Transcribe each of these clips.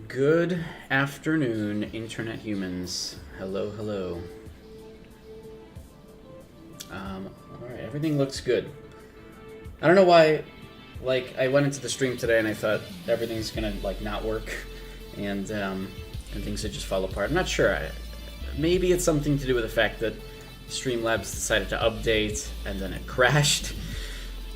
Good afternoon, internet humans. Hello, hello. Alright, everything looks good. I don't know why, like, I went into the stream today and I thought everything's gonna, like, not work, and things would just fall apart. I'm not sure. Maybe it's something to do with the fact that Streamlabs decided to update and then it crashed.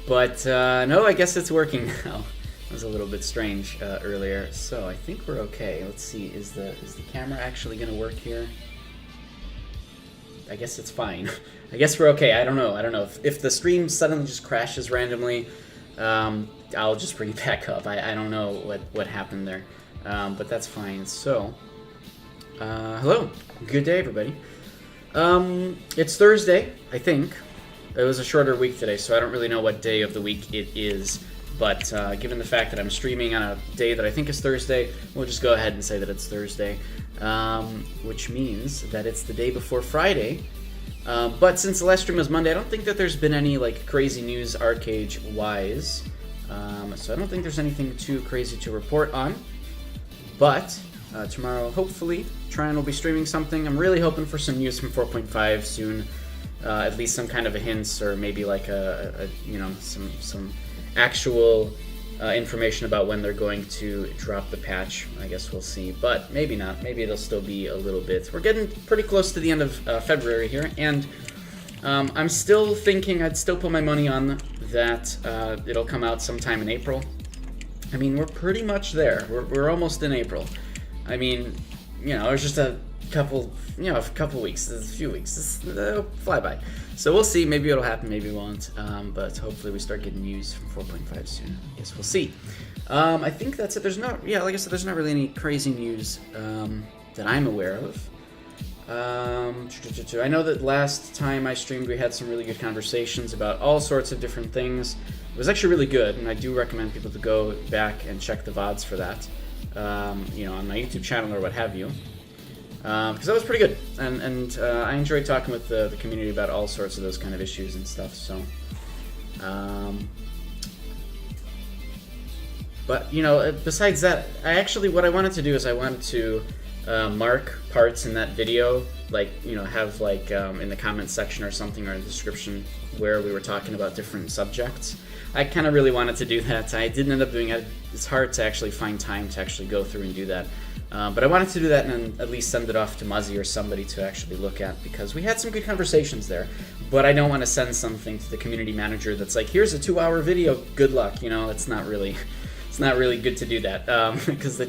But, no, I guess it's working now. It was a little bit strange earlier, so I think we're okay. Let's see, is the camera actually gonna work here? I guess it's fine. I guess we're okay. I don't know. If the stream suddenly just crashes randomly, I'll just bring it back up. I don't know what happened there, but that's fine. So, hello, good day, everybody. It's Thursday, I think. It was a shorter week today, so I don't really know what day of the week it is. But given the fact that I'm streaming on a day that I think is Thursday, we'll just go ahead and say that it's Thursday, which means that it's the day before Friday. But since the last stream was Monday, I don't think that there's been any like crazy news arcade-wise. So I don't think there's anything too crazy to report on. But tomorrow, hopefully, Tryon will be streaming something. I'm really hoping for some news from 4.5 soon. At least some kind of a hints, or maybe like a some actual information about when they're going to drop the patch. I guess we'll see, but maybe not. Maybe it'll still be a little bit. We're getting pretty close to the end of February here, and I'm still thinking I'd still put my money on that it'll come out sometime in April. I mean, we're pretty much there. We're almost in April. I mean, it's just a couple weeks, a few weeks. It'll fly by. So we'll see. Maybe it'll happen, maybe it won't. But hopefully we start getting news from 4.5 soon. I guess we'll see. I think that's it. Like I said, there's not really any crazy news that I'm aware of. I know that last time I streamed, we had some really good conversations about all sorts of different things. It was actually really good, and I do recommend people to go back and check the VODs for that, on my YouTube channel or what have you. Because that was pretty good, and I enjoyed talking with the community about all sorts of those kind of issues and stuff. So, but besides that, what I wanted to do is I wanted to mark parts in that video, have in the comments section or something, or in the description where we were talking about different subjects. I kind of really wanted to do that. I didn't end up doing it. It's hard to actually find time to actually go through and do that. But I wanted to do that and then at least send it off to Muzzy or somebody to actually look at, because we had some good conversations there. But I don't want to send something to the community manager that's like, here's a 2-hour video, good luck. It's not really good to do that, because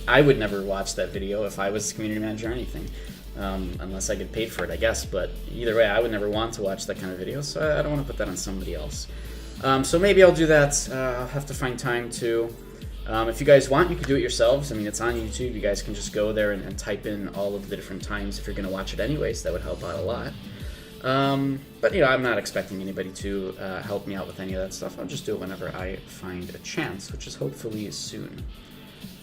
I would never watch that video if I was community manager or anything, unless I get paid for it, I guess. But either way, I would never want to watch that kind of video, so I don't want to put that on somebody else. So maybe I'll do that. I'll have to find time to. If you guys want, you can do it yourselves. I mean, it's on YouTube. You guys can just go there and type in all of the different times if you're going to watch it anyways. That would help out a lot. But, I'm not expecting anybody to help me out with any of that stuff. I'll just do it whenever I find a chance, which is hopefully soon.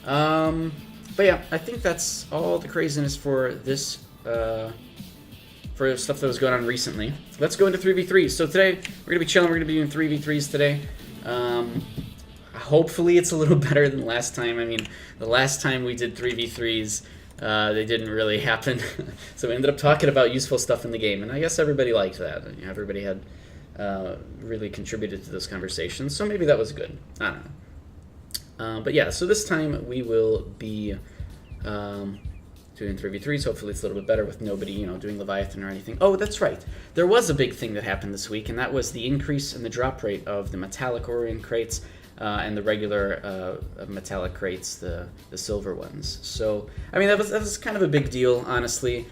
But yeah, I think that's all the craziness for this, for stuff that was going on recently. Let's go into 3v3s. So today, we're going to be chilling. We're going to be doing 3v3s today. Hopefully it's a little better than last time. I mean, the last time we did 3v3s, they didn't really happen. So we ended up talking about useful stuff in the game, and I guess everybody liked that. Everybody had really contributed to those conversations, so maybe that was good. I don't know. But yeah, so this time we will be doing 3v3s. Hopefully it's a little bit better with nobody, doing Leviathan or anything. Oh, that's right. There was a big thing that happened this week, and that was the increase in the drop rate of the metallic Auroran crates. And the regular metallic crates, the silver ones. So, I mean, that was kind of a big deal, honestly.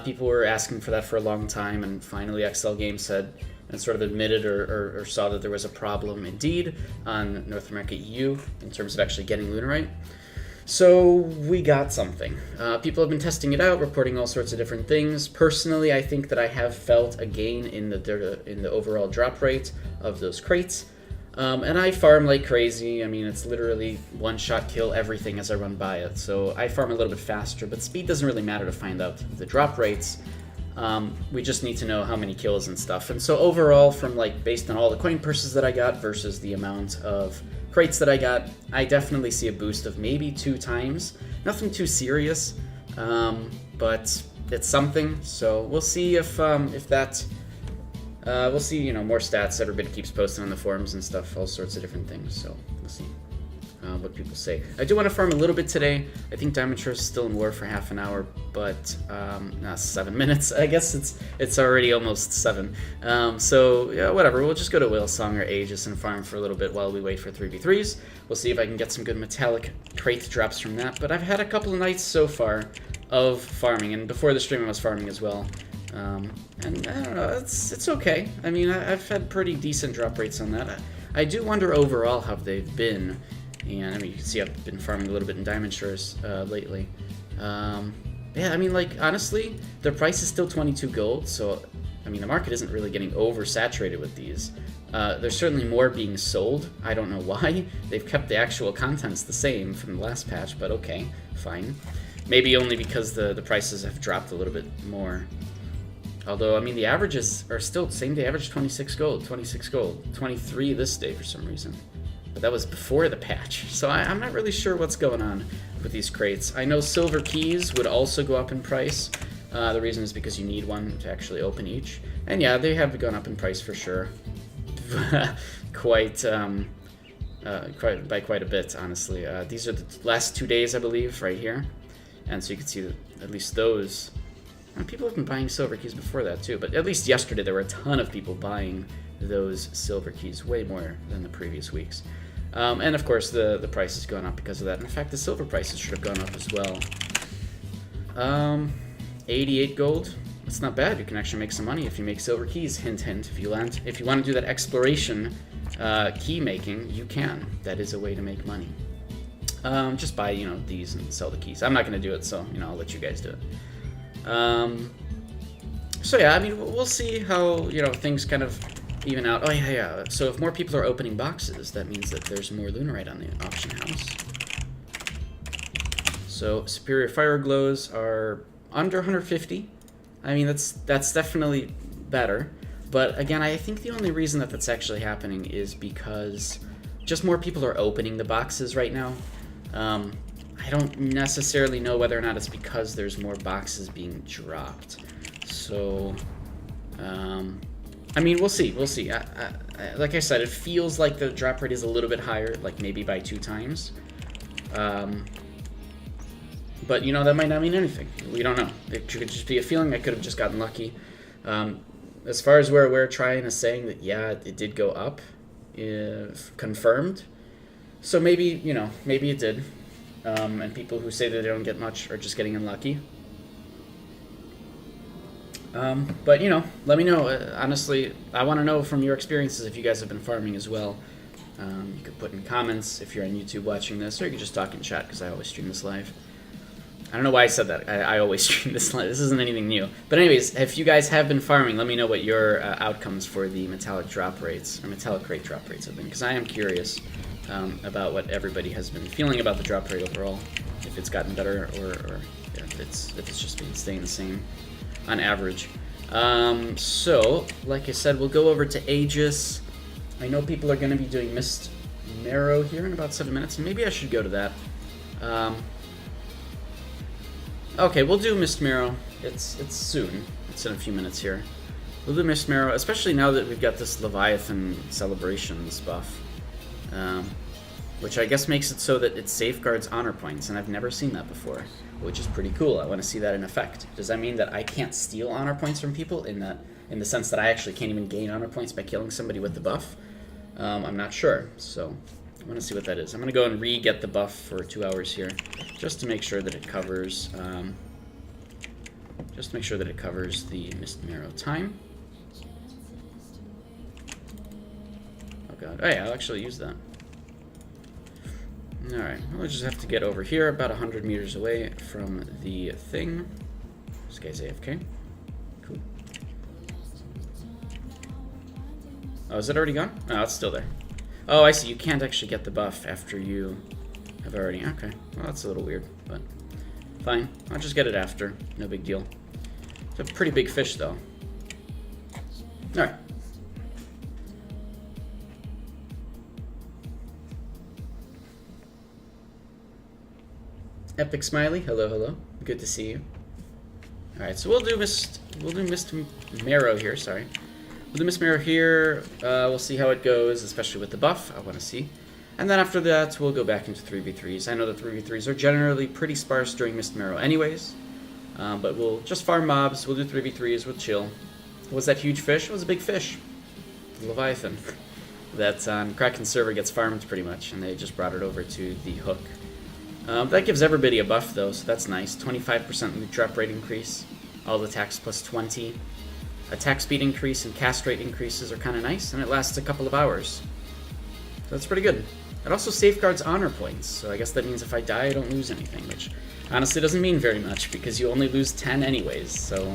People were asking for that for a long time, and finally XL Games said and sort of admitted or saw that there was a problem indeed on North America EU in terms of actually getting Lunarite. So we got something. People have been testing it out, reporting all sorts of different things. Personally, I think that I have felt a gain in the overall drop rate of those crates. And I farm like crazy. I mean, it's literally one-shot kill everything as I run by it. So I farm a little bit faster, but speed doesn't really matter to find out the drop rates. We just need to know how many kills and stuff. And so overall, from based on all the coin purses that I got versus the amount of crates that I got, I definitely see a boost of maybe 2 times. Nothing too serious, but it's something. So we'll see if that. We'll see, you know, more stats. Everybody keeps posting on the forums and stuff, all sorts of different things. So we'll see what people say. I do want to farm a little bit today. I think Diamond Shore is still in war for half an hour, but 7 minutes. I guess it's already almost 7. So yeah, whatever. We'll just go to Whale Song or Aegis and farm for a little bit while we wait for 3v3s. We'll see if I can get some good metallic crate drops from that. But I've had a couple of nights so far of farming, and before the stream I was farming as well. And I don't know, it's okay. I mean, I've had pretty decent drop rates on that. I do wonder overall how they've been. And I mean, you can see I've been farming a little bit in Diamond Shores lately. Yeah, I mean, like, honestly, their price is still 22 gold, so, I mean, the market isn't really getting oversaturated with these. There's certainly more being sold. I don't know why. They've kept the actual contents the same from the last patch, but okay, fine. Maybe only because the prices have dropped a little bit more. Although, I mean, the averages are still the same day average, 26 gold, 23 this day for some reason. But that was before the patch, so I'm not really sure what's going on with these crates. I know silver keys would also go up in price. The reason is because you need one to actually open each. And yeah, they have gone up in price for sure. quite by quite a bit, honestly. These are the last 2 days, I believe, right here. And so you can see that at least those. And people have been buying silver keys before that too, but at least yesterday there were a ton of people buying those silver keys, way more than the previous weeks. And of course the price has gone up because of that. In fact, the silver prices should have gone up as well. 88 gold. That's not bad. You can actually make some money if you make silver keys. Hint, hint. If you want to do that exploration key making, you can. That is a way to make money. Just buy, you know, these and sell the keys. I'm not going to do it, so, you know, I'll let you guys do it. So yeah, I mean, we'll see how, you know, things kind of even out. Oh yeah. So if more people are opening boxes, that means that there's more lunarite on the auction house. So superior fire glows are under 150. I mean, that's definitely better. But again, I think the only reason that that's actually happening is because just more people are opening the boxes right now. I don't necessarily know whether or not it's because there's more boxes being dropped. So, I mean, we'll see. We'll see. Like I said, it feels like the drop rate is a little bit higher, like maybe by 2 times. But, you know, that might not mean anything. We don't know. It could just be a feeling. I could have just gotten lucky. As far as we're aware, Tryon is saying that, yeah, it did go up, if confirmed. So maybe, you know, maybe it did. And people who say that they don't get much are just getting unlucky. But, you know, let me know. Honestly, I want to know from your experiences if you guys have been farming as well. You could put in comments if you're on YouTube watching this, or you could just talk in chat because I always stream this live. I don't know why I said that. I always stream this live. This isn't anything new. But anyways, if you guys have been farming, let me know what your outcomes for the metallic drop rates, or metallic crate drop rates have been, because I am curious about what everybody has been feeling about the drop rate overall. If it's gotten better, or if it's just been staying the same on average. So, like I said, we'll go over to Aegis. I know people are going to be doing Mist Marrow here in about 7 minutes, and maybe I should go to that. Okay, we'll do Mist Marrow. It's soon. It's in a few minutes here. We'll do Mist Marrow, especially now that we've got this Leviathan Celebrations buff. Which I guess makes it so that it safeguards honor points, and I've never seen that before, which is pretty cool. I want to see that in effect. Does that mean that I can't steal honor points from people in the sense that I actually can't even gain honor points by killing somebody with the buff? I'm not sure, so I want to see what that is. I'm going to go and re-get the buff for 2 hours here, just to make sure that it covers, the Mist Marrow time. Oh god, oh yeah, I'll actually use that. Alright, we'll just have to get over here, about 100 meters away from the thing. This guy's AFK. Cool. Oh, is it already gone? Oh, it's still there. Oh, I see. You can't actually get the buff after you have already... Okay. Well, that's a little weird, but fine. I'll just get it after. No big deal. It's a pretty big fish, though. Alright. Epic Smiley, hello, hello. Good to see you. All right, so we'll do Mist Marrow here. Sorry, we'll do Mist Marrow here. We'll see how it goes, especially with the buff. I want to see, and then after that, we'll go back into 3v3s. I know that 3v3s are generally pretty sparse during Mist Marrow, anyways. But we'll just farm mobs. We'll do 3v3s. We'll chill. Was that huge fish? It was a big fish. Leviathan. That on Kraken server gets farmed pretty much, and they just brought it over to the hook. That gives everybody a buff though, so that's nice. 25% loot drop rate increase. All attacks plus 20. Attack speed increase and cast rate increases are kind of nice, and it lasts a couple of hours. So that's pretty good. It also safeguards honor points, so I guess that means if I die, I don't lose anything, which honestly doesn't mean very much because you only lose 10 anyways, so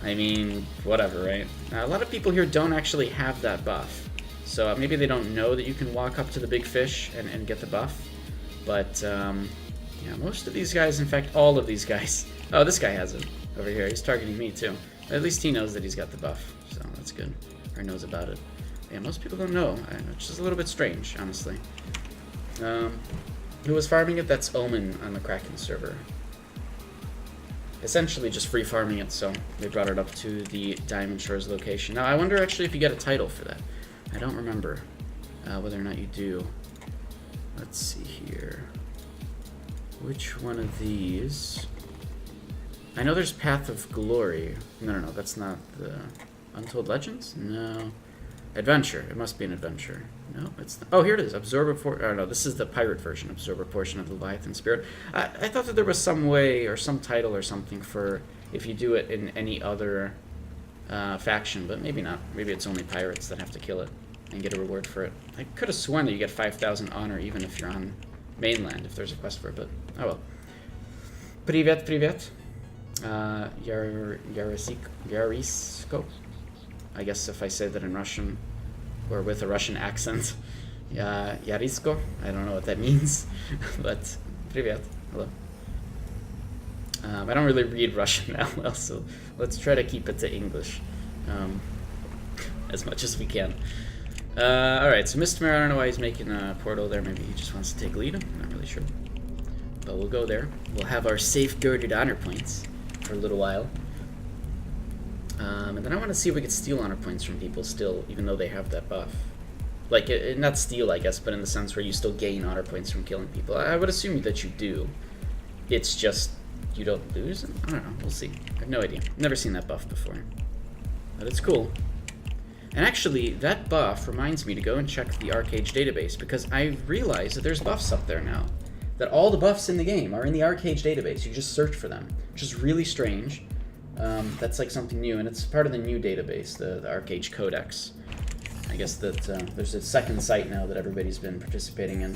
I mean, whatever, right? Now, a lot of people here don't actually have that buff, so maybe they don't know that you can walk up to the big fish and get the buff. But, yeah, most of these guys, in fact, all of these guys... Oh, this guy has it over here. He's targeting me, too. At least he knows that he's got the buff, so that's good. Or knows about it. Yeah, most people don't know, which is a little bit strange, honestly. Who was farming it? That's Omen on the Kraken server. Essentially just free farming it, so they brought it up to the Diamond Shores location. Now, I wonder actually if you get a title for that. I don't remember whether or not you do. Let's see here. Which one of these? I know there's Path of Glory. No, that's not the Untold Legends? No. Adventure. It must be an adventure. No, it's not. Oh, here it is. Oh, no, this is the pirate version. Absorb a portion of the Leviathan Spirit. I thought that there was some way or some title or something for if you do it in any other faction, but maybe not. Maybe it's only pirates that have to kill it and get a reward for it. I could have sworn that you get 5,000 honor even if you're on mainland, if there's a quest for it, but oh well. Privet, privet. Yarisko. I guess if I say that in Russian, or with a Russian accent. Yarisko. I don't know what that means, but privet. Hello. I don't really read Russian that well, so let's try to keep it to English as much as we can. Alright, so Mr. Mare, I don't know why he's making a portal there. Maybe he just wants to take lead. I'm not really sure. But we'll go there. We'll have our safeguarded honor points for a little while. And then I want to see if we can steal honor points from people still, even though they have that buff. Like, not steal, I guess, but in the sense where you still gain honor points from killing people. I would assume that you do. It's just you don't lose them? I don't know. We'll see. I have no idea. Never seen that buff before. But it's cool. And actually, that buff reminds me to go and check the Arcade database, because I realized that there's buffs up there now. That all the buffs in the game are in the Arcade database. You just search for them, which is really strange. That's like something new, and it's part of the new database, the Arcade Codex. I guess that there's a second site now that everybody's been participating in.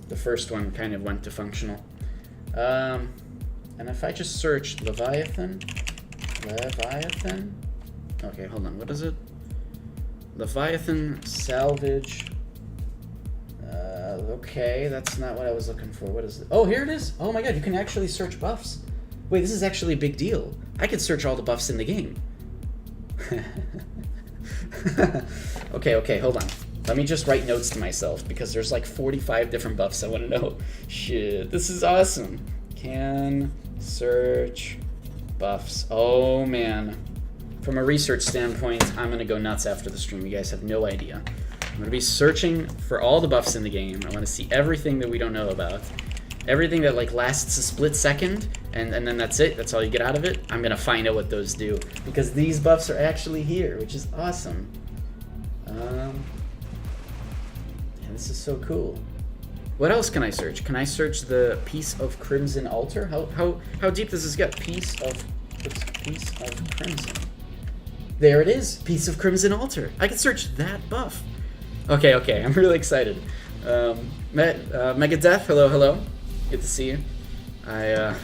The first one kind of went to functional. And if I just search Leviathan... Okay, hold on, what is it? Leviathan salvage. Okay, that's not what I was looking for. What is it? Oh, here it is. Oh my god, you can actually search buffs. Wait, this is actually a big deal. I could search all the buffs in the game. Okay, hold on. Let me just write notes to myself, because there's like 45 different buffs I want to know. Shit, this is awesome. Can search buffs. Oh man. From a research standpoint, I'm going to go nuts after the stream. You guys have no idea. I'm going to be searching for all the buffs in the game. I want to see everything that we don't know about. Everything that like lasts a split second, and then that's it. That's all you get out of it. I'm going to find out what those do, because these buffs are actually here, which is awesome. And this is so cool. What else can I search? Can I search the Piece of Crimson Altar? How deep does this get? Piece of Crimson. There it is, Piece of Crimson Altar. I can search that buff. Okay, I'm really excited. Megadeth, hello. Good to see you. I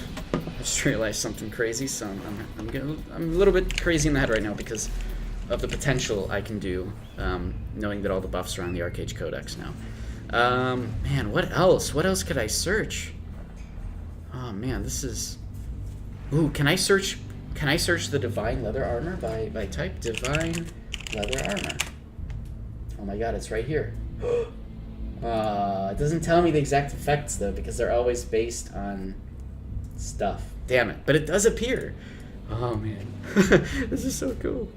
just realized something crazy, so I'm a little bit crazy in the head right now because of the potential I can do, knowing that all the buffs are on the Arcade Codex now. Man, what else? What else could I search? Oh man, this is... Ooh, can I search the Divine Leather Armor by type? Divine Leather Armor. Oh my god, it's right here. It doesn't tell me the exact effects though, because they're always based on stuff. Damn it. But it does appear. Oh, man. This is so cool.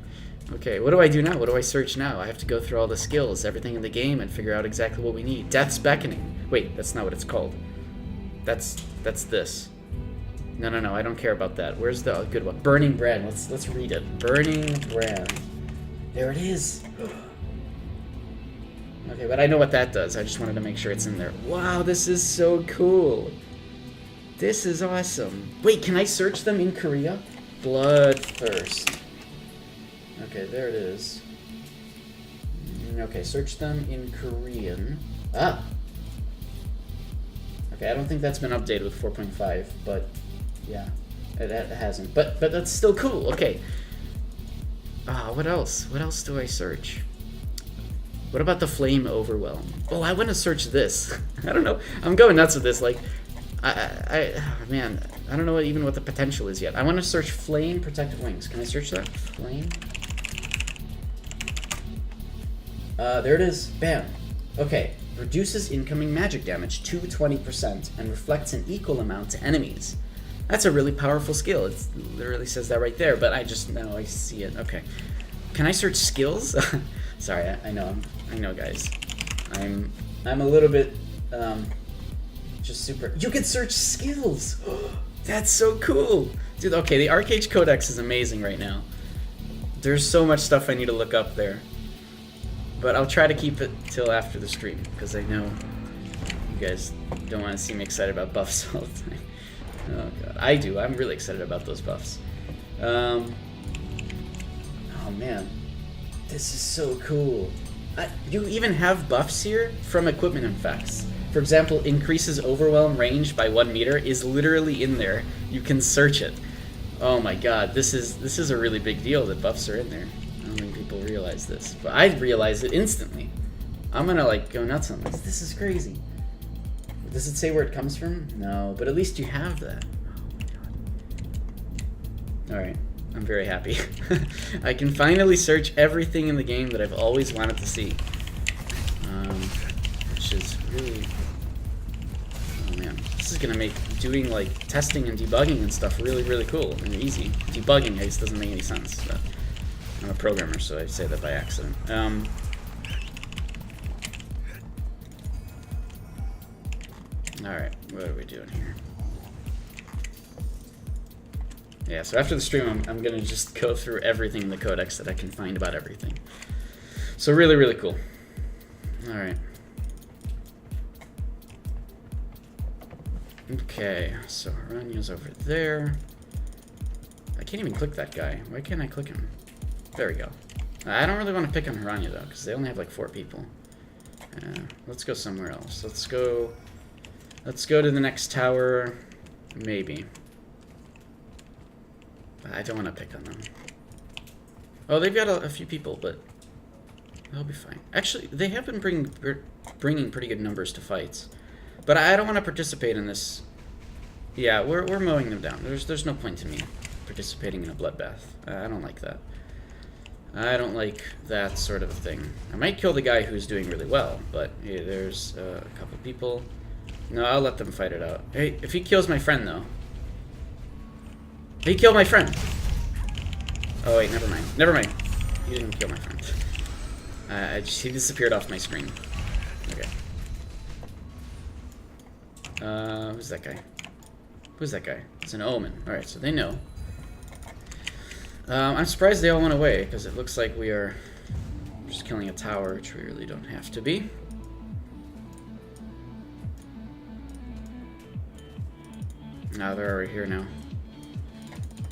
Okay, what do I do now? What do I search now? I have to go through all the skills, everything in the game, and figure out exactly what we need. Death's Beckoning. Wait, that's not what it's called. That's this. No, I don't care about that. Where's the good one? Burning Brand. Let's read it. Burning Brand. There it is. Okay, but I know what that does. I just wanted to make sure it's in there. Wow, this is so cool. This is awesome. Wait, can I search them in Korea? Bloodthirst. Okay, there it is. Okay, search them in Korean. Ah! Okay, I don't think that's been updated with 4.5, but yeah, it hasn't. But that's still cool. Okay. What else? What else do I search? What about the Flame Overwhelm? Oh, I want to search this. I don't know. I'm going nuts with this. Like, man, I don't know even what the potential is yet. I want to search Flame Protective Wings. Can I search that? Flame? There it is. Bam. Okay. Reduces incoming magic damage to 20% and reflects an equal amount to enemies. That's a really powerful skill. It literally says that right there, but I see it. Okay. Can I search skills? Sorry, I know, guys. I'm a little bit, just super. You can search skills. That's so cool, dude. Okay, the Arcade Codex is amazing right now. There's so much stuff I need to look up there, but I'll try to keep it till after the stream because I know you guys don't want to see me excited about buffs all the time. Oh god, I do. I'm really excited about those buffs. Oh man. This is so cool. You even have buffs here from equipment effects. For example, increases overwhelm range by 1 meter is literally in there. You can search it. Oh my god, this is a really big deal that buffs are in there. I don't think people realize this, but I realized it instantly. I'm gonna like go nuts on this. This is crazy. Does it say where it comes from? No, but at least you have that. Oh my god. Alright. I'm very happy. I can finally search everything in the game that I've always wanted to see. Which is really... Oh man. This is gonna make doing like testing and debugging and stuff really, really cool and easy. Debugging, I guess, doesn't make any sense. But I'm a programmer, so I say that by accident. Alright, what are we doing here? Yeah, so after the stream, I'm going to just go through everything in the codex that I can find about everything. So really, really cool. Alright. Okay, so Haranya's over there. I can't even click that guy. Why can't I click him? There we go. I don't really want to pick on Haranya, though, because they only have like 4 people. Let's go somewhere else. Let's go to the next tower. Maybe. I don't want to pick on them. Oh, they've got a few people, but they'll be fine. Actually, they have been bringing pretty good numbers to fights, but I don't want to participate in this. Yeah, we're mowing them down. There's no point to me participating in a bloodbath. I don't like that. I don't like that sort of a thing. I might kill the guy who's doing really well, but yeah, there's a couple people. No, I'll let them fight it out. Hey, if he kills my friend, though. He killed my friend. Oh wait, never mind. Never mind. He didn't kill my friend. He disappeared off my screen. Okay. Who's that guy? Who's that guy? It's an omen. All right, so they know. I'm surprised they all went away because it looks like we are just killing a tower, which we really don't have to be. Now they're over here now.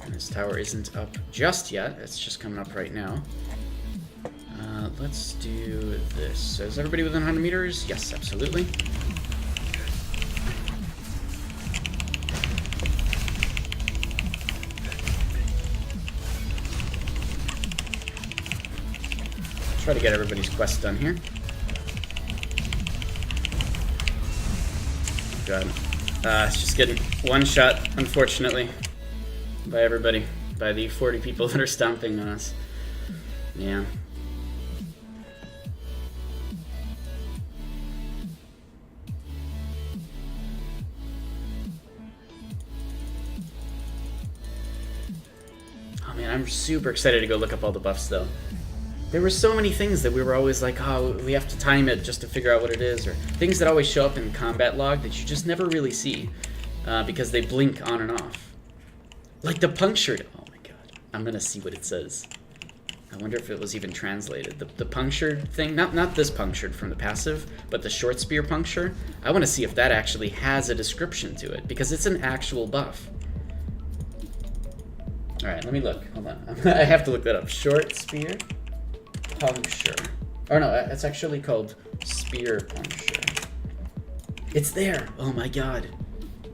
And this tower isn't up just yet. It's just coming up right now. Let's do this. So is everybody within 100 meters? Yes, absolutely. Try to get everybody's quest done here. God. It's just getting one shot, unfortunately, by everybody. By the 40 people that are stomping on us. Yeah. I'm super excited to go look up all the buffs, though. There were so many things that we were always like, oh, we have to time it just to figure out what it is, or things that always show up in combat log that you just never really see because they blink on and off. Like the punctured. Oh my god. I'm gonna see what it says. I wonder if it was even translated. The punctured thing, not this punctured from the passive, but the short spear puncture. I want to see if that actually has a description to it, because it's an actual buff. Alright, let me look. Hold on. I have to look that up. Short spear puncture. Oh no, it's actually called spear puncture. It's there! Oh my god.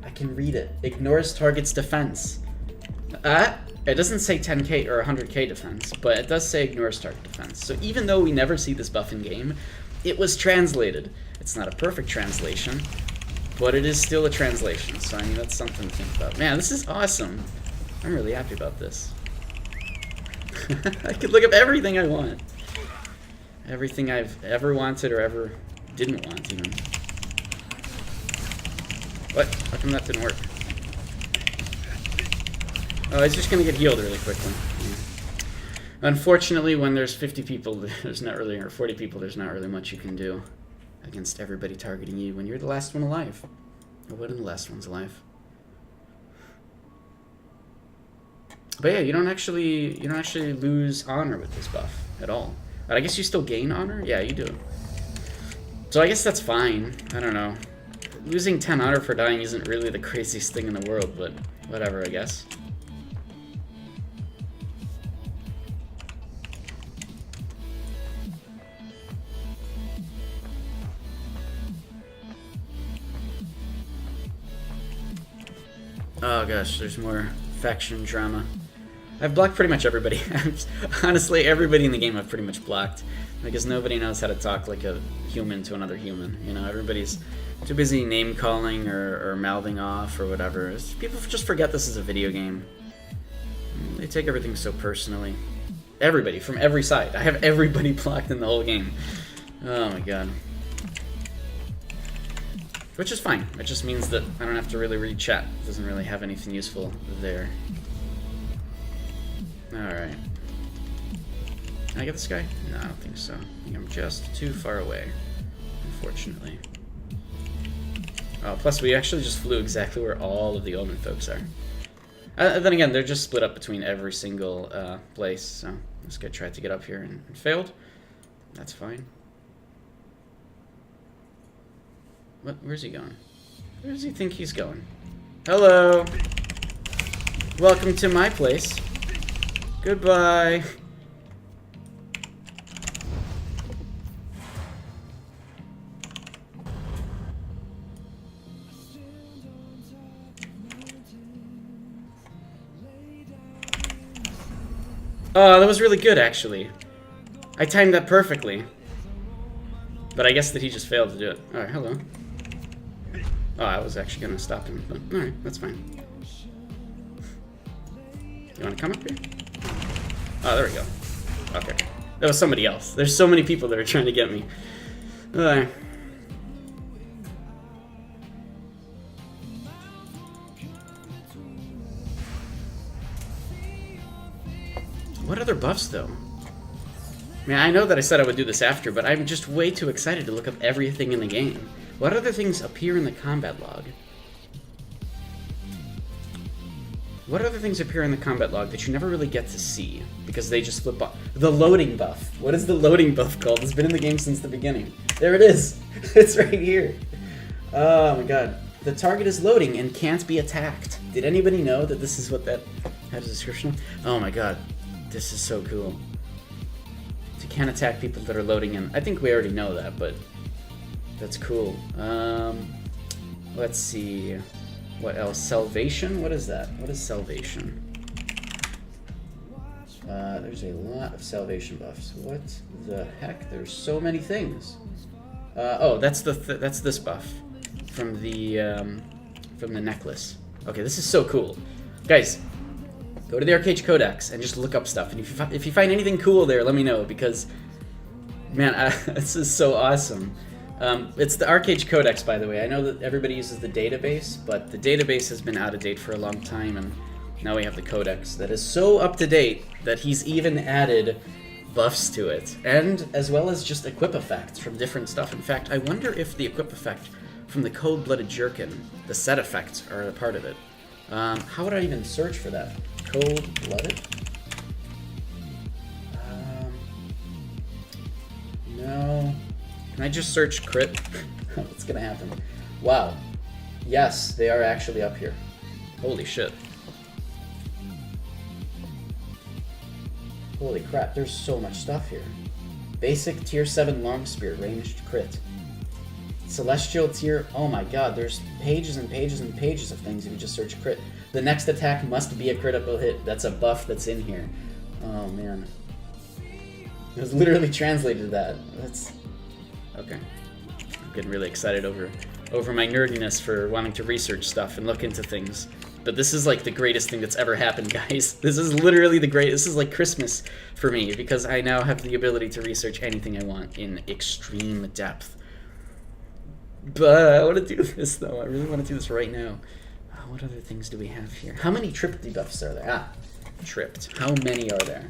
I can read it. Ignores target's defense. It doesn't say 10k or 100k defense, but it does say ignores target defense. So even though we never see this buff in game, it was translated. It's not a perfect translation, but it is still a translation. So I mean, that's something to think about. Man, this is awesome. I'm really happy about this. I could look up everything I want. Everything I've ever wanted or ever didn't want, even. What? How come that didn't work? Oh, he's just gonna get healed really quickly. Yeah. Unfortunately, when there's 50 people, there's not really, or 40 people, there's not really much you can do against everybody targeting you when you're the last one alive. Or one of the last ones alive. But yeah, you don't actually lose honor with this buff at all. But I guess you still gain honor? Yeah, you do. So I guess that's fine. I don't know. Losing 10 honor for dying isn't really the craziest thing in the world, but whatever, I guess. Oh gosh, there's more faction drama. I've blocked pretty much everybody. Honestly, everybody in the game I've pretty much blocked. Because nobody knows how to talk like a human to another human. You know, everybody's too busy name calling or mouthing off or whatever. People just forget this is a video game. They take everything so personally. Everybody, from every side. I have everybody blocked in the whole game. Oh my god. Which is fine. It just means that I don't have to really read chat. It doesn't really have anything useful there. Alright. Can I get this guy? No, I don't think so. I think I'm just too far away, unfortunately. Oh, plus we actually just flew exactly where all of the Omen folks are. Then again, they're just split up between every single place, so this guy tried to get up here and failed. That's fine. What? Where's he going? Where does he think he's going? Hello! Welcome to my place. Goodbye! Oh, that was really good, actually. I timed that perfectly. But I guess that he just failed to do it. Alright, hello. Oh, I was actually gonna stop him, but alright, that's fine. You wanna come up here? Oh, there we go. Okay. That was somebody else. There's so many people that are trying to get me. Alright. What other buffs, though? I mean, I know that I said I would do this after, but I'm just way too excited to look up everything in the game. What other things appear in the combat log? What other things appear in the combat log that you never really get to see? Because they just flip off. The loading buff. What is the loading buff called? It's been in the game since the beginning. There it is. It's right here. Oh my god. The target is loading and can't be attacked. Did anybody know that this is what that had a description of? Oh my god. This is so cool. You can't attack people that are loading in. I think we already know that, but that's cool. Let's see. What else? Salvation? What is that? What is salvation? There's a lot of salvation buffs. What the heck? There's so many things. Oh, that's that's this buff from the necklace. Okay, this is so cool, guys. Go to the Arcade Codex and just look up stuff. And if you find anything cool there, let me know, because, man, this is so awesome. It's the Arcade Codex, by the way. I know that everybody uses the database, but the database has been out of date for a long time, and Now we have the Codex that is so up to date that he's even added buffs to it, and as well as just equip effects from different stuff. In fact, I wonder if the equip effect from the Cold-Blooded Jerkin, the set effects, are a part of it. How would I even search for that? Cold-Blooded? No. Can I just search crit? What's gonna happen? Wow. Yes, they are actually up here. Holy shit. Holy crap, there's so much stuff here. Basic tier 7 long spear, ranged crit. Celestial tier, oh my god, there's pages and pages and pages of things if you just search crit. The next attack must be a critical hit. That's a buff that's in here. Oh man. It was literally translated that. That's okay. I'm getting really excited over my nerdiness for wanting to research stuff and look into things. But this is like the greatest thing that's ever happened, guys. This is literally the greatest. This is like Christmas for me because I now have the ability to research anything I want in extreme depth. But I want to do this though. I really want to do this right now. What other things do we have here? How many tripped debuffs are there? Ah, tripped. How many are there?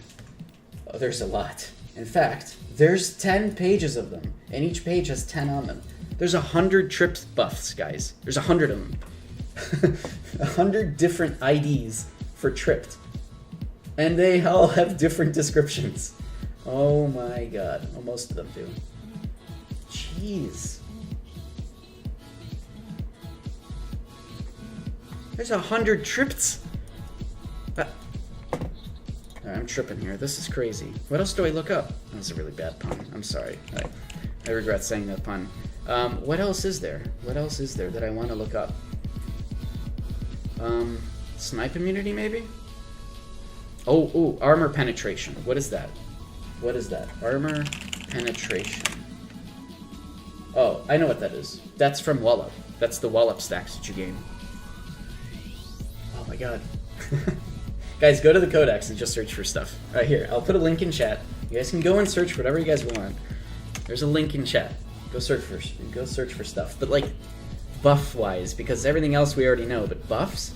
Oh, there's a lot. In fact, there's 10 pages of them, and each page has 10 on them. There's 100 tripped buffs, guys. There's 100 of them. 100 different IDs for tripped. And they all have different descriptions. Oh my god. Well, most of them do. Jeez. There's 100 tripped. I'm tripping here. This is crazy. What else do I look up? That's a really bad pun. I'm sorry. I regret saying that pun. What else is there? What else is there that I want to look up? Snipe immunity, maybe? Oh, armor penetration. What is that? What is that? Armor penetration. Oh, I know what that is. That's from Wallop. That's the Wallop stacks that you gain. Oh my god. Guys, go to the Codex and just search for stuff. Right here, I'll put a link in chat. You guys can go and search whatever you guys want. There's a link in chat. Go search for stuff. But like, buff-wise, because everything else we already know, but buffs?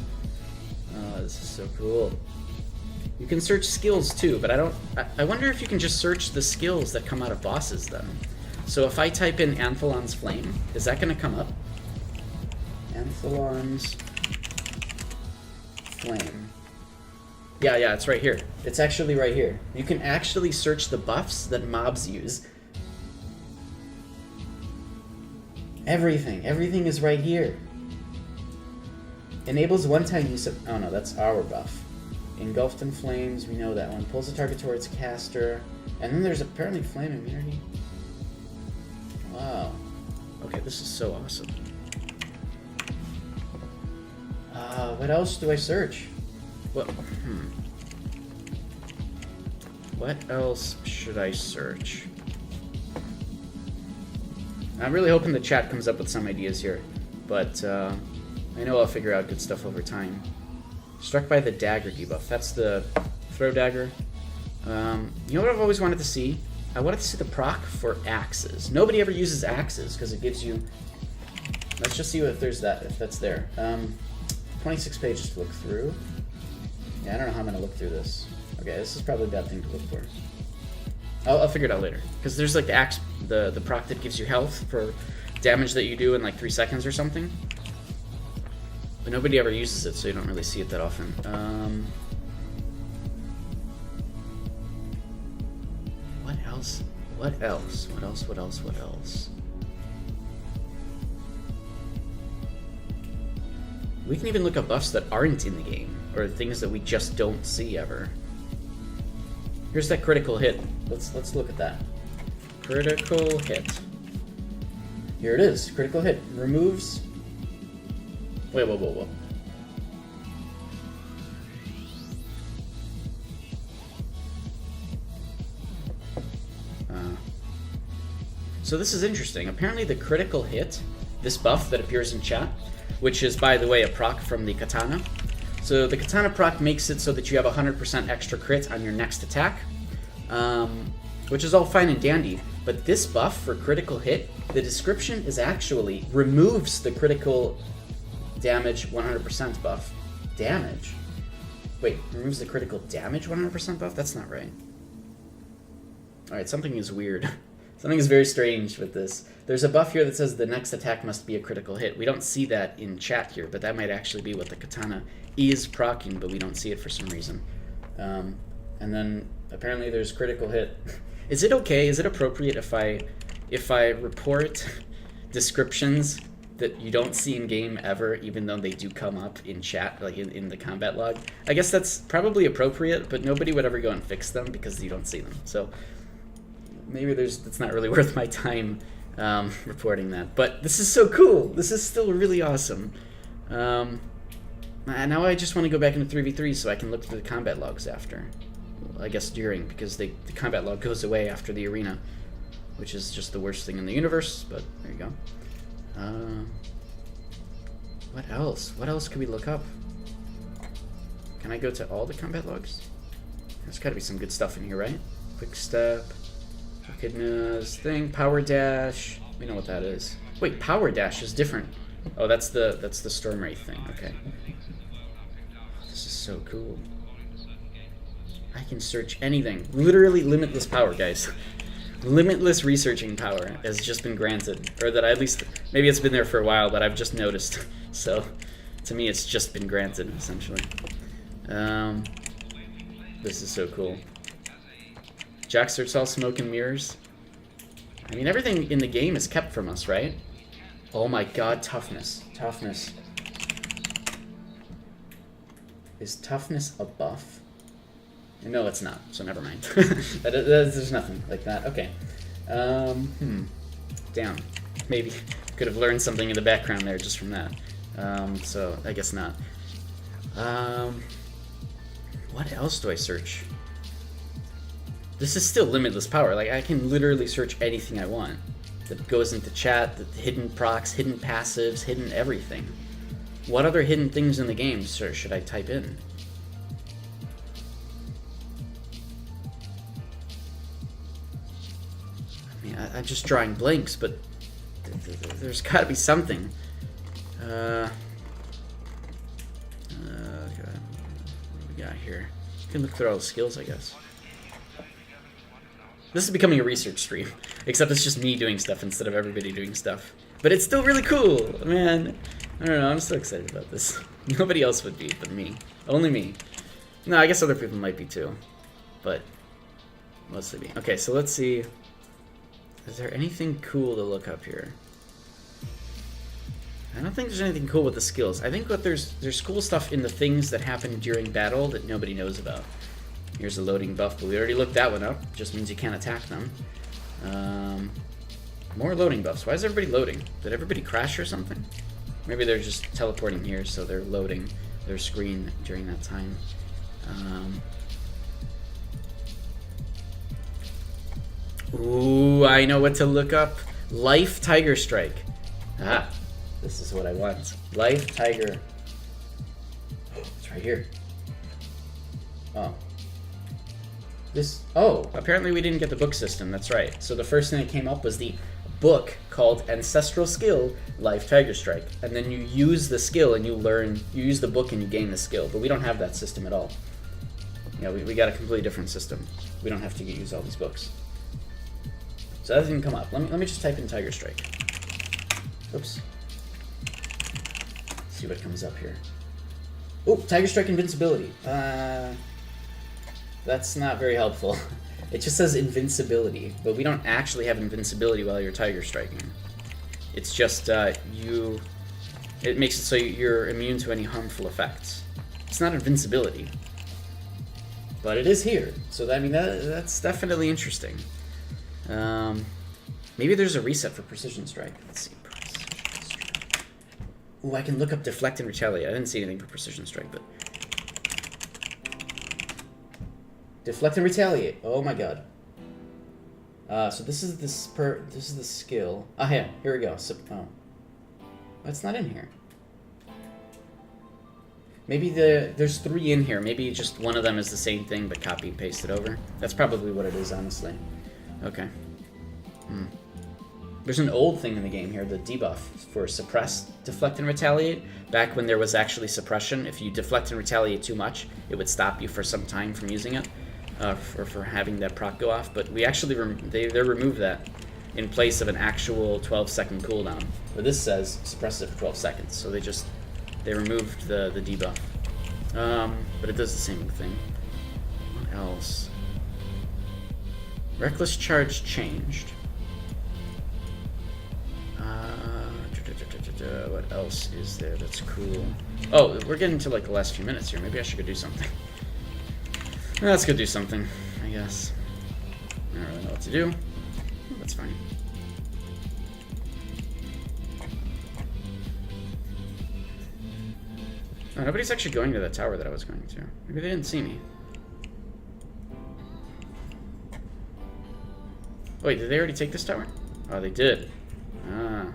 Oh, this is so cool. You can search skills too, but I wonder if you can just search the skills that come out of bosses then. So if I type in Anthelon's Flame, is that gonna come up? Anthelon's Flame. Yeah, it's right here. It's actually right here. You can actually search the buffs that mobs use. Everything is right here. Enables one-time use of, oh no, that's our buff. Engulfed in flames, we know that one. Pulls the target towards caster. And then there's apparently flame immunity. Wow. Okay, this is so awesome. What else do I search? What else should I search? I'm really hoping the chat comes up with some ideas here, but I know I'll figure out good stuff over time. Struck by the dagger debuff. That's the throw dagger. You know what I've always wanted to see? I wanted to see the proc for axes. Nobody ever uses axes because it gives you. Let's just see if that's there. 26 pages to look through. Yeah, I don't know how I'm gonna look through this. Okay, this is probably a bad thing to look for. I'll figure it out later. Because there's like the axe, the proc that gives you health for damage that you do in like 3 seconds or something. But nobody ever uses it, so you don't really see it that often. What else? What else? What else? What else? What else? We can even look up buffs that aren't in the game, or things that we just don't see ever. Here's that critical hit. Let's look at that. Critical hit. Here it is. Critical hit. Removes. Wait, whoa. So this is interesting. Apparently the critical hit, this buff that appears in chat, which is, by the way, a proc from the katana. So the katana proc makes it so that you have 100% extra crit on your next attack, which is all fine and dandy. But this buff for critical hit, the description is actually removes the critical damage 100% buff. Damage? Wait, removes the critical damage 100% buff? That's not right. Alright, something is weird. Something is very strange with this. There's a buff here that says the next attack must be a critical hit. We don't see that in chat here, but that might actually be what the katana is proccing, but we don't see it for some reason. And then apparently there's critical hit. Is it okay? Is it appropriate if I report descriptions that you don't see in game ever, even though they do come up in chat, like in the combat log? I guess that's probably appropriate, but nobody would ever go and fix them because you don't see them. So maybe it's not really worth my time reporting that. But this is so cool. This is still really awesome. Now I just want to go back into 3v3 so I can look through the combat logs after. Well, I guess during, because the combat log goes away after the arena, which is just the worst thing in the universe, but there you go. What else? What else could we look up? Can I go to all the combat logs? There's got to be some good stuff in here, right? Quick step, echidna's thing, power dash. We know what that is. Wait, power dash is different. Oh, that's the storm wraith thing. Okay. This is so cool. I can search anything. Literally limitless power, guys. Limitless researching power has just been granted, or that at least maybe it's been there for a while, but I've just noticed. So to me, it's just been granted essentially. This is so cool. Jack searched all smoke and mirrors. I mean, everything in the game is kept from us, right? Oh my god, toughness. Toughness. Is toughness a buff? No, it's not, so never mind. There's nothing like that. Okay. Damn. Maybe could have learned something in the background there just from that. So I guess not. What else do I search? This is still limitless power. Like, I can literally search anything I want. That goes into chat, the hidden procs, hidden passives, hidden everything. What other hidden things in the game, sir, should I type in? I mean, I'm just drawing blanks, but there's gotta be something. What do we got here? You can look through all the skills, I guess. This is becoming a research stream, except it's just me doing stuff instead of everybody doing stuff. But it's still really cool, man. I don't know, I'm so excited about this. Nobody else would be but me. Only me. No, I guess other people might be too. But mostly me. Okay, so let's see. Is there anything cool to look up here? I don't think there's anything cool with the skills. I think that there's cool stuff in the things that happen during battle that nobody knows about. Here's a loading buff, but we already looked that one up. Just means you can't attack them. More loading buffs. Why is everybody loading? Did everybody crash or something? Maybe they're just teleporting here, so they're loading their screen during that time. Ooh, I know what to look up. Life Tiger Strike. Ah, this is what I want. Life Tiger. It's right here. Oh. Apparently we didn't get the book system, that's right. So the first thing that came up was the book called Ancestral Skill, Life Tiger Strike. And then you use the skill and you use the book and you gain the skill. But we don't have that system at all. Yeah, we got a completely different system. We don't have to use all these books. So that didn't come up. Let me just type in Tiger Strike. Oops. Let's see what comes up here. Oh, Tiger Strike Invincibility. That's not very helpful. It just says invincibility, but we don't actually have invincibility while you're Tiger Striking. It's just it makes it so you're immune to any harmful effects. It's not invincibility, but it is here. So I mean that's definitely interesting. Maybe there's a reset for Precision Strike. Let's see. Precision Strike. Ooh, I can look up Deflect and Retaliate. I didn't see anything for Precision Strike, but Deflect and Retaliate. Oh my god. So this is the skill. Ah, yeah. Here we go. So, it's not in here. Maybe there's 3 in here. Maybe just one of them is the same thing, but copy and paste it over. That's probably what it is, honestly. Okay. There's an old thing in the game here, the debuff for suppress, deflect, and retaliate. Back when there was actually suppression, if you deflect and retaliate too much, it would stop you for some time from using it, for having that proc go off. But we actually they removed that in place of an actual 12-second cooldown. Where this says suppress it for 12 seconds, so they removed the debuff. But it does the same thing. What else? Reckless charge changed. What else is there that's cool? Oh, we're getting to like the last few minutes here. Maybe I should go do something. Let's go do something, I guess. I don't really know what to do. That's fine. Oh, nobody's actually going to that tower that I was going to. Maybe they didn't see me. Wait, did they already take this tower? Oh, they did. Ah.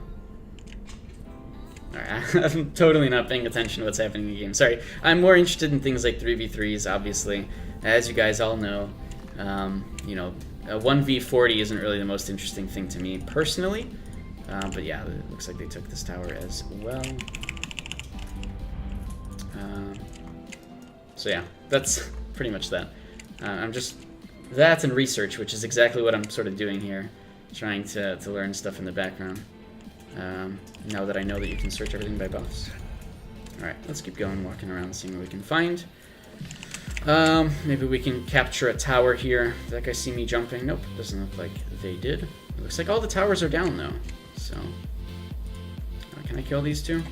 Alright, I'm totally not paying attention to what's happening in the game. Sorry. I'm more interested in things like 3v3s, obviously. As you guys all know, you know, a 1v40 isn't really the most interesting thing to me personally. But yeah, it looks like they took this tower as well. So yeah, that's pretty much that. I'm just... That and research, which is exactly what I'm sort of doing here. Trying to learn stuff in the background. Now that I know that you can search everything by buffs. Alright, let's keep going, walking around, seeing what we can find. Maybe we can capture a tower here. Did that guy see me jumping? Nope, doesn't look like they did. It looks like all the towers are down, though. So, can I kill these two?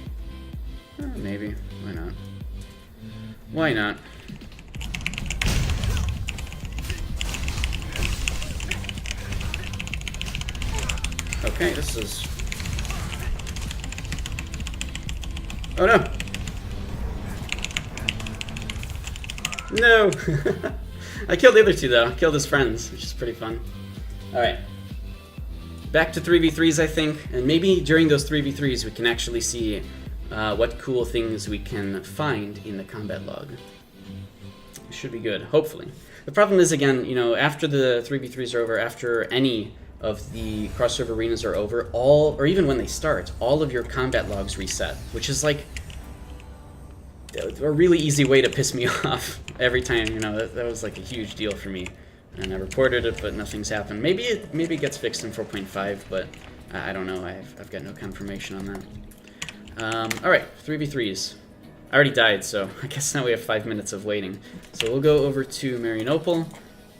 Maybe. Why not? Why not? Okay, this is... Oh no! No! I killed the other two though. I killed his friends, which is pretty fun. Alright. Back to 3v3s, I think. And maybe during those 3v3s we can actually see what cool things we can find in the combat log. It should be good, hopefully. The problem is, again, you know, after the 3v3s are over, after any of the cross-server arenas are over, or even when they start, all of your combat logs reset, which is like a really easy way to piss me off every time. You know, that was like a huge deal for me, and I reported it, but nothing's happened. Maybe it gets fixed in 4.5, but I don't know. I've got no confirmation on that. All right, 3v3s. I already died, so I guess now we have 5 minutes of waiting. So we'll go over to Marianople.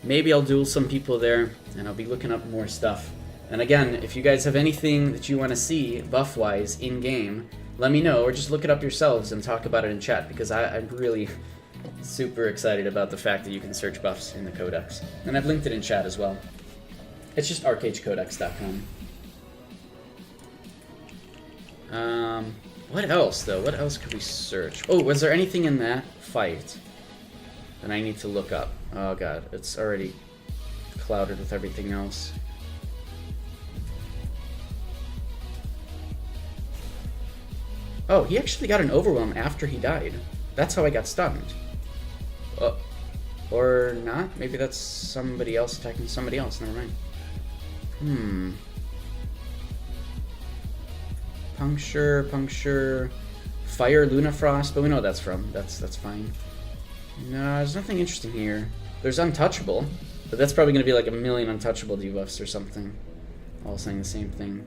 Maybe I'll duel some people there, and I'll be looking up more stuff. And again, if you guys have anything that you want to see buff-wise in-game, let me know, or just look it up yourselves and talk about it in chat, because I'm really super excited about the fact that you can search buffs in the codex. And I've linked it in chat as well. It's just arcagecodex.com. What else, though? What else could we search? Oh, was there anything in that fight that I need to look up? Oh god, it's already clouded with everything else. Oh, he actually got an overwhelm after he died. That's how I got stunned. Or not? Maybe that's somebody else attacking somebody else. Never mind. Puncture. Fire, Lunafrost, but we know what that's from. That's fine. No, there's nothing interesting here. There's Untouchable, but that's probably going to be like a million Untouchable debuffs or something. All saying the same thing.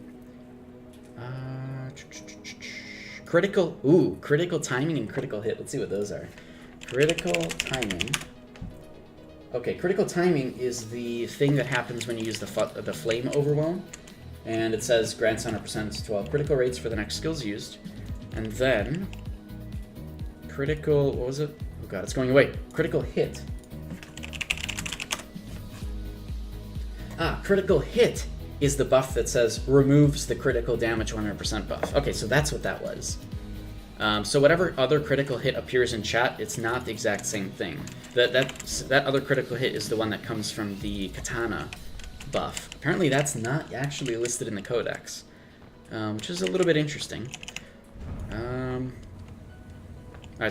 Critical timing and critical hit. Let's see what those are. Critical timing. Okay, critical timing is the thing that happens when you use the flame overwhelm. And it says grants 100% to all critical rates for the next skills used. And then critical, what was it? Oh god, it's going away. Critical hit. Critical hit is the buff that says removes the critical damage 100% buff. Okay, so that's what that was. So whatever other critical hit appears in chat, it's not the exact same thing. That other critical hit is the one that comes from the katana buff. Apparently that's not actually listed in the codex, which is a little bit interesting. Alright,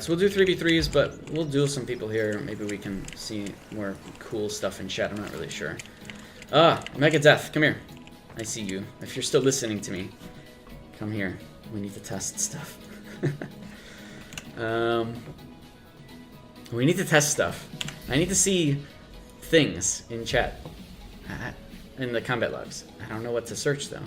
so we'll do 3v3s, but we'll duel some people here. Maybe we can see more cool stuff in chat. I'm not really sure. Mega Death, come here. I see you. If you're still listening to me, come here. We need to test stuff. We need to test stuff. I need to see things in chat. In the combat logs. I don't know what to search though.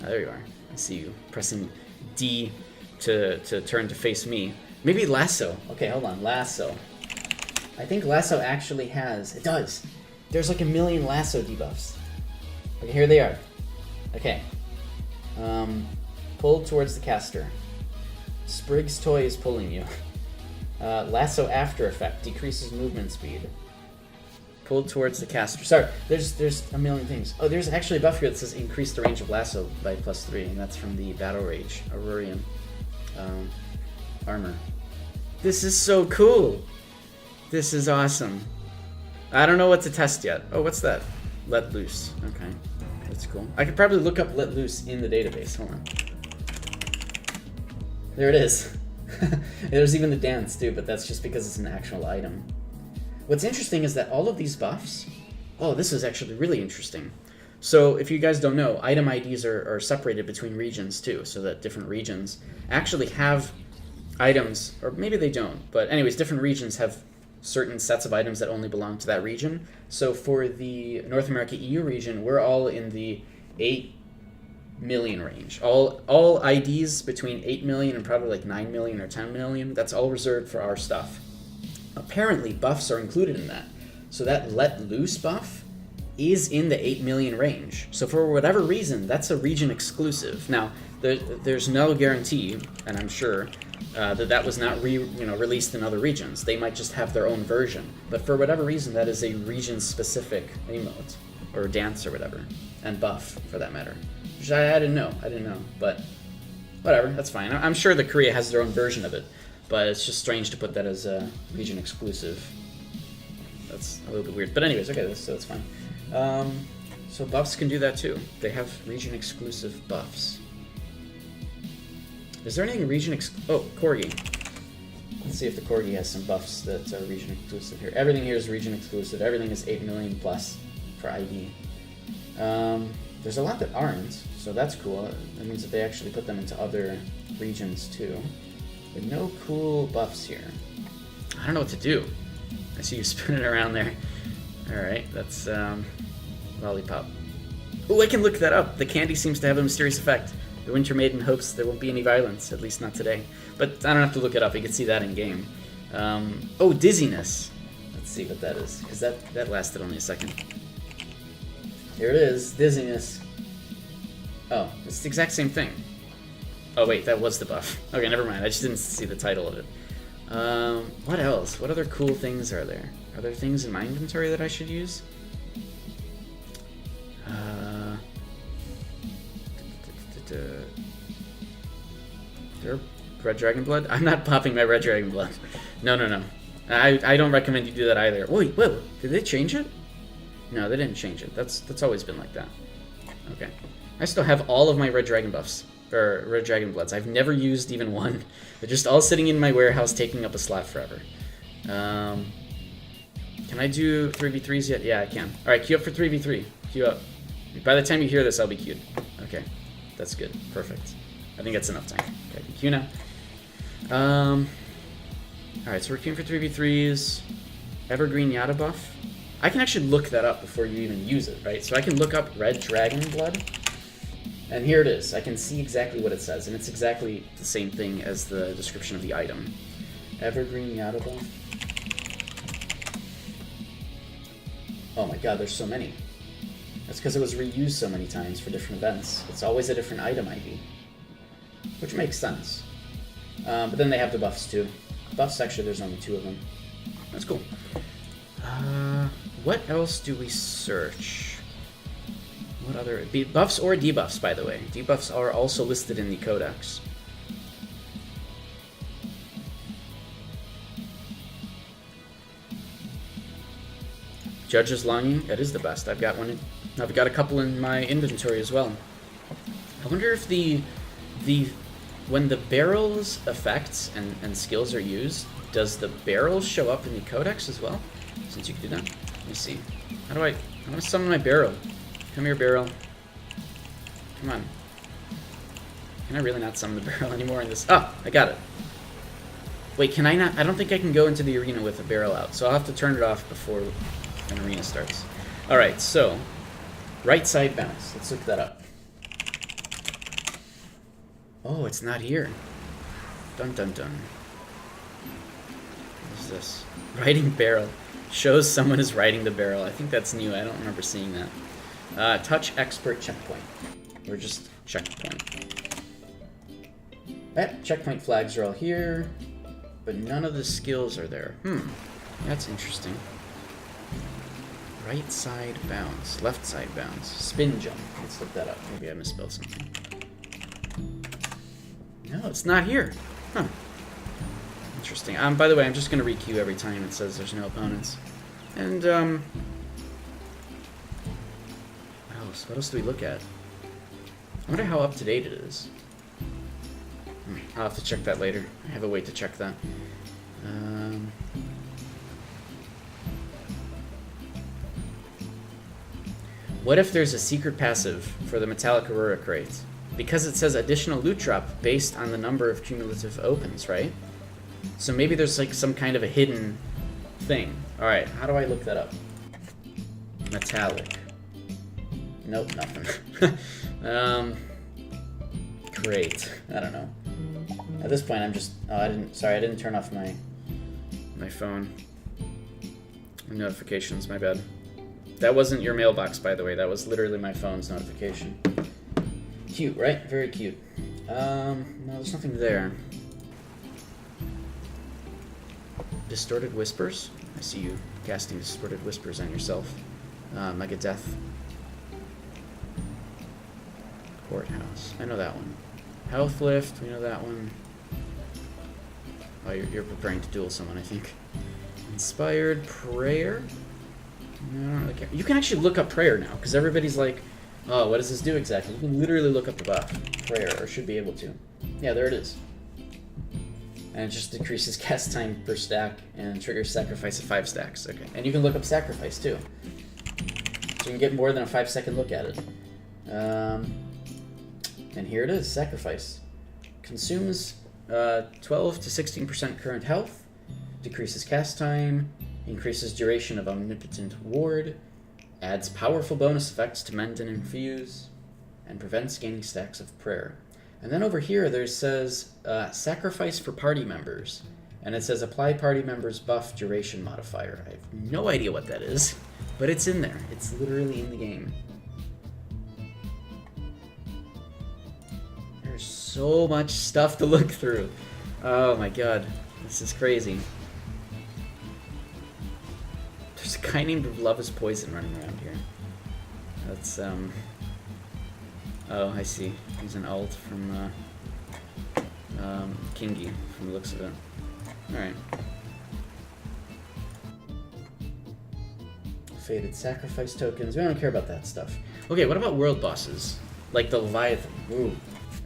Oh, there you are. I see you. Pressing D to turn to face me. Maybe lasso. Okay, hold on. Lasso. I think lasso actually has... It does. There's like a million lasso debuffs. Okay, here they are. Okay. Pull towards the caster. Sprig's toy is pulling you. Lasso after effect. Decreases movement speed. Pulled towards the caster. Sorry, there's a million things. Oh, there's actually a buff here that says increase the range of lasso by +3, and that's from the Battle Rage Auroran armor. This is so cool. This is awesome. I don't know what to test yet. Oh, what's that? Let loose. Okay, that's cool. I could probably look up let loose in the database. Hold on. There it is. There's even the dance too, but that's just because it's an actual item. What's interesting is that all of these buffs... Oh, this is actually really interesting. So, if you guys don't know, item IDs are separated between regions too, so that different regions actually have items, or maybe they don't, but anyways, different regions have certain sets of items that only belong to that region. So for the North America EU region, we're all in the 8 million range. All IDs between 8 million and probably like 9 million or 10 million, that's all reserved for our stuff. Apparently, buffs are included in that. So that Let Loose buff is in the 8 million range. So for whatever reason, that's a region exclusive. Now, there's no guarantee, and I'm sure, that was not released in other regions. They might just have their own version. But for whatever reason, that is a region-specific emote, or dance or whatever, and buff, for that matter. Which I didn't know. But whatever, that's fine. I'm sure that Korea has their own version of it. But it's just strange to put that as a region exclusive. That's a little bit weird. But anyways, okay, so that's fine. So buffs can do that too. They have region exclusive buffs. Is there anything region Oh, Corgi. Let's see if the Corgi has some buffs that are region exclusive here. Everything here is region exclusive. Everything is 8 million plus for ID. There's a lot that aren't, so that's cool. That means that they actually put them into other regions too. But no cool buffs here. I don't know what to do. I see you spinning around there. Alright, that's Lollipop. Oh, I can look that up. The candy seems to have a mysterious effect. The Winter Maiden hopes there won't be any violence, at least not today. But I don't have to look it up. You can see that in game. Oh, dizziness. Let's see what that is, because that lasted only a second. Here it is, dizziness. Oh, it's the exact same thing. Oh wait, that was the buff. Okay, never mind. I just didn't see the title of it. What else? What other cool things are there? Are there things in my inventory that I should use? There, Red Dragon Blood? I'm not popping my Red Dragon Blood. No. I don't recommend you do that either. Wait, did they change it? No, they didn't change it. That's always been like that. Okay. I still have all of my Red Dragon buffs. Or Red Dragon Bloods. I've never used even one. They're just all sitting in my warehouse taking up a slot forever. Can I do 3v3s yet? Yeah, I can. Alright, queue up for 3v3. Queue up. By the time you hear this, I'll be queued. Okay. That's good. Perfect. I think that's enough time. Okay, I can queue now. Alright, so we're queuing for 3v3s. Evergreen Yada buff. I can actually look that up before you even use it, right? So I can look up Red Dragon Blood. And here it is. I can see exactly what it says, and it's exactly the same thing as the description of the item. Evergreen Yada buff. Oh my god, there's so many. That's because it was reused so many times for different events. It's always a different item ID. Which makes sense. But then they have the buffs too. Buffs, actually, there's only 2 of them. That's cool. What else do we search? What other... buffs or debuffs, by the way. Debuffs are also listed in the codex. Judge's Longing, that is the best. I've got one. I've got a couple in my inventory as well. I wonder if when the barrel's effects and skills are used, does the barrel show up in the codex as well? Since you can do that. Let me see. How do I summon my barrel? Come here, barrel. Come on. Can I really not summon the barrel anymore in this? Oh, I got it. Wait, can I not? I don't think I can go into the arena with the barrel out, so I'll have to turn it off before an arena starts. Alright, so, right side bounce. Let's look that up. Oh, it's not here. Dun dun dun. What is this? Riding barrel. Shows someone is riding the barrel. I think that's new. I don't remember seeing that. Touch expert checkpoint. Or just checkpoint. Checkpoint flags are all here, but none of the skills are there. That's interesting. Right side bounce. Left side bounce. Spin jump. Let's look that up. Maybe I misspelled something. No, it's not here. Huh. Interesting. By the way, I'm just going to re-queue every time it says there's no opponents. And, what else? What else do we look at? I wonder how up-to-date it is. I'll have to check that later. I have a way to check that. What if there's a secret passive for the Metallic Aurora crate? Because it says additional loot drop based on the number of cumulative opens, right? So maybe there's like some kind of a hidden thing. Alright, how do I look that up? Metallic. Nope, nothing. Crate. I don't know. At this point I'm just... Oh, I didn't turn off my phone. Notifications, my bad. That wasn't your mailbox, by the way. That was literally my phone's notification. Cute, right? Very cute. No, there's nothing there. Distorted Whispers? I see you casting Distorted Whispers on yourself. Mega Death. Courthouse. I know that one. Health Lift, we know that one. Oh, you're preparing to duel someone, I think. Inspired Prayer? No, I don't really care. You can actually look up Prayer now, because everybody's like, oh, what does this do exactly? You can literally look up the buff. Prayer, or should be able to. Yeah, there it is. And it just decreases cast time per stack and triggers sacrifice of 5 stacks. Okay, and you can look up sacrifice too. So you can get more than a 5-second look at it. And here it is, sacrifice. Consumes 12 to 16% current health, decreases cast time, increases duration of Omnipotent Ward, adds powerful bonus effects to Mend and Infuse, and prevents gaining stacks of prayer. And then over here there says sacrifice for party members. And it says apply party members buff duration modifier. I have no idea what that is, but it's in there. It's literally in the game. There's so much stuff to look through. Oh my god, this is crazy. There's a guy named Love is Poison running around here. That's, oh, I see. He's an alt from, Kingy, from the looks of it. Alright. Faded sacrifice tokens. We don't care about that stuff. Okay, what about world bosses? Like the Leviathan. Ooh.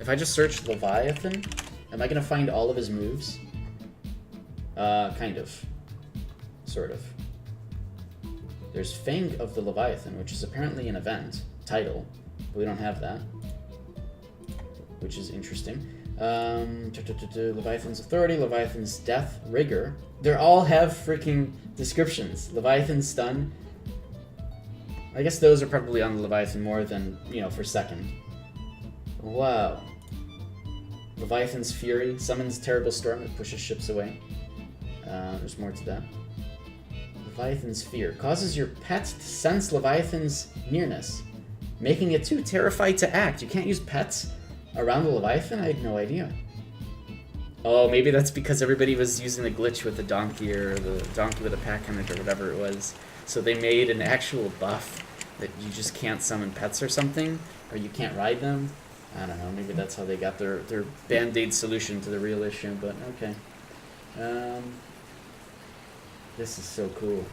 If I just search Leviathan, am I gonna find all of his moves? Kind of. Sort of. There's Fang of the Leviathan, which is apparently an event title, but we don't have that, which is interesting. Leviathan's Authority, Leviathan's Death, Rigor. They all have freaking descriptions. Leviathan's Stun. I guess those are probably on the Leviathan more than, you know, for second. Wow. Leviathan's Fury summons Terrible Storm that pushes ships away. There's more to that. Leviathan's Fear causes your pet to sense Leviathan's nearness, making it too terrified to act. You can't use pets around the Leviathan? I had no idea. Oh, maybe that's because everybody was using the glitch with the donkey or the donkey with a pack image or whatever it was. So they made an actual buff that you just can't summon pets or something, or you can't ride them. I don't know, maybe that's how they got their band-aid solution to the real issue, but okay. This is so cool.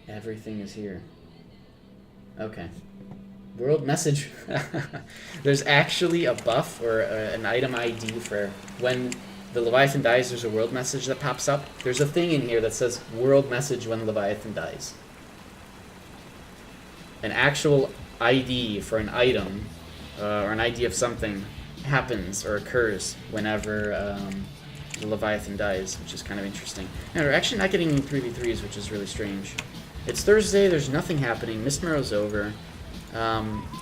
Everything is here. Okay. World message. There's actually a buff or an item ID for when the Leviathan dies, there's a world message that pops up. There's a thing in here that says world message when Leviathan dies. An actual ID for an item or an ID of something happens or occurs whenever the Leviathan dies, which is kind of interesting. And we're actually not getting any 3v3s, which is really strange. It's Thursday, there's nothing happening, Mist Mirror's over.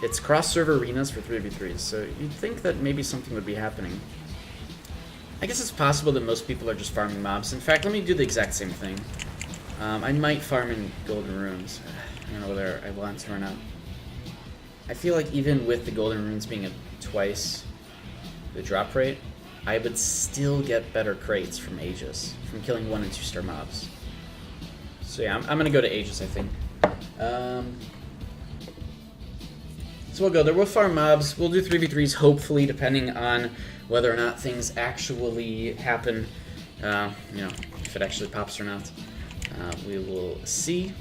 It's cross-server arenas for 3v3s, so you'd think that maybe something would be happening. I guess it's possible that most people are just farming mobs. In fact, let me do the exact same thing. I might farm in Golden Runes. I don't know whether I want to or not. I feel like even with the Golden Runes being at twice the drop rate, I would still get better crates from Aegis, from killing 1 and 2 star mobs. So yeah, I'm gonna go to Aegis, I think. So we'll go there. We'll farm mobs. We'll do 3v3s, hopefully, depending on whether or not things actually happen. You know, if it actually pops or not. We will see.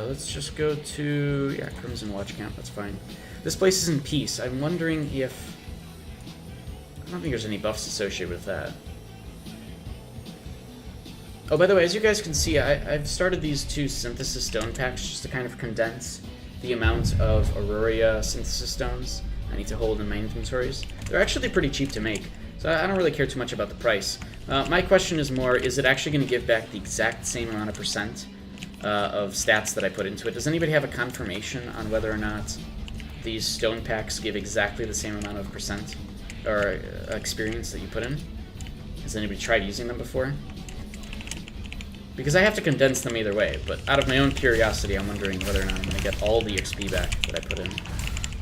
Let's just go to, yeah, Crimson Watch Camp, that's fine. This place is in peace. I'm wondering if, I don't think there's any buffs associated with that. Oh, by the way, as you guys can see, I've started these 2 synthesis stone packs just to kind of condense the amount of Auroran synthesis stones I need to hold in my inventories. They're actually pretty cheap to make, so I don't really care too much about the price. My question is more, is it actually going to give back the exact same amount of percent of stats that I put into it? Does anybody have a confirmation on whether or not these stone packs give exactly the same amount of percent or experience that you put in? Has anybody tried using them before? Because I have to condense them either way, but out of my own curiosity, I'm wondering whether or not I'm going to get all the XP back that I put in,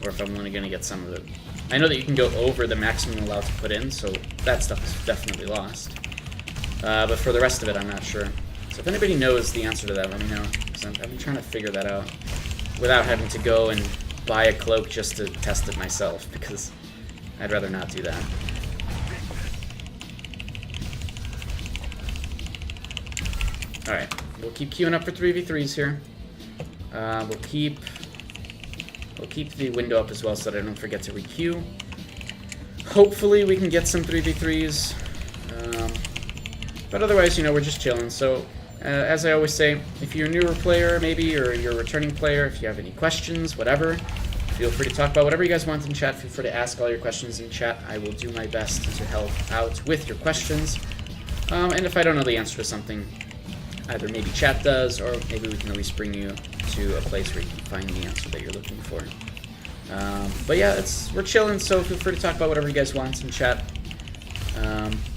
or if I'm only going to get some of it. I know that you can go over the maximum allowed to put in, so that stuff is definitely lost. But for the rest of it, I'm not sure. So if anybody knows the answer to that, let me know, because I've been trying to figure that out without having to go and buy a cloak just to test it myself, because I'd rather not do that. Alright, we'll keep queuing up for 3v3s here. We'll keep the window up as well so that I don't forget to requeue. Hopefully we can get some 3v3s. But otherwise, you know, we're just chilling. So, as I always say, if you're a newer player, maybe, or you're a returning player, if you have any questions, whatever, feel free to talk about whatever you guys want in chat. Feel free to ask all your questions in chat. I will do my best to help out with your questions. And if I don't know the answer to something, either maybe chat does, or maybe we can at least bring you to a place where you can find the answer that you're looking for. But yeah, we're chilling, so feel free to talk about whatever you guys want in chat.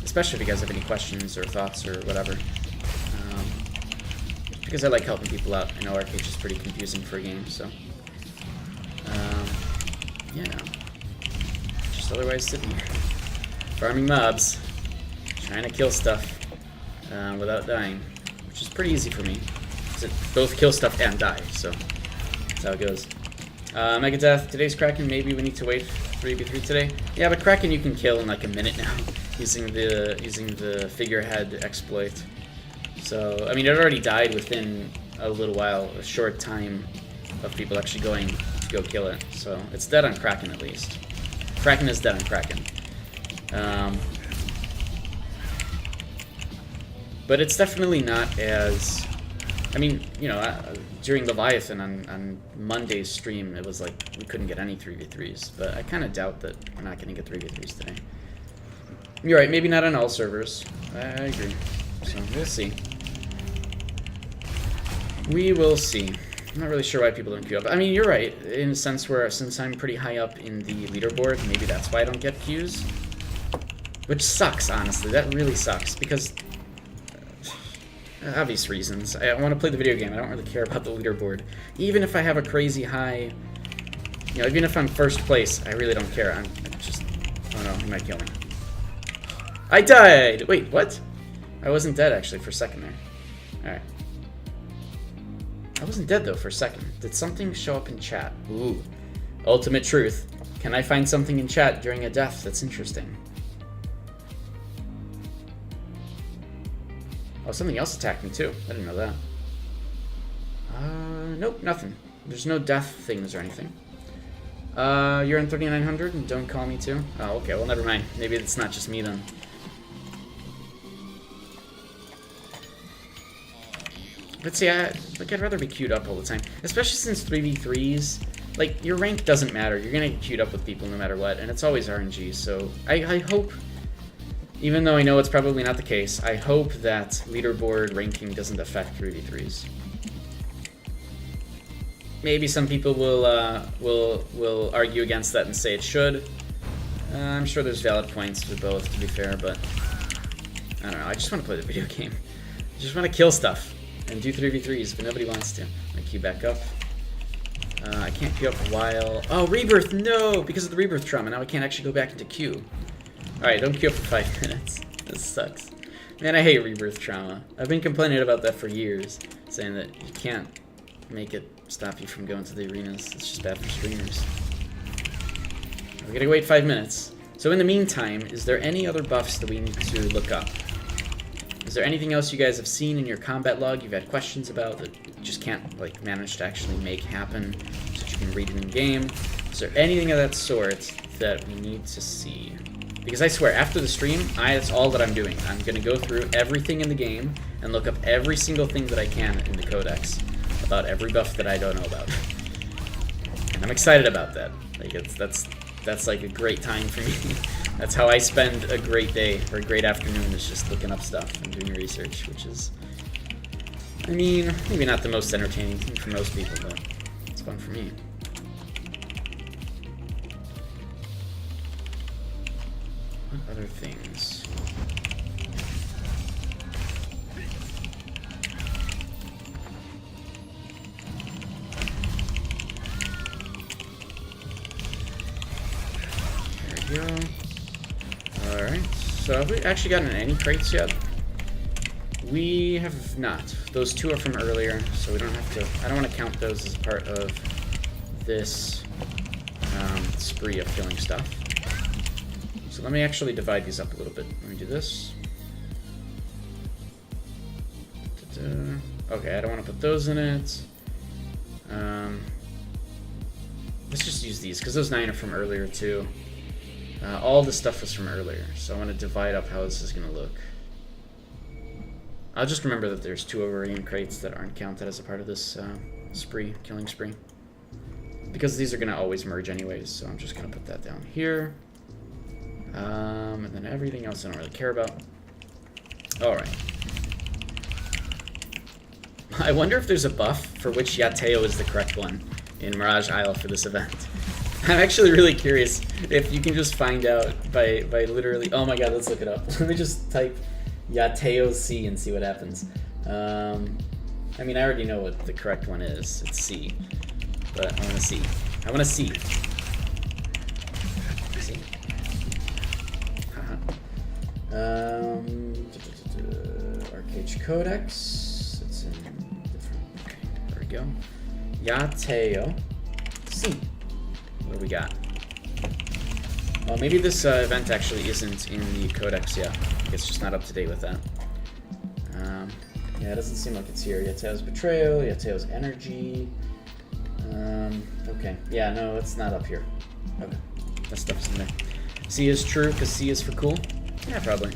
Especially if you guys have any questions or thoughts or whatever. Because I like helping people out. I know Arcade is pretty confusing for a game, so. Yeah. Just otherwise sitting here. Farming mobs. Trying to kill stuff without dying. Which is pretty easy for me. Both kill stuff and die, so that's how it goes. Megadeath, today's Kraken, maybe we need to wait 3v3 today. Yeah, but Kraken you can kill in like a minute now using the figurehead exploit. So I mean, it already died within a little while, a short time of people actually going to go kill it. So it's dead on Kraken at least. Kraken is dead on Kraken. But it's definitely not as, I mean, you know, during Leviathan on Monday's stream, it was like we couldn't get any 3v3s, but I kind of doubt that we're not going to get 3v3s today. You're right, maybe not on all servers. I agree. So we'll see. We will see. I'm not really sure why people don't queue up. I mean, you're right, in a sense where since I'm pretty high up in the leaderboard, maybe that's why I don't get queues. Which sucks, honestly. That really sucks, because obvious reasons. I want to play the video game. I don't really care about the leaderboard. Even if I have a crazy high, you know, even if I'm first place, I really don't care. I'm just, oh no, he might kill me. I died! Wait, what? I wasn't dead actually for a second there. Alright. I wasn't dead though for a second. Did something show up in chat? Ooh. Ultimate truth. Can I find something in chat during a death that's interesting? Oh, something else attacked me too. I didn't know that. Nope, nothing. There's no death things or anything. You're in 3900 and don't call me too? Oh, okay, well never mind. Maybe it's not just me then. But see, I'd rather be queued up all the time. Especially since 3v3s, like, your rank doesn't matter. You're gonna get queued up with people no matter what, and it's always RNG, so I hope, even though I know it's probably not the case, I hope that leaderboard ranking doesn't affect 3v3s. Maybe some people will argue against that and say it should. I'm sure there's valid points to both, to be fair, but I don't know. I just want to play the video game. I just want to kill stuff and do 3v3s, but nobody wants to. I'm gonna queue back up. I can't queue up a while. Oh, rebirth! No! Because of the rebirth trauma, now I can't actually go back into queue. Alright, don't queue up for 5 minutes. This sucks. Man, I hate rebirth trauma. I've been complaining about that for years, saying that you can't make it stop you from going to the arenas. It's just bad for streamers. We're gonna wait 5 minutes. So in the meantime, is there any other buffs that we need to look up? Is there anything else you guys have seen in your combat log you've had questions about that you just can't like manage to actually make happen so that you can read it in game? Is there anything of that sort that we need to see? Because I swear, after the stream, that's all that I'm doing. I'm gonna go through everything in the game and look up every single thing that I can in the codex about every buff that I don't know about. And I'm excited about that. Like that's like a great time for me. That's how I spend a great day or a great afternoon, is just looking up stuff and doing research, which is, I mean, maybe not the most entertaining thing for most people, but it's fun for me. What other things? There we go. Alright, so have we actually gotten any crates yet? We have not. Those two are from earlier, so we don't have to, I don't want to count those as part of this spree of killing stuff. So let me actually divide these up a little bit. Let me do this. Okay, I don't want to put those in it. Let's just use these, because those 9 are from earlier too. All this stuff was from earlier, so I want to divide up how this is going to look. I'll just remember that there's 2 Auroran crates that aren't counted as a part of this killing spree. Because these are going to always merge anyways, so I'm just going to put that down here. And then everything else I don't really care about. Alright. I wonder if there's a buff for which Yateo is the correct one in Mirage Isle for this event. I'm actually really curious if you can just find out by literally... Oh my god, let's look it up. Let me just type Yateo C and see what happens. I mean, I already know what the correct one is. It's C. But I want to see. I want to see. See? Arcade Codex. It's in different... Okay, there we go. Yateo C. What do we got? Well, maybe this event actually isn't in the codex yet. It's just not up to date with that. Yeah, it doesn't seem like it's here. Yateo's Betrayal, Yateo's Energy. Okay. Yeah, no, it's not up here. Okay. That stuff's in there. C is true, because C is for cool? Yeah, probably.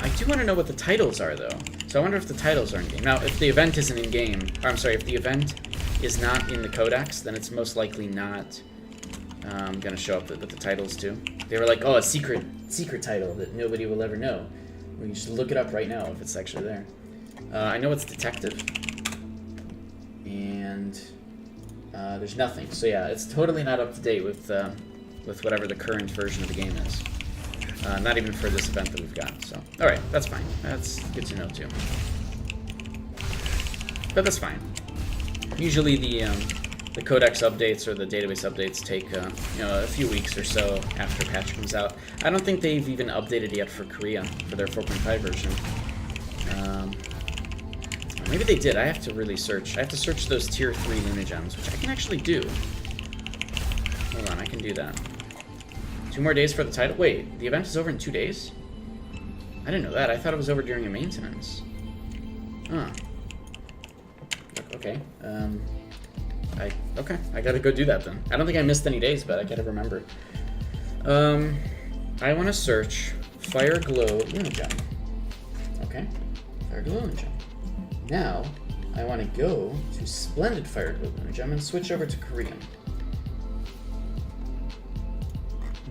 I do want to know what the titles are, though. So I wonder if the titles are in-game. Now, if the event isn't in-game... Or, I'm sorry, if the event is not in the codex, then it's most likely not going to show up with the titles, too. They were like, oh, a secret title that nobody will ever know. We can just look it up right now if it's actually there. I know it's Detective. And there's nothing. So yeah, it's totally not up to date with whatever the current version of the game is. Not even for this event that we've got. So, all right, that's fine. That's good to know too. But that's fine. Usually the codex updates or the database updates take a few weeks or so after patch comes out. I don't think they've even updated yet for Korea for their 4.5 version. Maybe they did. I have to really search. I have to search those tier 3 Luna gems, which I can actually do. Hold on, I can do that. 2 more days for the title. Wait, the event is over in 2 days? I didn't know that. I thought it was over during a maintenance. Huh. Okay. Okay, I gotta go do that then. I don't think I missed any days, but I gotta remember. I want to search Fire Glow Luna Gem. Okay. Fire Glow Lunar Gem. Now, I want to go to Splendid Fire Glow Lunar Gem and switch over to Korean.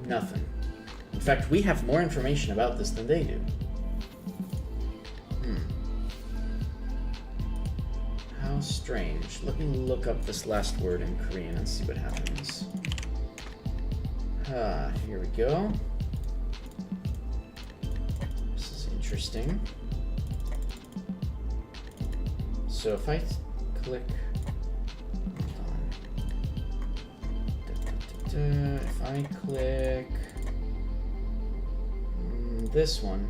Nothing. In fact, we have more information about this than they do. How strange. Let me look up this last word in Korean and see what happens. Here we go. This is interesting. So if I click... Hold on. If I click... this one,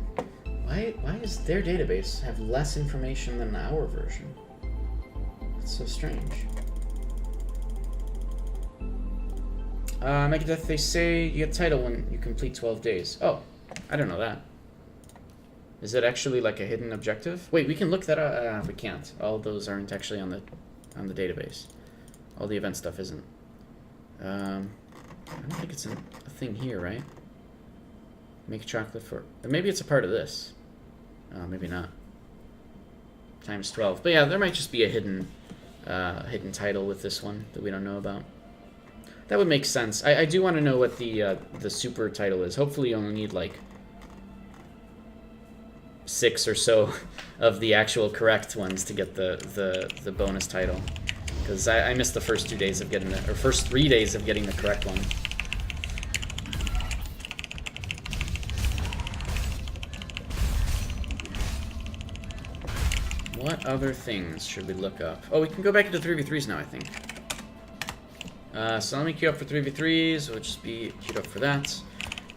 why does their database have less information than our version? That's so strange. Megadeth, they say you get title when you complete 12 days. Oh, I don't know that. Is it actually like a hidden objective? Wait, we can look that up. We can't. All those aren't actually on the database. All the event stuff isn't. I don't think it's a thing here, right? Make chocolate for... Maybe it's a part of this. Maybe not. Times 12. But yeah, there might just be a hidden title with this one that we don't know about. That would make sense. I do want to know what the super title is. Hopefully you only need like 6 or so of the actual correct ones to get the bonus title. Because I missed the first 2 days of getting or first 3 days of getting the correct one. What other things should we look up? Oh, we can go back into 3v3s now, I think. So let me queue up for 3v3s. We'll just be queued up for that.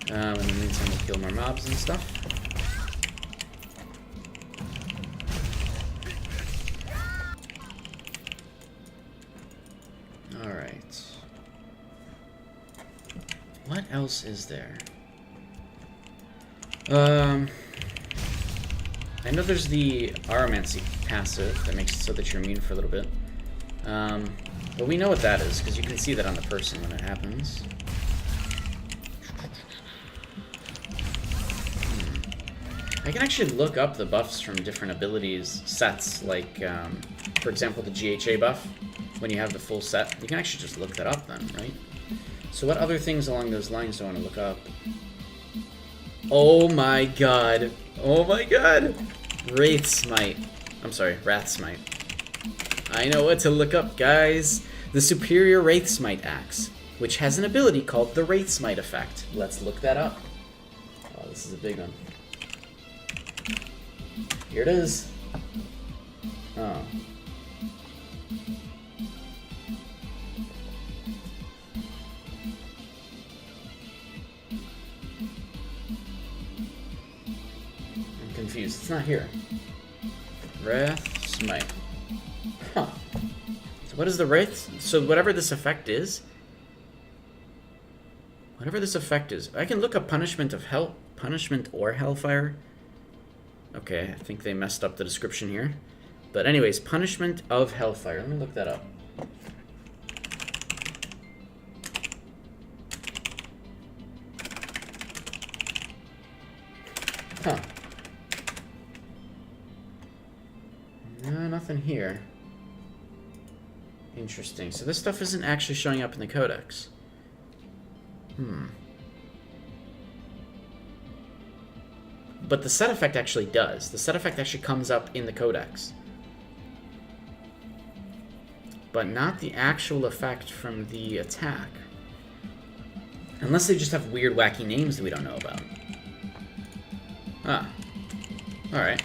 In the meantime, we'll kill more mobs and stuff. Alright. What else is there? I know there's the Aromancy passive that makes it so that you're immune for a little bit. But we know what that is, because you can see that on the person when it happens. I can actually look up the buffs from different abilities sets, like, for example, the GHA buff. When you have the full set, you can actually just look that up then, right? So what other things along those lines do I want to look up? Oh my god. Oh my god! Wraith Smite. I'm sorry, Wrath Smite. I know what to look up, guys. The Superior Wraith Smite Axe, which has an ability called the Wraith Smite effect. Let's look that up. Oh, this is a big one. Here it is. Oh. I'm confused. It's not here. Wrath Smite. Huh. So what is the Wraith? So whatever this effect is, I can look up Punishment or Hellfire. Okay, I think they messed up the description here. But anyways, Punishment of Hellfire. Let me look that up. Huh. No, nothing here. Interesting. So this stuff isn't actually showing up in the codex. But the set effect actually does. The set effect actually comes up in the codex. But not the actual effect from the attack. Unless they just have weird, wacky names that we don't know about. Ah. Alright.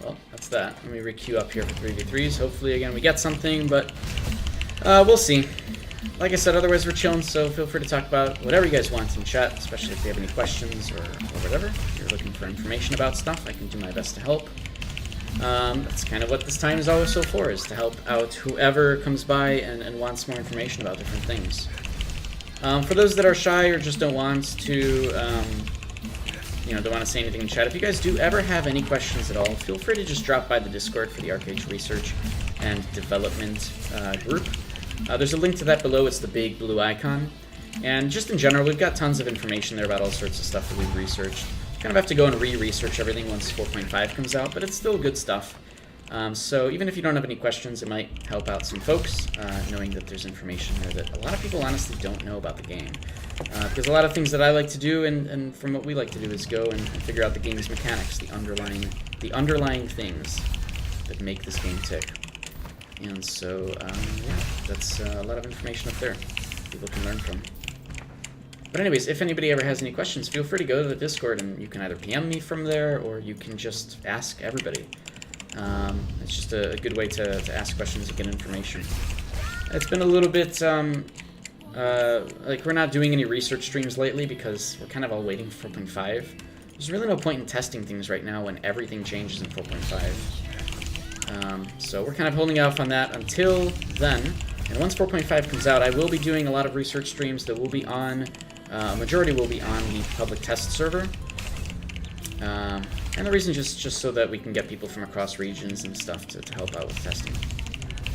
Well, that's that. Let me re-queue up here for 3v3s. Hopefully, again, we get something, but we'll see. Like I said, otherwise we're chilling, so feel free to talk about whatever you guys want in chat, especially if you have any questions or whatever. If you're looking for information about stuff, I can do my best to help. That's kind of what this time is also for, is to help out whoever comes by and wants more information about different things. For those that are shy or just don't want to, don't want to say anything in chat, if you guys do ever have any questions at all, feel free to just drop by the Discord for the Arcade Research and Development group. There's a link to that below. It's the big blue icon. And just in general, we've got tons of information there about all sorts of stuff that we've researched. Kind of have to go and re-research everything once 4.5 comes out, but it's still good stuff. So even if you don't have any questions, it might help out some folks, knowing that there's information there that a lot of people honestly don't know about the game. Because a lot of things that I like to do, and from what we like to do, is go and figure out the game's mechanics, the underlying things that make this game tick. And so, yeah, that's a lot of information up there people can learn from. But anyways, if anybody ever has any questions, feel free to go to the Discord, and you can either PM me from there, or you can just ask everybody. It's just a good way to ask questions and get information. It's been a little bit, like, we're not doing any research streams lately because we're kind of all waiting for 4.5. There's really no point in testing things right now when everything changes in 4.5. So we're kind of holding off on that until then. And once 4.5 comes out, I will be doing a lot of research streams that will be on, a majority will be on the public test server. And the reason just so that we can get people from across regions and stuff to help out with testing.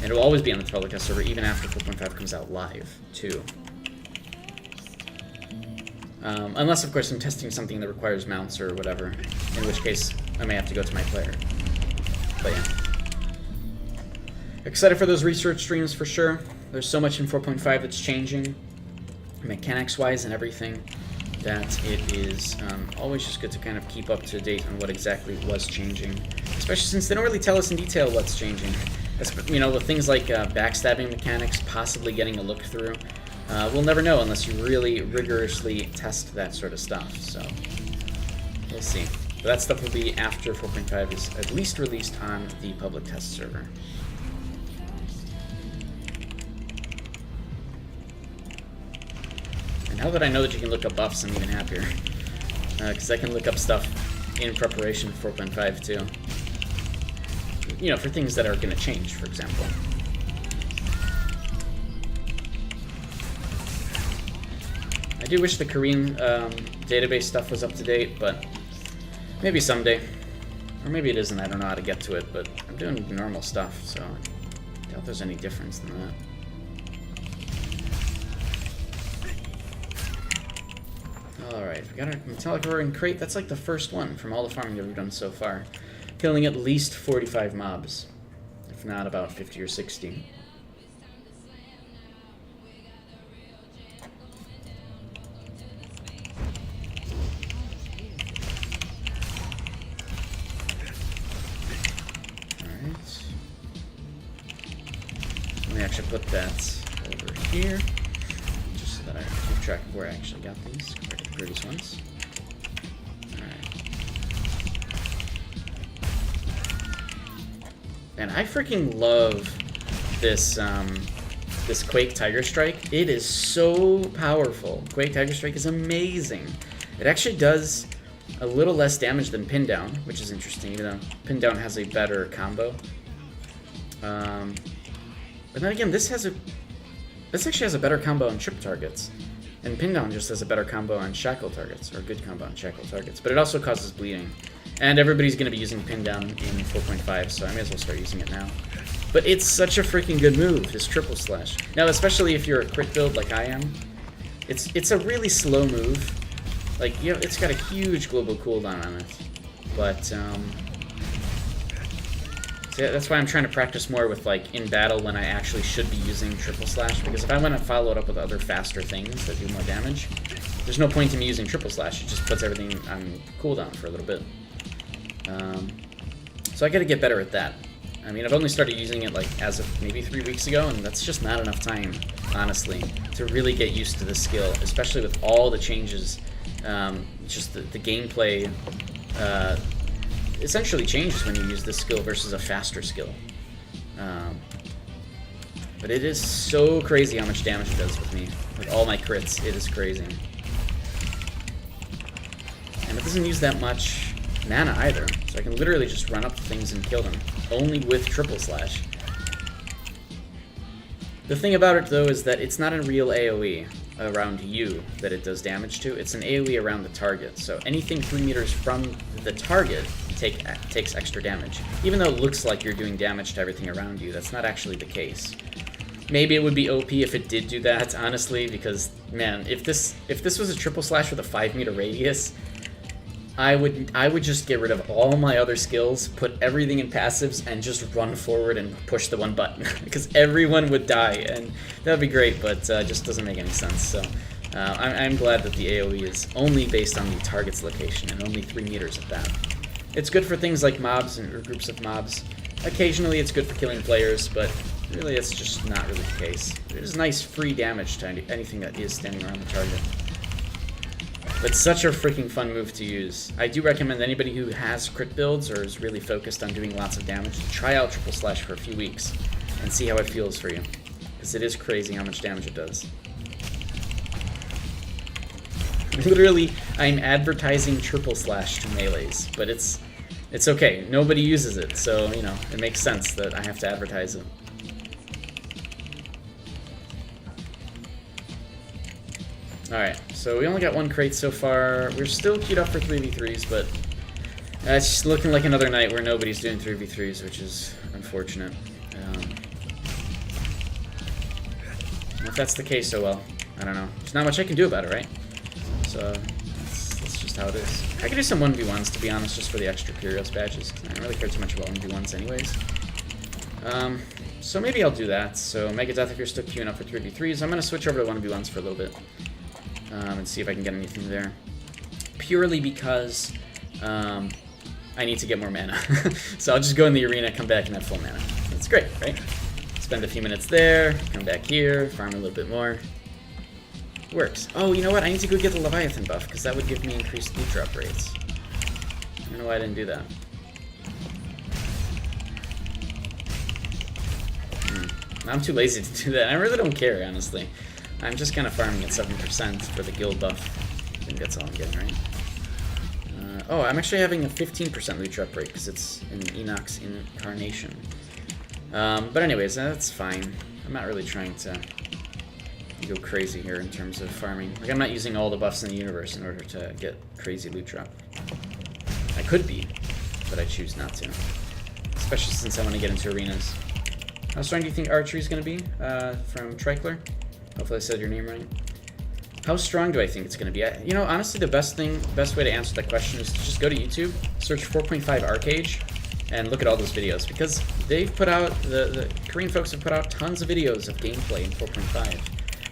And it will always be on the public test server, even after 4.5 comes out live, too. Unless, of course, I'm testing something that requires mounts or whatever, in which case I may have to go to my player. But yeah. Excited for those research streams for sure. There's so much in 4.5 that's changing, mechanics-wise and everything, that it is always just good to kind of keep up to date on what exactly was changing. Especially since they don't really tell us in detail what's changing. You know, with things like backstabbing mechanics possibly getting a look through. We'll never know unless you really rigorously test that sort of stuff, so we'll see. But that stuff will be after 4.5 is at least released on the public test server. And now that I know that you can look up buffs, I'm even happier. Because I can look up stuff in preparation for 4.5 too. You know, for things that are going to change, for example. I do wish the Korean database stuff was up to date, but maybe someday. Or maybe it isn't, I don't know how to get to it, but I'm doing normal stuff, so I doubt there's any difference in that. Alright, we got our Metallic Auroran crate. That's like the first one from all the farming that we've done so far. Killing at least 45 mobs, if not about 50 or 60. Alright. Let me actually put that over here, just so that I keep track of where I actually got these compared to the previous ones. And I freaking love this this Quake Tiger Strike. It is so powerful. Quake Tiger Strike is amazing. It actually does a little less damage than Pin Down, which is interesting, even though Pin Down has a better combo. But then again, this actually has a better combo on trip targets. And Pin Down just has a better combo on shackle targets, or a good combo on shackle targets. But it also causes bleeding. And everybody's going to be using Pin Down in 4.5, so I may as well start using it now. But it's such a freaking good move, this triple slash. Now, especially if you're a crit build like I am, it's a really slow move. Like, you know, it's got a huge global cooldown on it. But, so yeah, that's why I'm trying to practice more with, like, in battle when I actually should be using triple slash. Because if I want to follow it up with other faster things that do more damage, there's no point in me using triple slash. It just puts everything on cooldown for a little bit. So I gotta get better at that. I mean, I've only started using it like as of maybe 3 weeks ago, and that's just not enough time, honestly, to really get used to this skill, especially with all the changes. Just the gameplay essentially changes when you use this skill versus a faster skill. But it is so crazy how much damage it does with me. With all my crits, it is crazy. And it doesn't use that much mana either, so I can literally just run up to things and kill them, only with triple slash. The thing about it though is that it's not a real AoE around you that it does damage to, it's an AoE around the target, so anything 3 meters from the target takes extra damage. Even though it looks like you're doing damage to everything around you, that's not actually the case. Maybe it would be OP if it did do that, honestly, because, man, if this was a triple slash with a 5 meter radius, I would just get rid of all my other skills, put everything in passives, and just run forward and push the one button because everyone would die, and that would be great, but just doesn't make any sense. So I'm glad that the AoE is only based on the target's location and only 3 meters at that. It's good for things like mobs or groups of mobs. Occasionally it's good for killing players, but really it's just not really the case. There's nice free damage to anything that is standing around the target. But such a freaking fun move to use. I do recommend anybody who has crit builds or is really focused on doing lots of damage to try out Triple Slash for a few weeks and see how it feels for you. Because it is crazy how much damage it does. Literally, I'm advertising Triple Slash to melees, but it's okay. Nobody uses it, so, you know, it makes sense that I have to advertise it. Alright, so we only got 1 crate so far. We're still queued up for 3v3s, but it's just looking like another night where nobody's doing 3v3s, which is unfortunate. If that's the case, oh well. I don't know. There's not much I can do about it, right? So that's just how it is. I could do some 1v1s, to be honest, just for the extra Curios badges. I don't really care too much about 1v1s anyways. So maybe I'll do that. So Megadeth, if you're still queuing up for 3v3s, I'm going to switch over to 1v1s for a little bit. And see if I can get anything there. Purely because I need to get more mana. So I'll just go in the arena, come back, and have full mana. That's great, right? Spend a few minutes there, come back here, farm a little bit more. Works. Oh, you know what? I need to go get the Leviathan buff, because that would give me increased loot drop rates. I don't know why I didn't do that. I'm too lazy to do that. I really don't care, honestly. I'm just kind of farming at 7% for the guild buff. I think that's all I'm getting, right? Oh, I'm actually having a 15% loot drop rate because it's an Enox Incarnation. But anyways, that's fine. I'm not really trying to go crazy here in terms of farming. Like, I'm not using all the buffs in the universe in order to get crazy loot drop. I could be, but I choose not to. Especially since I want to get into arenas. How strong do you think archery is going to be? From Tricler? Hopefully I said your name right. How strong do I think it's going to be? You know, honestly, the best way to answer that question is to just go to YouTube, search 4.5 Arcade, and look at all those videos. Because they've put out, the Korean folks have put out tons of videos of gameplay in 4.5.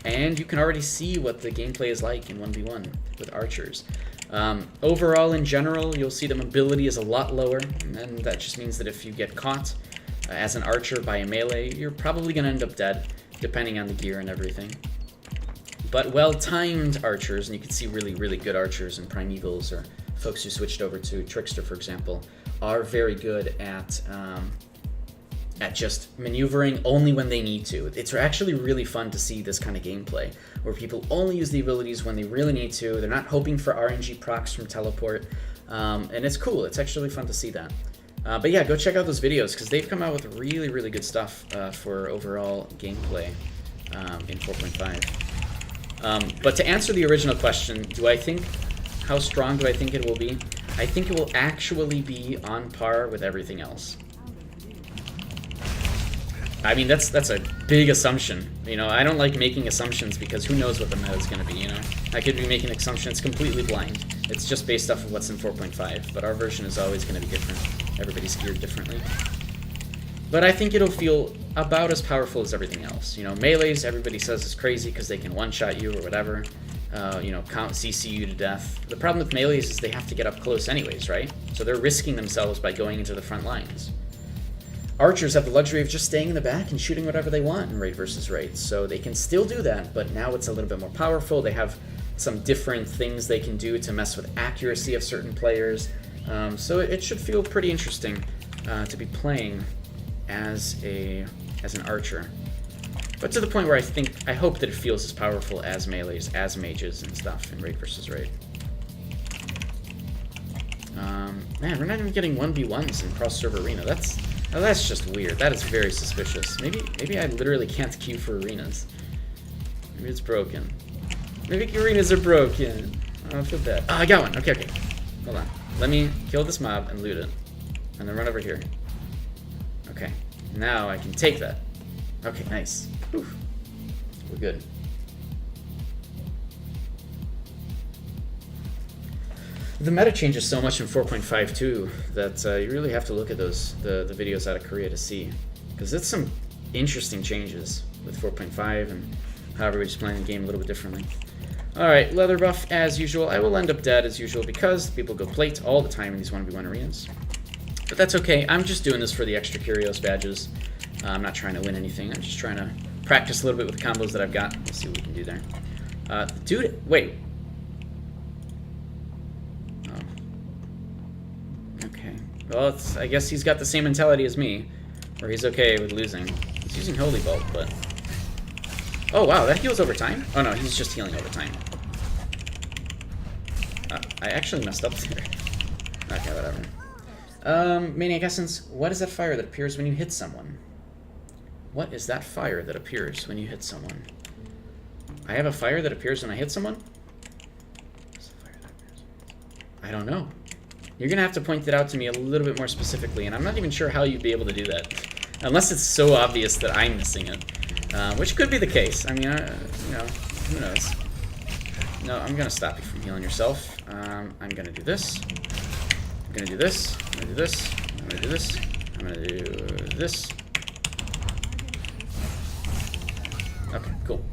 And you can already see what the gameplay is like in 1v1 with archers. Overall, in general, you'll see the mobility is a lot lower, and that just means that if you get caught as an archer by a melee, you're probably going to end up dead, depending on the gear and everything. But well-timed archers, and you can see really, really good archers in Primevals, or folks who switched over to Trickster, for example, are very good at just maneuvering only when they need to. It's actually really fun to see this kind of gameplay, where people only use the abilities when they really need to. They're not hoping for RNG procs from teleport, and it's cool. It's actually fun to see that. But yeah, go check out those videos, because they've come out with really, really good stuff for overall gameplay in 4.5. But to answer the original question, how strong do I think it will be? I think it will actually be on par with everything else. I mean, that's a big assumption. You know, I don't like making assumptions because who knows what the meta is going to be, you know? I could be making assumptions completely blind. It's just based off of what's in 4.5, but our version is always going to be different. Everybody's geared differently. But I think it'll feel about as powerful as everything else. You know, melees, everybody says is crazy because they can one-shot you or whatever. You know, count CC you to death. The problem with melees is they have to get up close anyways, right? So they're risking themselves by going into the front lines. Archers have the luxury of just staying in the back and shooting whatever they want in raid versus raid. So they can still do that, but now it's a little bit more powerful. They have some different things they can do to mess with accuracy of certain players. So it should feel pretty interesting to be playing as an archer. But to the point where I hope that it feels as powerful as melees, as mages and stuff in raid versus raid. Man, we're not even getting 1v1s in cross-server arena. That's just weird. That is very suspicious. Maybe I literally can't queue for arenas. Maybe it's broken. Maybe arenas are broken. Oh, I feel bad. Oh, I got one. Okay. Hold on. Let me kill this mob and loot it. And then run over here. Okay. Now I can take that. Okay, nice. Whew. We're good. The meta changes so much in 4.52 that you really have to look at the videos out of Korea to see, because it's some interesting changes with 4.5 and how everybody's playing the game a little bit differently. Alright, leather buff as usual. I will end up dead as usual because people go plate all the time in these 1v1 arenas. But that's okay, I'm just doing this for the extra curios badges. I'm not trying to win anything, I'm just trying to practice a little bit with the combos that I've got. Let's see what we can do there. Dude, wait. Okay. Well, I guess he's got the same mentality as me, where he's okay with losing. He's using Holy Bolt, but... Oh, wow, that heals over time? Oh, no, he's just healing over time. I actually messed up there. Okay, whatever. Maniac Essence, what is that fire that appears when you hit someone? What is that fire that appears when you hit someone? I have a fire that appears when I hit someone? I don't know. You're going to have to point it out to me a little bit more specifically, and I'm not even sure how you'd be able to do that. Unless it's so obvious that I'm missing it. Which could be the case. I mean, you know, who knows? No, I'm going to stop you from healing yourself. I'm going to do this. I'm going to do this. I'm going to do this. I'm going to do this. I'm going to do this. Okay, cool.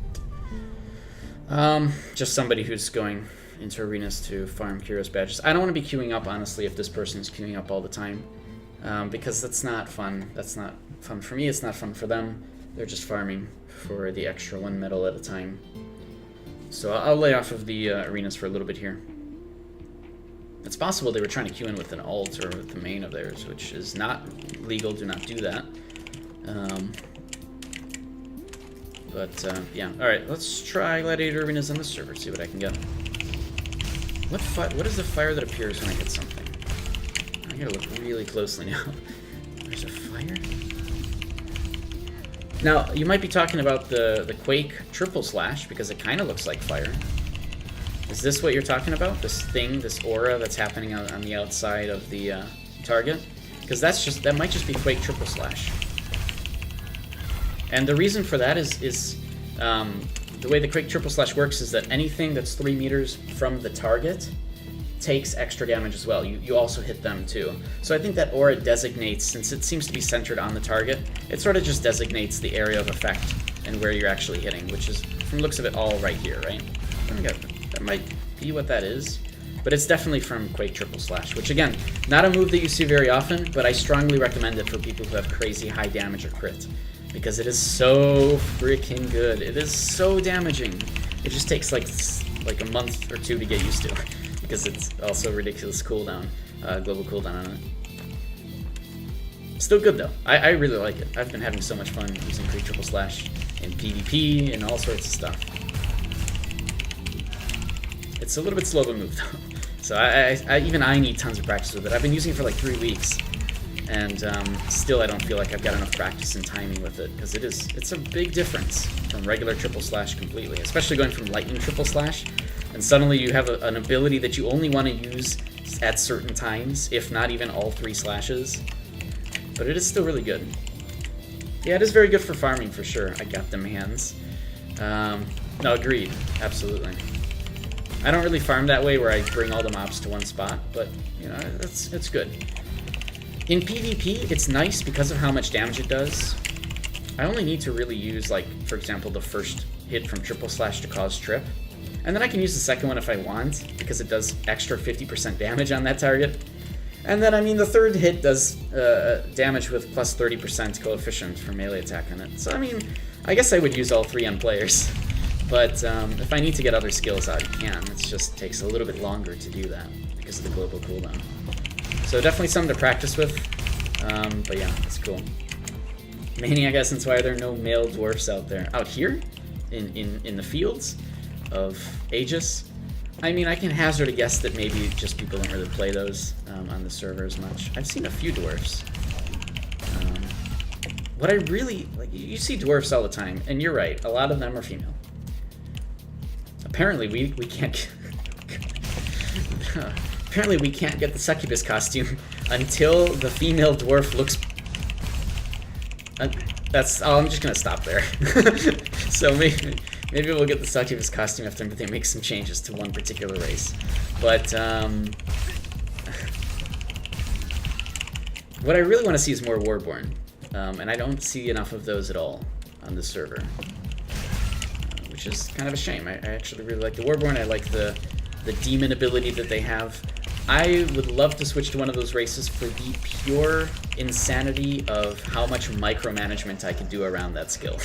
Just somebody who's going into arenas to farm Curious badges. I don't want to be queuing up, honestly, if this person is queuing up all the time. Because that's not fun. That's not fun for me. It's not fun for them. They're just farming for the extra 1 medal at a time. So I'll lay off of the arenas for a little bit here. It's possible they were trying to queue in with an ult or with the main of theirs, which is not legal. Do not do that. Yeah. Alright, let's try Gladiator Arenas on the server, see what I can get. What is the fire that appears when I hit something? I gotta look really closely now. There's a fire? Now, you might be talking about the Quake triple slash, because it kind of looks like fire. Is this what you're talking about? This thing, this aura that's happening on the outside of the target? Because that might just be Quake triple slash. And the reason for that is the way the Quake triple slash works is that anything that's 3 meters from the target takes extra damage as well. You also hit them too. So I think that aura designates, since it seems to be centered on the target, it sort of just designates the area of effect and where you're actually hitting, which is, from the looks of it, all right here, right? I think that might be what that is. But it's definitely from Quake triple slash, which again, not a move that you see very often, but I strongly recommend it for people who have crazy high damage or crit, because it is so freaking good. It is so damaging. It just takes like a month or 2 to get used to, because it's also ridiculous cooldown, global cooldown on it. Still good though. I really like it. I've been having so much fun using Quake triple slash in PvP and all sorts of stuff. It's a little bit slow of a move though. So even I need tons of practice with it. I've been using it for like 3 weeks, and still I don't feel like I've got enough practice and timing with it, because it's a big difference from regular triple slash completely, especially going from lightning triple slash, and suddenly you have an ability that you only want to use at certain times, if not even all 3 slashes. But it is still really good. Yeah, it is very good for farming for sure. I got them hands. No, agreed. Absolutely. I don't really farm that way where I bring all the mobs to one spot, but you know, it's good. In PvP, it's nice because of how much damage it does. I only need to really use, like, for example, the first hit from triple slash to cause trip. And then I can use the second one if I want, because it does extra 50% damage on that target. And then, I mean, the third hit does damage with plus 30% coefficient for melee attack on it. So, I mean, I guess I would use all 3 on players. But if I need to get other skills out, you can. It just takes a little bit longer to do that because of the global cooldown. So definitely something to practice with. But yeah, it's cool. Maniac Essence, why are there no male dwarfs out there? Out here? In the fields of Aegis? I mean, I can hazard a guess that maybe just people don't really play those on the server as much. I've seen a few dwarfs. What I really... like, you see dwarfs all the time, and you're right, a lot of them are female. Apparently, we can't... apparently, we can't get the succubus costume until the female dwarf looks... That's. Oh, I'm just gonna stop there. So maybe we'll get the Succubus costume after they make some changes to one particular race. But what I really want to see is more Warborn, and I don't see enough of those at all on the server, which is kind of a shame. I actually really like the Warborn. I like the demon ability that they have. I would love to switch to one of those races for the pure insanity of how much micromanagement I could do around that skill.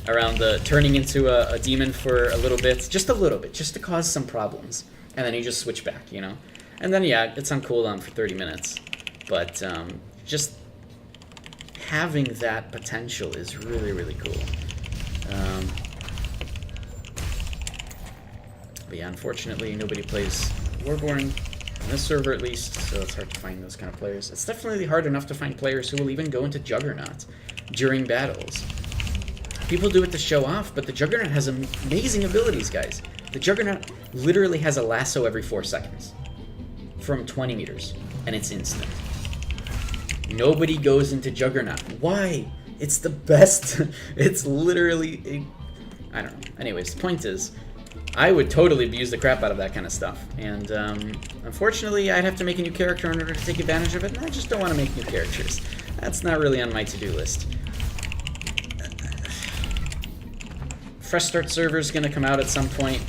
Around the turning into a demon for a little bit, just to cause some problems. And then you just switch back, you know? And then, yeah, it's on cooldown for 30 minutes. But just having that potential is really, really cool. But yeah, unfortunately, nobody plays Warborn. On this server, at least, so it's hard to find those kind of players. It's definitely hard enough to find players who will even go into Juggernaut during battles. People do it to show off, but the Juggernaut has amazing abilities, guys. The Juggernaut literally has a lasso every 4 seconds from 20 meters, and it's instant. Nobody goes into Juggernaut. Why? It's the best. It's literally... I don't know. Anyways, the point is, I would totally abuse the crap out of that kind of stuff. And unfortunately, I'd have to make a new character in order to take advantage of it, and I just don't want to make new characters. That's not really on my to-do list. Fresh Start server is going to come out at some point.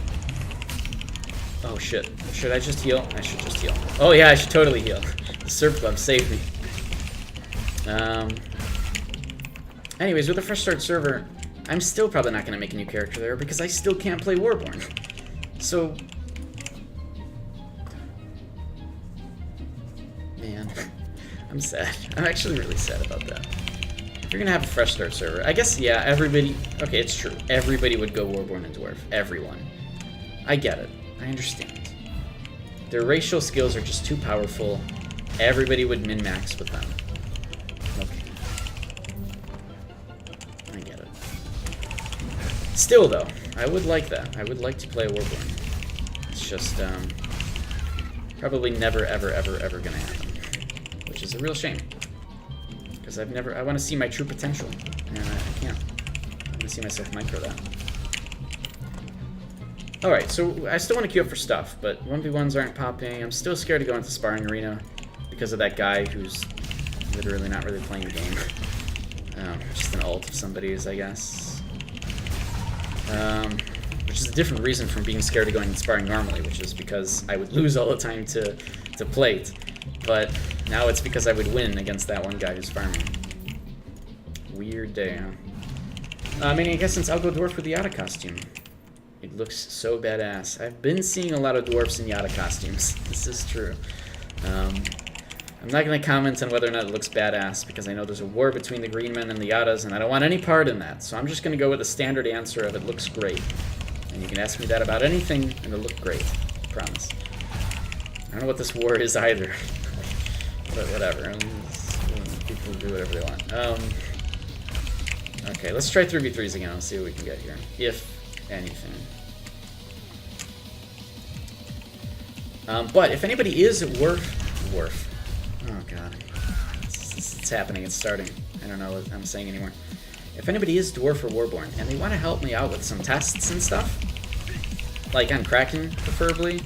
Oh shit. Should I just heal? I should just heal. Oh yeah, I should totally heal. The Surf Club saved me. Anyways, with the Fresh Start server, I'm still probably not going to make a new character there because I still can't play Warborn. So... Man, I'm sad. I'm actually really sad about that. If you're going to have a Fresh Start server, I guess, yeah, everybody... Okay, it's true. Everybody would go Warborn and Dwarf. Everyone. I get it. I understand. Their racial skills are just too powerful. Everybody would min-max with them. Okay. I get it. Still, though, I would like that. I would like to play Warborn. It's just, probably never, ever, ever, ever gonna happen. Which is a real shame. Because I want to see my true potential. And I can't. I want to see myself micro that. Alright, so I still want to queue up for stuff, but 1v1s aren't popping. I'm still scared to go into Sparring Arena because of that guy who's literally not really playing the game. Just an ult of somebody's, I guess. Which is a different reason from being scared of going and sparring normally, which is because I would lose all the time to plate. But now it's because I would win against that one guy who's farming. Weird day, huh? I mean, I guess since I'll go Dwarf with the Yada costume. It looks so badass. I've been seeing a lot of dwarfs in Yada costumes. This is true. I'm not going to comment on whether or not it looks badass, because I know there's a war between the green men and the Yadas, and I don't want any part in that. So I'm just going to go with the standard answer of it looks great. And you can ask me that about anything, and it'll look great. I promise. I don't know what this war is either. But whatever. People do whatever they want. Okay, let's try 3v3s again. Let's see what we can get here. If anything. But if anybody is Worf. Oh god. It's happening, it's starting. I don't know what I'm saying anymore. If anybody is Dwarf or Warborn, and they want to help me out with some tests and stuff, like on Kraken preferably,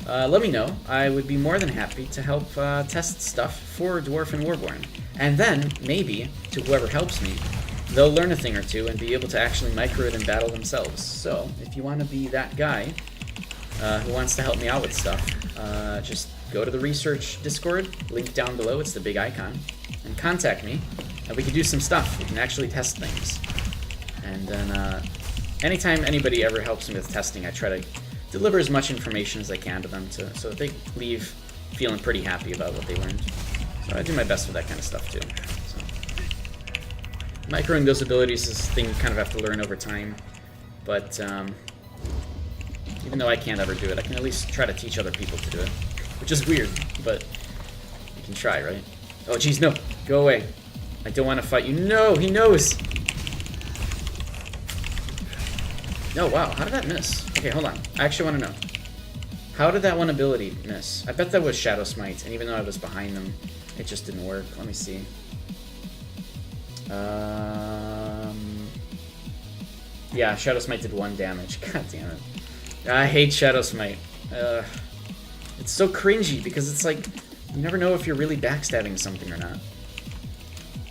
let me know. I would be more than happy to help test stuff for Dwarf and Warborn. And then, maybe, to whoever helps me, they'll learn a thing or two and be able to actually micro it in battle themselves. So, if you want to be that guy who wants to help me out with stuff, just go to the research Discord, link down below, it's the big icon, and contact me, and we can do some stuff. We can actually test things. And then, anytime anybody ever helps me with testing, I try to deliver as much information as I can to them so that they leave feeling pretty happy about what they learned. So I do my best with that kind of stuff too. Microing those abilities is a thing you kind of have to learn over time, but even though I can't ever do it, I can at least try to teach other people to do it, which is weird, but you can try, right? Oh geez, no, go away. I don't want to fight you. No, he knows! No, wow, how did that miss? Okay, hold on, I actually want to know. How did that one ability miss? I bet that was Shadow Smite, and even though I was behind them, it just didn't work. Let me see. Yeah, Shadow Smite did 1 damage. God damn it. I hate Shadow Smite. It's so cringy because it's like, you never know if you're really backstabbing something or not.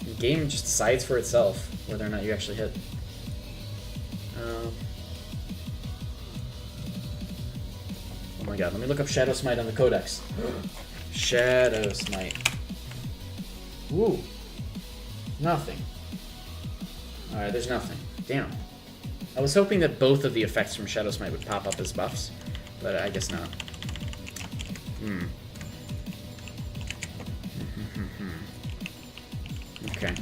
The game just decides for itself whether or not you actually hit. Oh my god, let me look up Shadow Smite on the Codex. Shadow Smite. Woo. Nothing. Alright, there's nothing. Damn. I was hoping that both of the effects from Shadow Smite would pop up as buffs, but I guess not. Okay.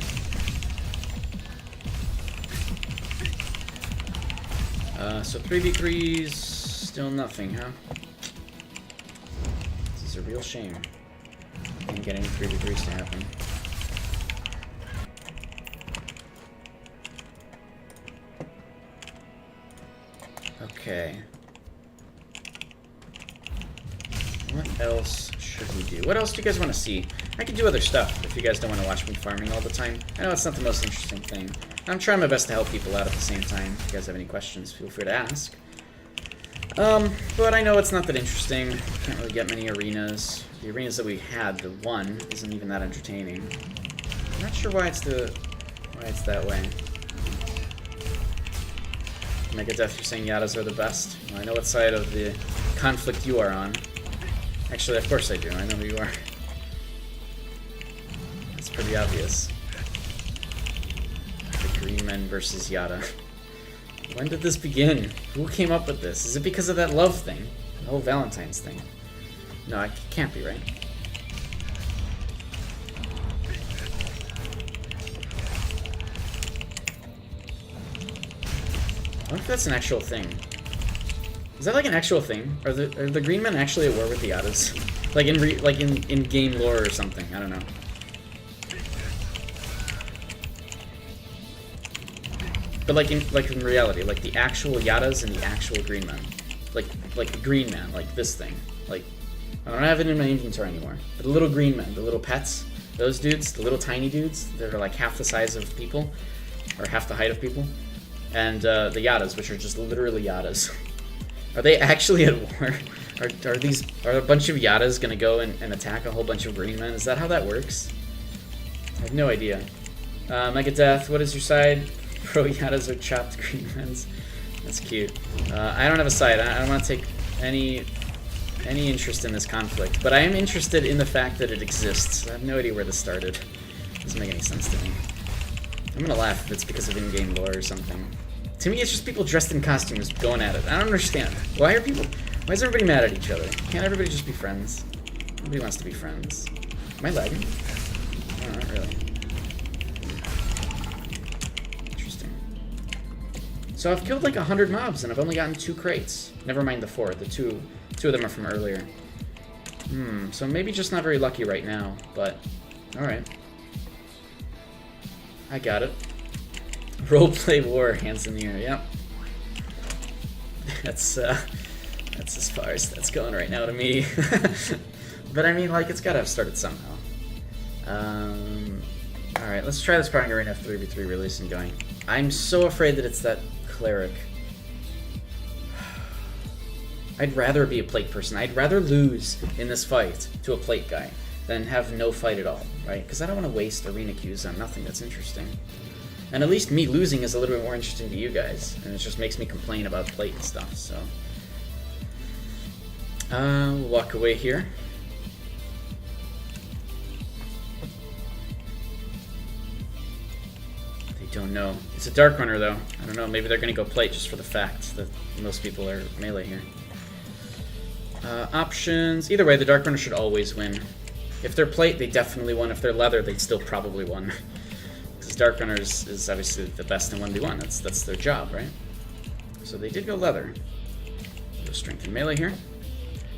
So 3v3's still nothing, huh? This is a real shame. I can't get any 3v3's to happen. Okay. What else should we do? What else do you guys want to see? I could do other stuff if you guys don't want to watch me farming all the time. I know it's not the most interesting thing. I'm trying my best to help people out at the same time. If you guys have any questions, feel free to ask. But I know it's not that interesting. Can't really get many arenas. The arenas that we had, the one, isn't even that entertaining. I'm not sure why it's that way. Megadeth, you're saying Yadas are the best? Well, I know what side of the conflict you are on. Actually, of course I do. I know who you are. That's pretty obvious. The Green Men versus Yada. When did this begin? Who came up with this? Is it because of that love thing? The whole Valentine's thing? No, it can't be, right? I wonder if that's an actual thing. Is that like an actual thing? Are the Green Men actually at war with the Yadas? Like in game lore or something? I don't know. But like in reality, like the actual Yadas and the actual Green Men, like the Green Man, like this thing. Like I don't have it in my inventory anymore. But the little Green Men, the little pets, those dudes, the little tiny dudes that are like half the size of people, or half the height of people. And the Yadas, which are just literally Yadas. Are they actually at war? Are a bunch of Yadas gonna go and attack a whole bunch of Green Men? Is that how that works? I have no idea. Megadeth, what is your side? Pro Yadas are chopped Green Men's. That's cute. I don't have a side. I don't want to take any interest in this conflict, but I am interested in the fact that it exists. I have no idea where this started. It doesn't make any sense to me. I'm gonna laugh if it's because of in-game lore or something. To me, it's just people dressed in costumes going at it. I don't understand. Why is everybody mad at each other? Can't everybody just be friends? Nobody wants to be friends. Am I lagging? No, not really. Interesting. So I've killed like 100 mobs and I've only gotten 2 crates. Never mind the 4. The two of them are from earlier. So maybe just not very lucky right now, but alright. I got it. Roleplay war, hands in the air, yep. That's as far as that's going right now to me. But I mean, like, it's gotta have started somehow. Alright, let's try this Sparring Arena 3v3 release and going. I'm so afraid that it's that cleric. I'd rather be a plate person. I'd rather lose in this fight to a plate guy than have no fight at all, right? Because I don't want to waste arena queues on nothing that's interesting. And at least me losing is a little bit more interesting to you guys, and it just makes me complain about plate and stuff, so. We'll walk away here. They don't know. It's a Dark Runner, though. I don't know, maybe they're going to go plate just for the fact that most people are melee here. Options. Either way, the Dark Runner should always win. If they're plate, they definitely won. If they're leather, they'd still probably won. Because Dark Runner is obviously the best in 1v1. That's their job, right? So they did go leather. Go strength and melee here.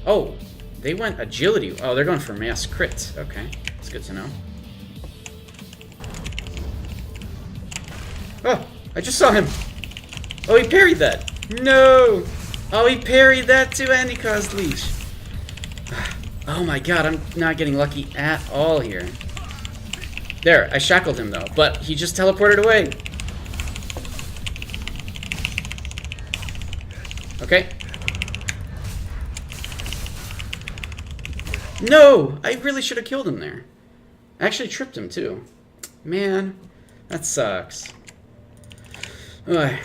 Oh, they went agility. Oh, they're going for mass crit. Okay, that's good to know. Oh, I just saw him. Oh, he parried that. No. Oh, he parried that too, and he caused leech. Oh my god, I'm not getting lucky at all here. There, I shackled him though, but he just teleported away. Okay. No! I really should have killed him there. I actually tripped him, too. Man, that sucks. Ugh.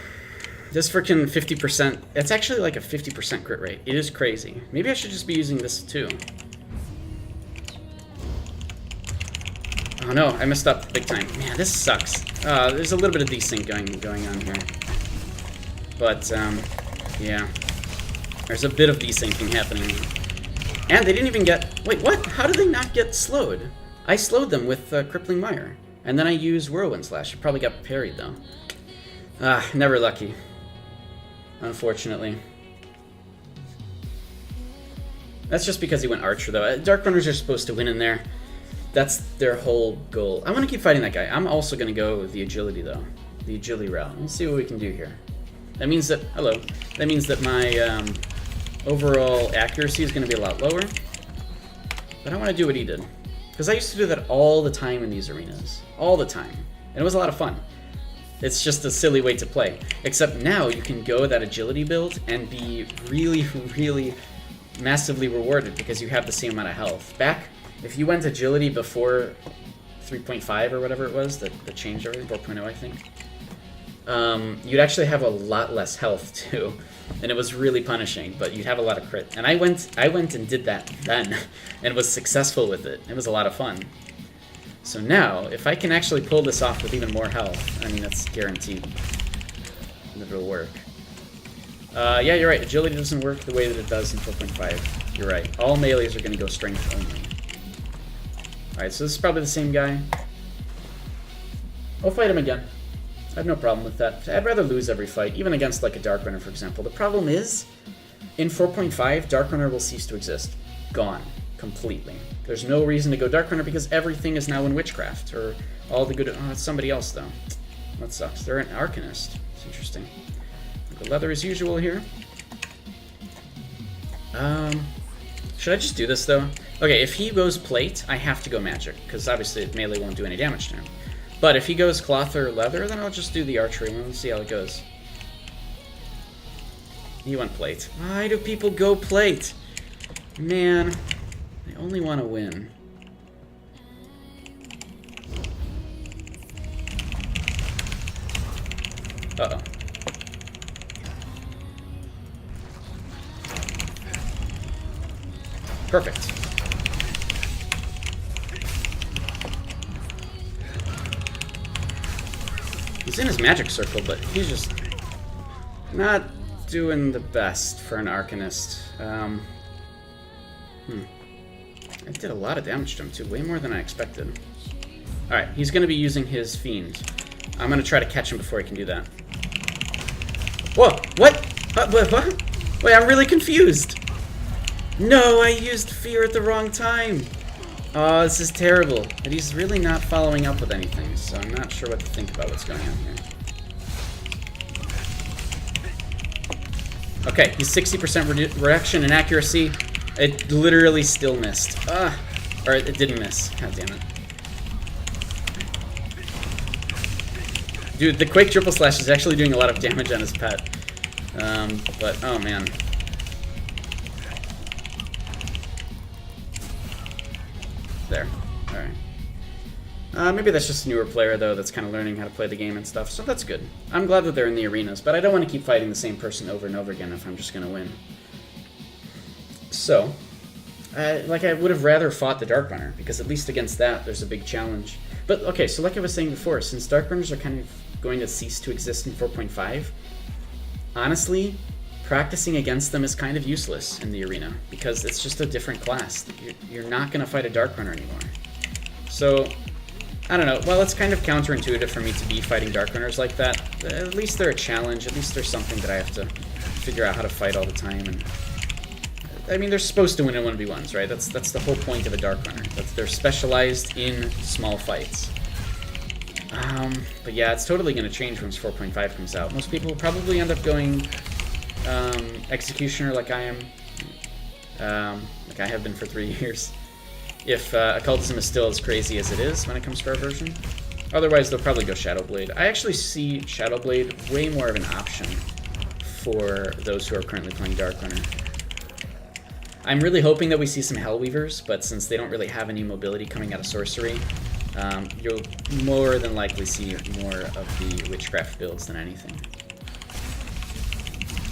This freaking 50%, it's actually like a 50% crit rate. It is crazy. Maybe I should just be using this, too. Oh no, I messed up big time. Man, this sucks. There's a little bit of desync going on here. But, yeah. There's a bit of desyncing happening. And they didn't even get... Wait, what? How did they not get slowed? I slowed them with Crippling Mire. And then I used Whirlwind Slash. I probably got parried, though. Never lucky. Unfortunately. That's just because he went Archer, though. Dark Runners are supposed to win in there. That's their whole goal. I want to keep fighting that guy. I'm also going to go with the agility, though. The agility route. Let's see what we can do here. That means that... Hello. That means that my overall accuracy is going to be a lot lower. But I want to do what he did. Because I used to do that all the time in these arenas. All the time. And it was a lot of fun. It's just a silly way to play. Except now you can go that agility build and be really, really massively rewarded because you have the same amount of health. Back, if you went agility before 3.5 or whatever it was, that changed everything, 4.0 I think, you'd actually have a lot less health too. And it was really punishing, but you'd have a lot of crit. And I went and did that then, and was successful with it. It was a lot of fun. So now, if I can actually pull this off with even more health, I mean, that's guaranteed that it'll work. Yeah, you're right. Agility doesn't work the way that it does in 4.5. You're right. All melees are going to go strength only. Alright, so this is probably the same guy. I'll fight him again. I have no problem with that. I'd rather lose every fight, even against like a Dark Runner, for example. The problem is, in 4.5, Dark Runner will cease to exist. Gone. Completely. There's no reason to go Dark Runner because everything is now in Witchcraft, or all the good... Oh, it's somebody else, though. That sucks. They're an Arcanist. It's interesting. The leather as usual here. Should I just do this, though? Okay, if he goes Plate, I have to go Magic, because obviously melee won't do any damage to him. But if he goes Cloth or Leather, then I'll just do the Archery, and we'll see how it goes. He went Plate. Why do people go Plate? Man, I only want to win. Uh-oh. Perfect. He's in his magic circle, but he's just not doing the best for an Arcanist. I did a lot of damage to him, too. Way more than I expected. Alright, he's going to be using his Fiend. I'm going to try to catch him before he can do that. Whoa! What? What? Wait, I'm really confused. No, I used Fear at the wrong time. Oh, this is terrible. But he's really not following up with anything, so I'm not sure what to think about what's going on here. Okay, he's 60% reaction and accuracy. It literally still missed. Or it didn't miss. God damn it. Dude, the Quake Triple Slash is actually doing a lot of damage on his pet. But, oh man. There. Alright. Maybe that's just a newer player, though, that's kind of learning how to play the game and stuff, so that's good. I'm glad that they're in the arenas, but I don't want to keep fighting the same person over and over again if I'm just going to win. So, like, I would have rather fought the Dark Runner, because at least against that, there's a big challenge. But, okay, so like I was saying before, since Dark Runners are kind of going to cease to exist in 4.5, honestly, practicing against them is kind of useless in the arena, because it's just a different class. You're not going to fight a Dark Runner anymore. So, I don't know. Well, it's kind of counterintuitive for me to be fighting Dark Runners like that. At least they're a challenge. At least there's something that I have to figure out how to fight all the time. And I mean, they're supposed to win in 1v1s, right? That's the whole point of a Dark Runner. They're specialized in small fights. But yeah, it's totally going to change once 4.5 comes out. Most people will probably end up going Executioner like I am. Like I have been for 3 years. If Occultism is still as crazy as it is when it comes to our version. Otherwise, they'll probably go Shadowblade. I actually see Shadowblade way more of an option for those who are currently playing Dark Runner. I'm really hoping that we see some Hellweavers, but since they don't really have any mobility coming out of Sorcery, you'll more than likely see more of the Witchcraft builds than anything.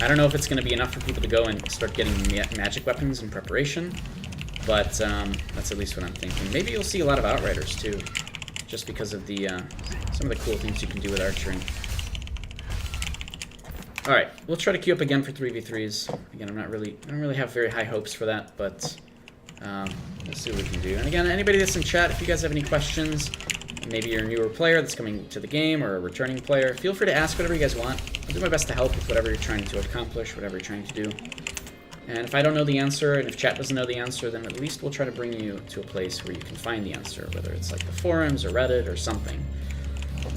I don't know if it's going to be enough for people to go and start getting magic weapons in preparation, but that's at least what I'm thinking. Maybe you'll see a lot of Outriders too, just because of the some of the cool things you can do with archery. All right, we'll try to queue up again for 3v3s. Again, I don't really have very high hopes for that, but let's see what we can do. And again, anybody that's in chat, if you guys have any questions, maybe you're a newer player that's coming to the game or a returning player, feel free to ask whatever you guys want. I'll do my best to help with whatever you're trying to accomplish, whatever you're trying to do. And if I don't know the answer, and if chat doesn't know the answer, then at least we'll try to bring you to a place where you can find the answer, whether it's like the forums or Reddit or something.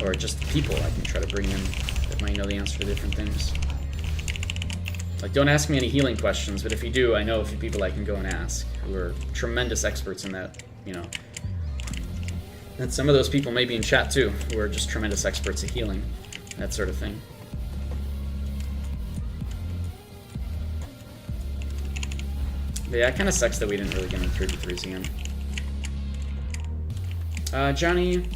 Or just people I can try to bring in that might know the answer to different things. Like, don't ask me any healing questions, but if you do, I know a few people I can go and ask who are tremendous experts in that, you know. And some of those people may be in chat too, who are just tremendous experts at healing, that sort of thing. But yeah, it kind of sucks that we didn't really get into 3v3s again. Johnny,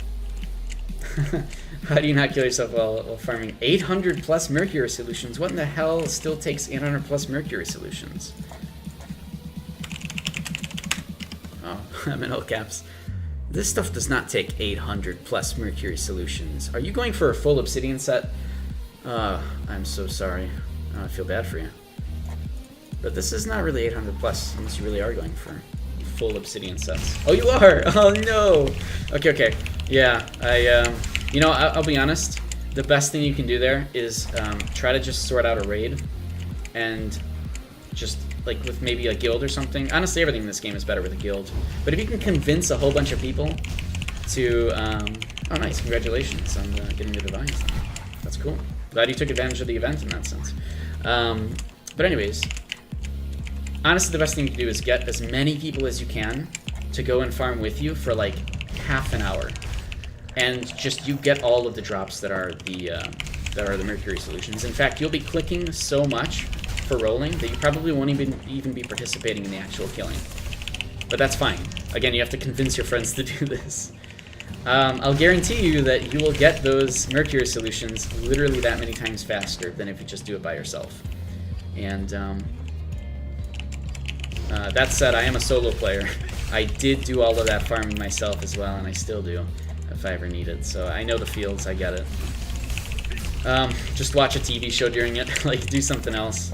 how do you not kill yourself while farming 800 plus Mercury solutions? What in the hell still takes 800 plus Mercury solutions? Oh, I'm in all caps. This stuff does not take 800 plus Mercury solutions. Are you going for a full obsidian set? I'm so sorry. I feel bad for you. But this is not really 800 plus, unless you really are going for full obsidian sets. Oh, you are! Oh, no! Okay. Yeah, you know, I'll be honest. The best thing you can do there is try to just sort out a raid. And just, like, with maybe a guild or something. Honestly, everything in this game is better with a guild. But if you can convince a whole bunch of people to... oh, nice. Congratulations on getting the Divines. That's cool. Glad you took advantage of the event in that sense. But anyways... honestly, the best thing to do is get as many people as you can to go and farm with you for like half an hour, and just you get all of the drops that are the Mercury solutions. In fact, you'll be clicking so much for rolling that you probably won't even be participating in the actual killing. But that's fine. Again, you have to convince your friends to do this. I'll guarantee you that you will get those Mercury solutions literally that many times faster than if you just do it by yourself. And that said, I am a solo player. I did do all of that farming myself as well, and I still do, if I ever need it. So I know the fields, I get it. Just watch a TV show during it, like do something else.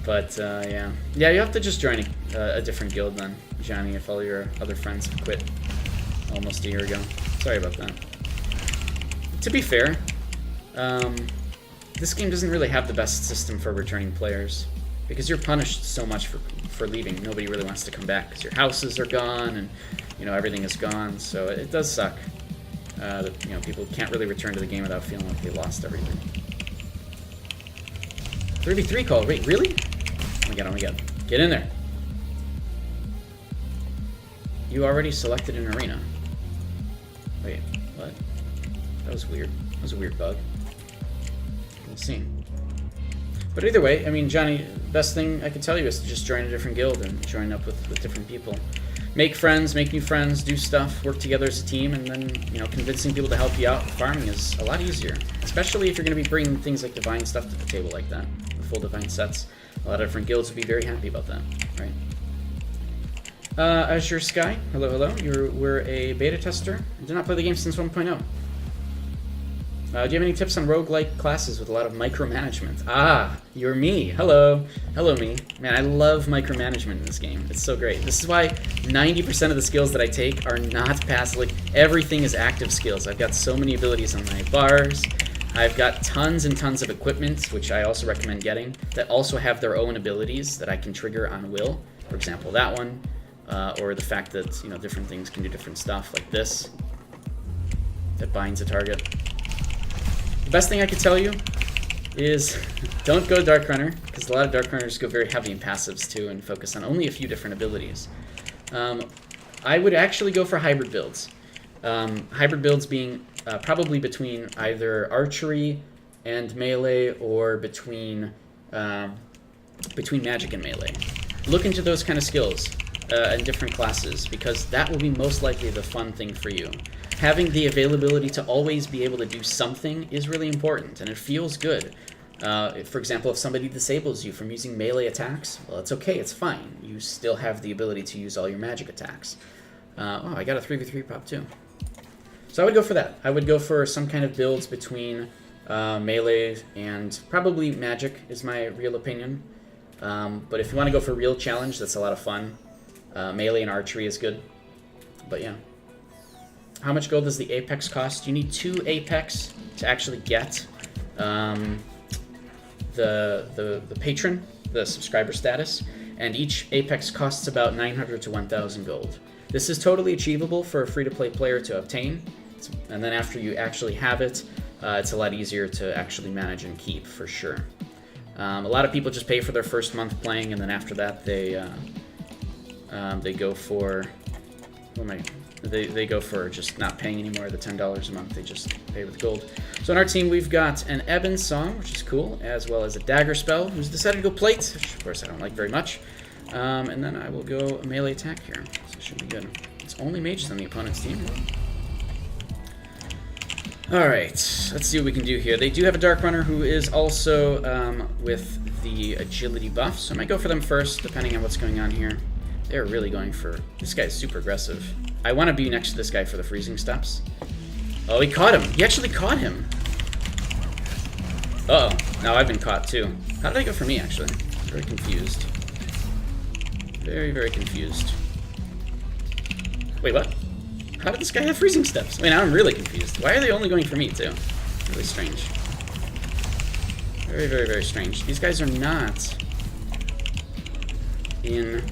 But yeah. Yeah, you have to just join a different guild then, Johnny, if all your other friends have quit almost a year ago. Sorry about that. To be fair, this game doesn't really have the best system for returning players. Because you're punished so much for leaving. Nobody really wants to come back because your houses are gone and, you know, everything is gone. So it does suck that, you know, people can't really return to the game without feeling like they lost everything. 3v3 call. Wait, really? Oh my god. Get in there. You already selected an arena. Wait, what? That was weird. That was a weird bug. We'll see. But either way, I mean, Johnny, best thing I can tell you is to just join a different guild and join up with different people. Make friends, make new friends, do stuff, work together as a team, and then, you know, convincing people to help you out with farming is a lot easier. Especially if you're going to be bringing things like divine stuff to the table like that, the full divine sets. A lot of different guilds would be very happy about that, right? Azure Sky, hello. We're a beta tester. I did not play the game since 1.0. Do you have any tips on roguelike classes with a lot of micromanagement? Ah, you're me. Hello. Hello, me. Man, I love micromanagement in this game. It's so great. This is why 90% of the skills that I take are not passive. Like, everything is active skills. I've got so many abilities on my bars. I've got tons and tons of equipment, which I also recommend getting, that also have their own abilities that I can trigger on will. For example, that one. Or the fact that, you know, different things can do different stuff, like this. That binds a target. The best thing I could tell you is don't go Dark Runner, because a lot of Dark Runners go very heavy in passives too and focus on only a few different abilities. I would actually go for hybrid builds. Hybrid builds being probably between either archery and melee, or between between magic and melee. Look into those kind of skills in different classes, because that will be most likely the fun thing for you. Having the availability to always be able to do something is really important, and it feels good. For example, if somebody disables you from using melee attacks, well, it's okay, it's fine. You still have the ability to use all your magic attacks. Oh, I got a 3v3 pop too. So I would go for that. I would go for some kind of builds between melee and probably magic is my real opinion. But if you want to go for real challenge, that's a lot of fun. Melee and archery is good. But yeah. How much gold does the Apex cost? You need 2 Apex to actually get the patron, the subscriber status, and each Apex costs about 900 to 1,000 gold. This is totally achievable for a free-to-play player to obtain, and then after you actually have it, it's a lot easier to actually manage and keep, for sure. A lot of people just pay for their first month playing, and then after that they go for they go for just not paying anymore, the $10 a month. They just pay with gold. So on our team, we've got an Ebon Song, which is cool, as well as a Dagger Spell, who's decided to go Plate, which of course I don't like very much. And then I will go melee attack here, so it should be good. It's only mages on the opponent's team. Alright, let's see what we can do here. They do have a Dark Runner who is also with the agility buff, so I might go for them first, depending on what's going on here. They're really going for... This guy's super aggressive. I want to be next to this guy for the freezing steps. Oh, he caught him. He actually caught him. Uh-oh. Now I've been caught, too. How did they go for me, actually? Very confused. Very, very confused. Wait, what? How did this guy have freezing steps? Wait, now I'm really confused. Why are they only going for me, too? Really strange. Very, very, very strange. These guys are not in...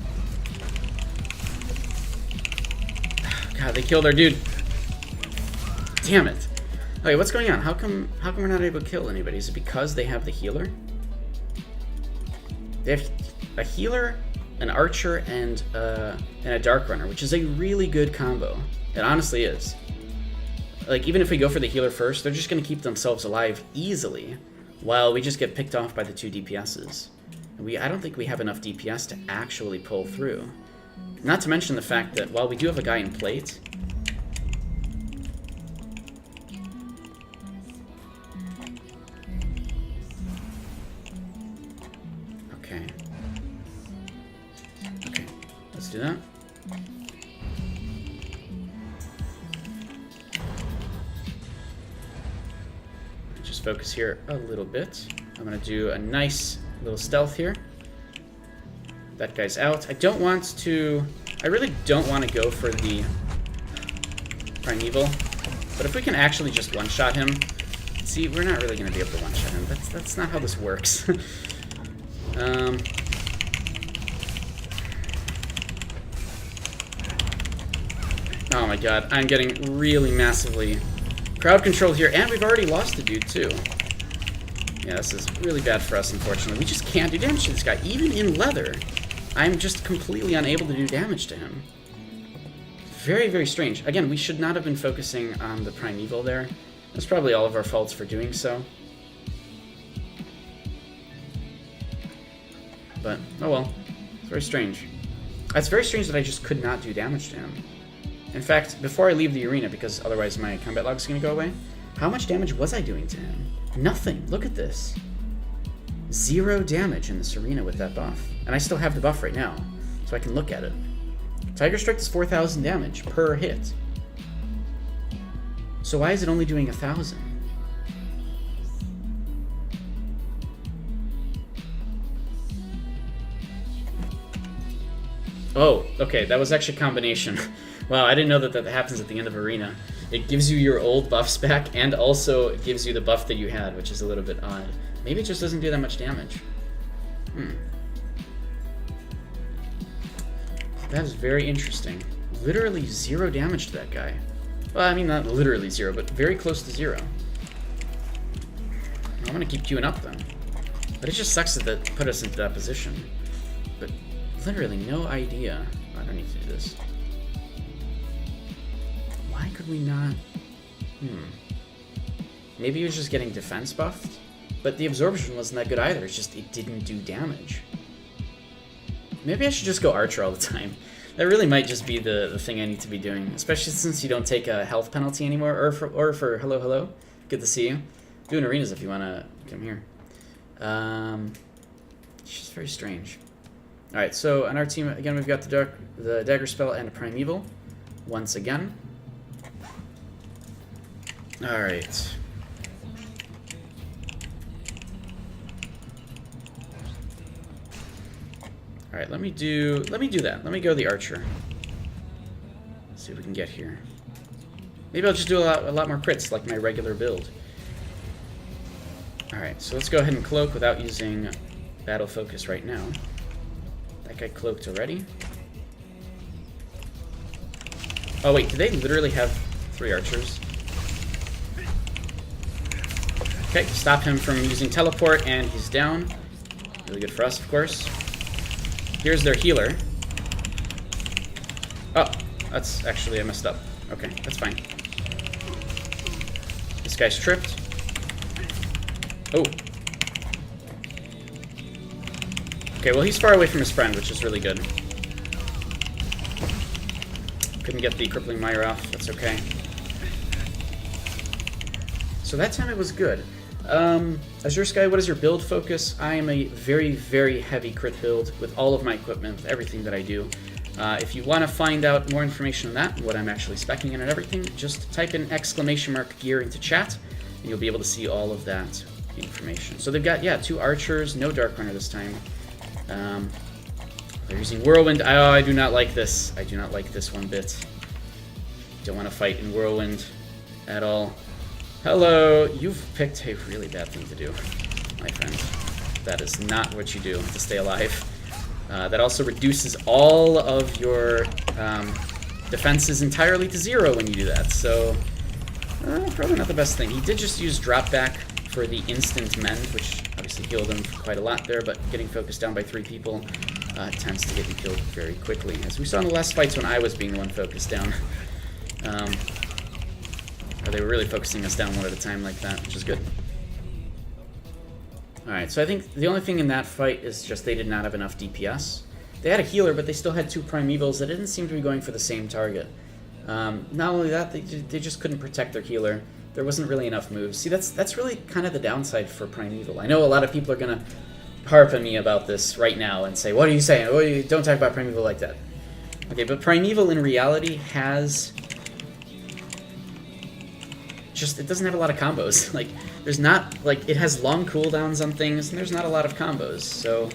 God, they killed our dude. Damn it. Okay, what's going on? How come we're not able to kill anybody? Is it because they have the healer? They have a healer, an archer, and a dark runner, which is a really good combo. It honestly is. Like, even if we go for the healer first, they're just going to keep themselves alive easily, while we just get picked off by the 2 DPSs. And I don't think we have enough DPS to actually pull through. Not to mention the fact that while we do have a guy in plate, okay, let's do that. Just focus here a little bit. I'm gonna do a nice little stealth here. That guy's out. I really don't want to go for the Primeval, but if we can actually just one-shot him, see, we're not really going to be able to one-shot him. That's not how this works. Oh my god, I'm getting really massively crowd controlled here, and we've already lost the dude too. Yeah, this is really bad for us, unfortunately. We just can't do damage to this guy, even in leather. I'm just completely unable to do damage to him. Very, very strange. Again, we should not have been focusing on the Primeval there. That's probably all of our faults for doing so. But, oh well. It's very strange. It's very strange that I just could not do damage to him. In fact, before I leave the arena, because otherwise my combat log is going to go away, how much damage was I doing to him? Nothing. Look at this. 0 damage in this arena with that buff. And I still have the buff right now, so I can look at it. Tiger Strike does 4,000 damage per hit. So why is it only doing 1,000? Oh, okay, that was actually a combination. Wow, I didn't know that happens at the end of Arena. It gives you your old buffs back, and also it gives you the buff that you had, which is a little bit odd. Maybe it just doesn't do that much damage. That is very interesting. Literally 0 damage to that guy. Well, I mean, not literally 0, but very close to 0. I'm gonna keep queuing up then. But it just sucks that that put us into that position. But literally no idea. Oh, I don't need to do this. Why could we not? Maybe he was just getting defense buffed? But the absorption wasn't that good either. It's just it didn't do damage. Maybe I should just go Archer all the time. That really might just be the thing I need to be doing, especially since you don't take a health penalty anymore. Or for hello, hello. Good to see you. Doing arenas if you want to come here. It's just very strange. Alright, so on our team, again, we've got the Dagger Spell and a Primeval. Once again. Alright. Alright, let me do that. Let me go the Archer. Let's see what we can get here. Maybe I'll just do a lot more crits, like my regular build. Alright, so let's go ahead and cloak without using Battle Focus right now. That guy cloaked already. Oh wait, do they literally have 3 archers? Okay, stop him from using teleport, and he's down. Really good for us, of course. Here's their healer. Oh, that's actually, I messed up. Okay, that's fine. This guy's tripped. Oh. Okay, well he's far away from his friend, which is really good. Couldn't get the Crippling Mire off, that's okay. So that time it was good. Azure Sky, what is your build focus? I am a very, very heavy crit build with all of my equipment, with everything that I do. If you want to find out more information on that, what I'm actually speccing in and everything, just type in !gear into chat, and you'll be able to see all of that information. So they've got, yeah, 2 archers, no Dark Runner this time. They're using Whirlwind. Oh, I do not like this. I do not like this one bit. Don't want to fight in Whirlwind at all. Hello, you've picked a really bad thing to do, my friend. That is not what you do to stay alive. That also reduces all of your defenses entirely to 0 when you do that, so probably not the best thing. He did just use drop back for the instant mend, which obviously healed him quite a lot there, but getting focused down by 3 people tends to get you killed very quickly, as we saw in the last fights when I was being the one focused down. Or they were really focusing us down one at a time like that, which is good. Alright, so I think the only thing in that fight is just they did not have enough DPS. They had a healer, but they still had 2 Primevals that didn't seem to be going for the same target. Not only that, they just couldn't protect their healer. There wasn't really enough moves. See, that's really kind of the downside for Primeval. I know a lot of people are going to harp on me about this right now and say, what are you saying? Oh, you don't talk about Primeval like that. Okay, but Primeval in reality has... just, it doesn't have a lot of combos. Like, there's not, like, it has long cooldowns on things, and there's not a lot of combos. So,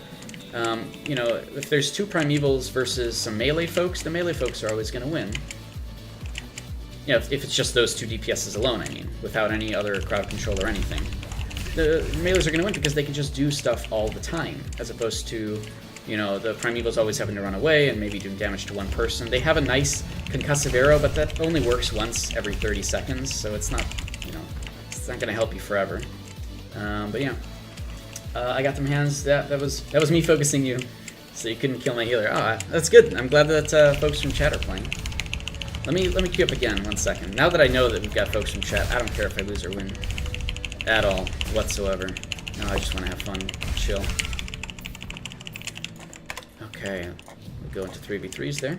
you know, if there's 2 Primevals versus some melee folks, the melee folks are always going to win. You know, if it's just those 2 DPSs alone, I mean, without any other crowd control or anything. The melees are going to win because they can just do stuff all the time, as opposed to, you know, the Primevals always having to run away and maybe doing damage to one person. They have a nice concussive arrow, but that only works once every 30 seconds, so it's not, you know, it's not going to help you forever. But yeah, I got them hands. That was me focusing you, so you couldn't kill my healer. Oh, that's good. I'm glad that folks from chat are playing. Let me queue up again, 1 second. Now that I know that we've got folks from chat, I don't care if I lose or win at all, whatsoever. No, I just want to have fun, chill. Okay, we'll go into 3v3s there.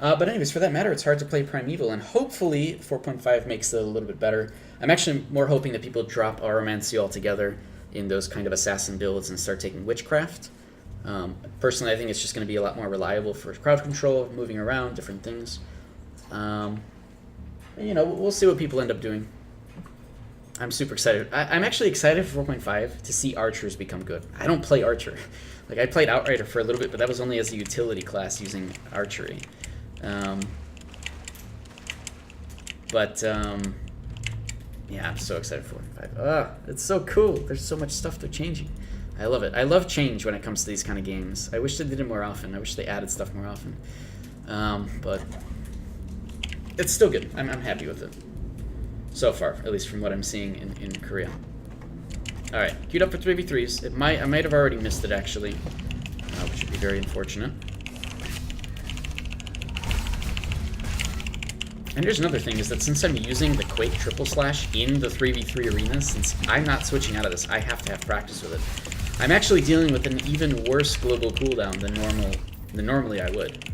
But anyways, for that matter, it's hard to play Primeval, and hopefully 4.5 makes it a little bit better. I'm actually more hoping that people drop Auromancy altogether in those kind of assassin builds and start taking Witchcraft. Personally, I think it's just going to be a lot more reliable for crowd control, moving around, different things. You know, we'll see what people end up doing. I'm super excited. I'm actually excited for 4.5 to see archers become good. I don't play archer. Like, I played Outrider for a little bit, but that was only as a utility class using archery. Yeah, I'm so excited for 4.5. It's so cool. There's so much stuff they're changing. I love it. I love change when it comes to these kind of games. I wish they did it more often. I wish they added stuff more often. But it's still good. I'm happy with it. So far, at least from what I'm seeing in Korea. Alright, queued up for 3v3s. I might have already missed it, actually, which would be very unfortunate. And here's another thing, is that since I'm using the Quake triple slash in the 3v3 arenas, since I'm not switching out of this, I have to have practice with it. I'm actually dealing with an even worse global cooldown than normally I would.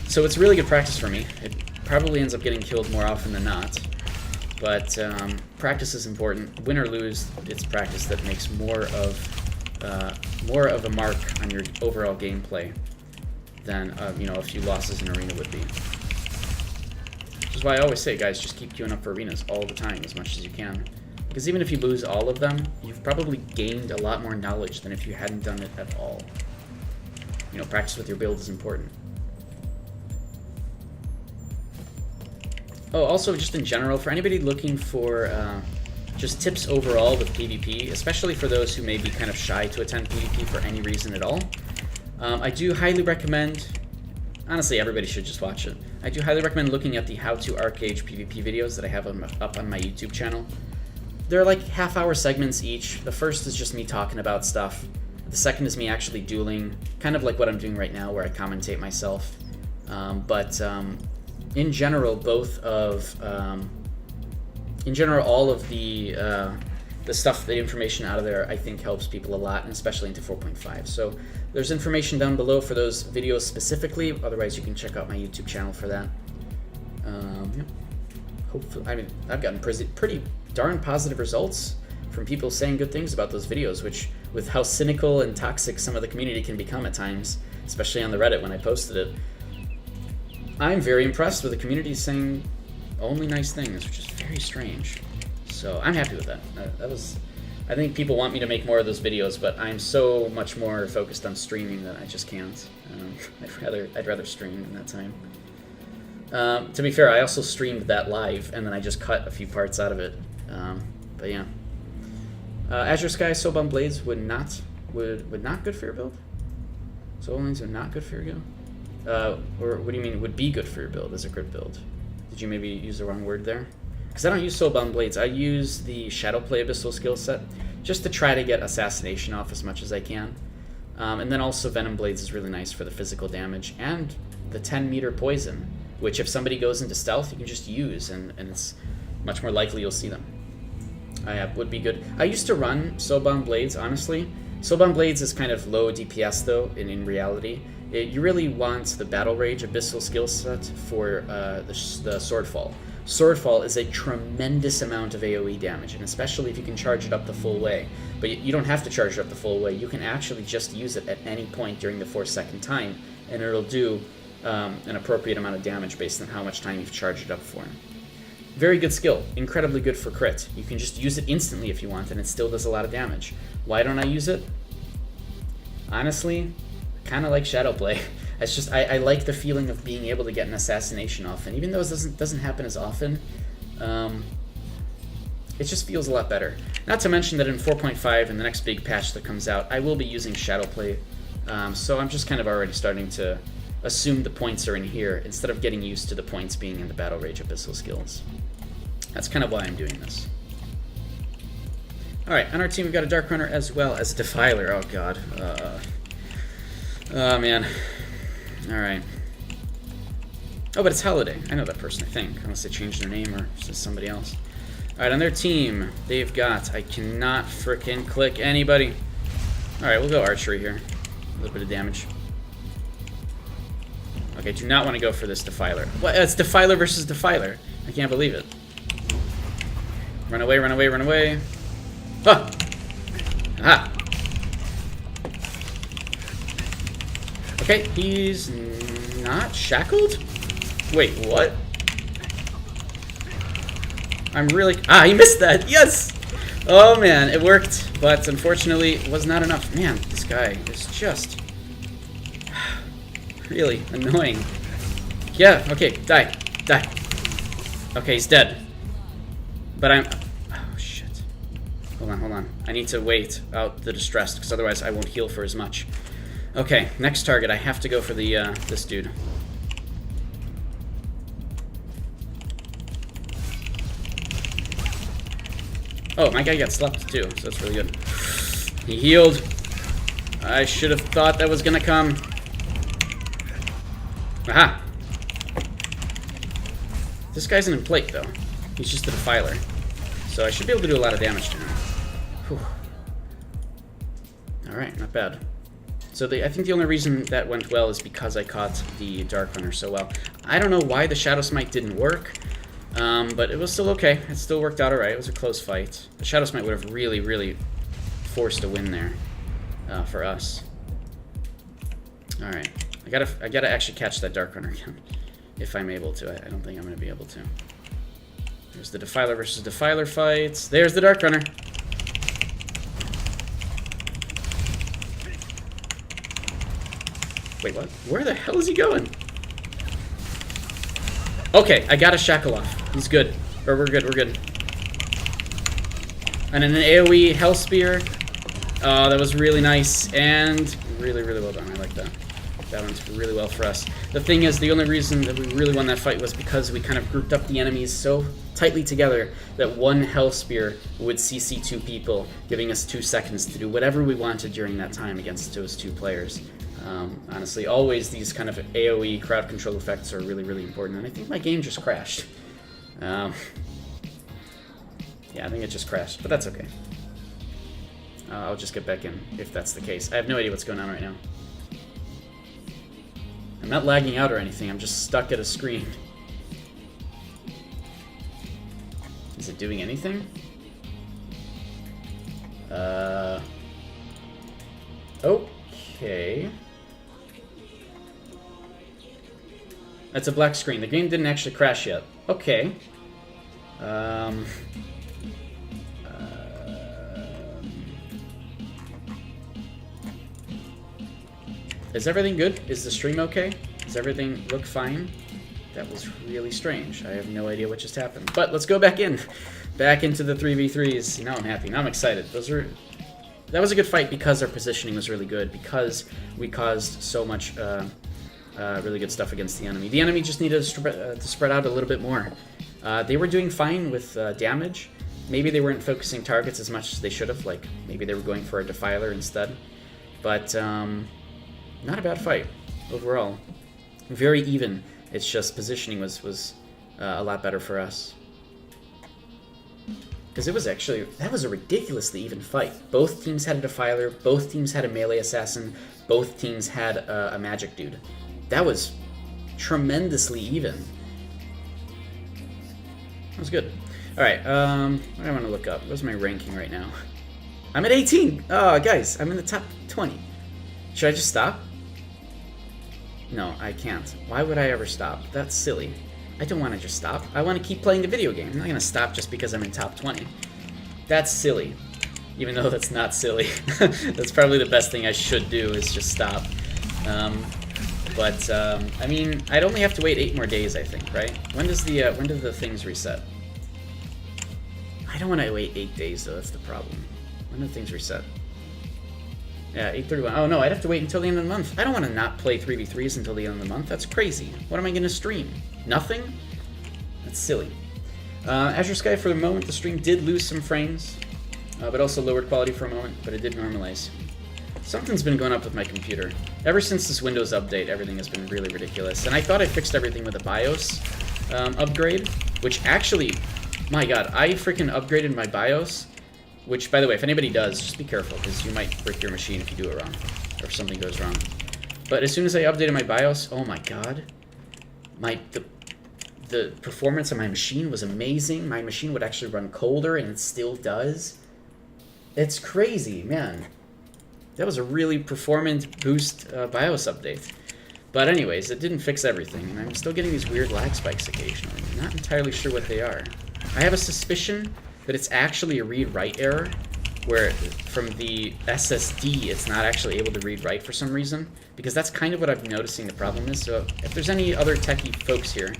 So it's really good practice for me. It probably ends up getting killed more often than not. But practice is important. Win or lose, it's practice that makes more of a mark on your overall gameplay than you know, a few losses in arena would be. Which is why I always say, guys, just keep queuing up for arenas all the time as much as you can. Because even if you lose all of them, you've probably gained a lot more knowledge than if you hadn't done it at all. You know, practice with your build is important. Oh, also, just in general, for anybody looking for just tips overall with PvP, especially for those who may be kind of shy to attend PvP for any reason at all, I do highly recommend, honestly, everybody should just watch it. I do highly recommend looking at the How to Arcade PvP videos that I have up on my YouTube channel. They're like half-hour segments each. The first is just me talking about stuff. The second is me actually dueling, kind of like what I'm doing right now, where I commentate myself. In general, all of the stuff, the information out of there, I think helps people a lot, and especially into 4.5. So there's information down below for those videos specifically. Otherwise, you can check out my YouTube channel for that. Yeah. Hopefully, I mean, I've gotten pretty darn positive results from people saying good things about those videos, which, with how cynical and toxic some of the community can become at times, especially on the Reddit when I posted it, I'm very impressed with the community saying only nice things, which is very strange. So I'm happy with that. I think people want me to make more of those videos, but I'm so much more focused on streaming that I just can't. I'd rather stream in that time. To be fair, I also streamed that live, and then I just cut a few parts out of it. But yeah, Azure Sky Soulbound Blades would not good for your build. Soul Lines are not good for your build. Or what do you mean would be good for your build as a crit build? Did you maybe use the wrong word there? Because I don't use Soulbound Blades. I use the Shadowplay Abyssal skill set just to try to get Assassination off as much as I can. And then also Venom Blades is really nice for the physical damage and the 10-meter poison, which if somebody goes into stealth, you can just use, and it's much more likely you'll see them. Would be good. I used to run Soulbound Blades, honestly. Soulbound Blades is kind of low DPS though, in reality. You really want the Battle Rage Abyssal skill set for the Swordfall. Swordfall is a tremendous amount of AoE damage, and especially if you can charge it up the full way. But you don't have to charge it up the full way. You can actually just use it at any point during the 4-second time, and it'll do an appropriate amount of damage based on how much time you've charged it up for. Very good skill, incredibly good for crit. You can just use it instantly if you want, and it still does a lot of damage. Why don't I use it? Honestly, kind of like Shadowplay. It's just I like the feeling of being able to get an assassination off, and even though it doesn't happen as often, it just feels a lot better. Not to mention that in 4.5 and the next big patch that comes out, I will be using Shadowplay, so I'm just kind of already starting to assume the points are in here instead of getting used to the points being in the Battle Rage Abyssal skills. That's kind of why I'm doing this. Alright, on our team we've got a Dark Runner as well as a Defiler. Oh god. Oh man. Alright. Oh, but it's Holiday. I know that person, I think. Unless they changed their name or it's just somebody else. Alright, on their team, they've got... I cannot frickin' click anybody. Alright, we'll go Archery here. A little bit of damage. Okay, do not want to go for this Defiler. What? It's Defiler versus Defiler. I can't believe it. Run away, run away, run away. Ah! Aha! Okay, he's not shackled? Wait, what? I'm really... Ah, he missed that! Yes! Oh man, it worked, but unfortunately it was not enough. Man, this guy is just... really annoying. Yeah, okay, die. Die. Okay, he's dead. But I'm... Oh, shit. Hold on, hold on. I need to wait out the distressed, because otherwise I won't heal for as much. Okay, next target. I have to go for the this dude. Oh, my guy got slept too, so that's really good. He healed. I should have thought that was gonna come. Aha! This guy's in plate, though. He's just a defiler. So I should be able to do a lot of damage to him. Whew. Alright, not bad. So I think the only reason that went well is because I caught the Dark Runner so well. I don't know why the Shadow Smite didn't work, but it was still okay. It still worked out alright. It was a close fight. The Shadow Smite would have really, really forced a win there for us. Alright. I gotta actually catch that Dark Runner again. If I'm able to. I don't think I'm gonna be able to. There's the Defiler versus Defiler fights. There's the Dark Runner. Wait, what? Where the hell is he going? Okay, I got a Shackle off. He's good. Or we're good, we're good. And then an AoE Hell Spear. Oh, that was really nice. And really, really well done. I like that. That went really well for us. The thing is, the only reason that we really won that fight was because we kind of grouped up the enemies so tightly together that one Hell Spear would CC 2 people, giving us 2 seconds to do whatever we wanted during that time against those 2 players. Honestly, always these kind of AoE crowd control effects are really, really important, and I think my game just crashed. Yeah, I think it just crashed, but that's okay. I'll just get back in if that's the case. I have no idea what's going on right now. I'm not lagging out or anything, I'm just stuck at a screen. Is it doing anything? Okay. That's a black screen. The game didn't actually crash yet. Okay. Is everything good? Is the stream okay? Does everything look fine? That was really strange. I have no idea what just happened. But let's go back in. Back into the 3v3s. Now I'm happy. Now I'm excited. That was a good fight because our positioning was really good. Because we caused so much really good stuff against the enemy. The enemy just needed to spread out a little bit more. They were doing fine with damage. Maybe they weren't focusing targets as much as they should have. Like, maybe they were going for a Defiler instead. But, not a bad fight overall. Very even. It's just positioning was a lot better for us. Because it was actually, that was a ridiculously even fight. Both teams had a Defiler, both teams had a melee assassin, both teams had a magic dude. That was tremendously even. That was good. Alright, what do I want to look up? What's my ranking right now? I'm at 18! Oh, guys, I'm in the top 20. Should I just stop? No, I can't. Why would I ever stop? That's silly. I don't want to just stop. I want to keep playing the video game. I'm not going to stop just because I'm in top 20. That's silly. Even though that's not silly. That's probably the best thing I should do is just stop. I mean, I'd only have to wait 8 more days, I think, right? When do the things reset? I don't want to wait 8 days, though. That's the problem. When do things reset? Yeah, 8/31. Oh, no, I'd have to wait until the end of the month. I don't want to not play 3v3s until the end of the month. That's crazy. What am I going to stream? Nothing? That's silly. Azure Sky, for the moment, the stream did lose some frames, but also lowered quality for a moment, but it did normalize. Something's been going up with my computer. Ever since this Windows update, everything has been really ridiculous. And I thought I fixed everything with a BIOS upgrade, which actually, my god, I freaking upgraded my BIOS. Which, by the way, if anybody does, just be careful, because you might break your machine if you do it wrong, or if something goes wrong. But as soon as I updated my BIOS, oh my god, the performance of my machine was amazing. My machine would actually run colder, and it still does. It's crazy, man. That was a really performant boost BIOS update. But anyways, it didn't fix everything, and I'm still getting these weird lag spikes occasionally. I'm not entirely sure what they are. I have a suspicion that it's actually a read-write error, where from the SSD it's not actually able to read-write for some reason, because that's kind of what I'm noticing the problem is. So if there's any other techie folks here,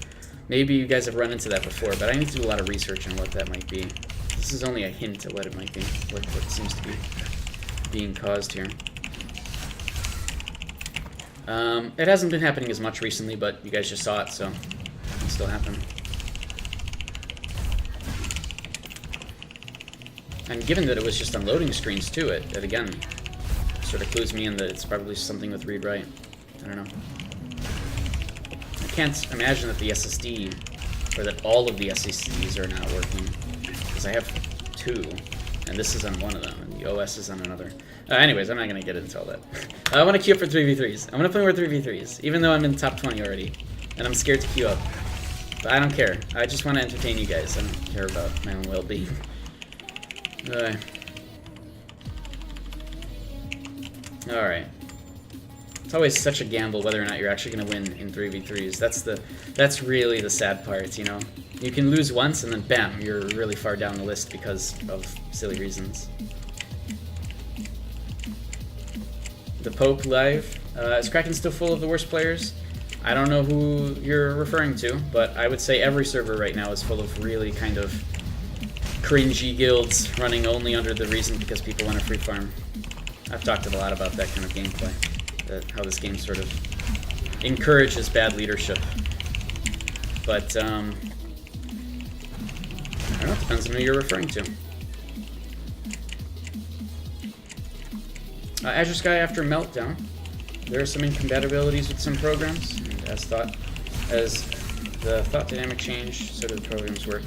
maybe you guys have run into that before, but I need to do a lot of research on what that might be. This is only a hint at what it might be, what seems to be being caused here. It hasn't been happening as much recently, but you guys just saw it, so it can still happen. And given that it was just on loading screens too, it again sort of clues me in that it's probably something with read-write. I don't know. I can't imagine that the SSD or that all of the SECs are not working. Because I have 2, and this is on one of them, and the OS is on another. Anyways, I'm not going to get into all that. I want to queue up for 3v3s. I'm going to play more 3v3s, even though I'm in the top 20 already. And I'm scared to queue up. But I don't care. I just want to entertain you guys. I don't care about my own well-being. Alright. It's always such a gamble whether or not you're actually going to win in 3v3s. That's really the sad part, you know? You can lose once and then bam, you're really far down the list because of silly reasons. The Pope live. Is Kraken still full of the worst players? I don't know who you're referring to, but I would say every server right now is full of really kind of cringy guilds running only under the reason because people want to free farm. I've talked a lot about that kind of gameplay. How this game sort of encourages bad leadership. But, I don't know, it depends on who you're referring to. Azure Sky after Meltdown. There are some incompatibilities with some programs, and as the thought dynamic change, so do the programs work.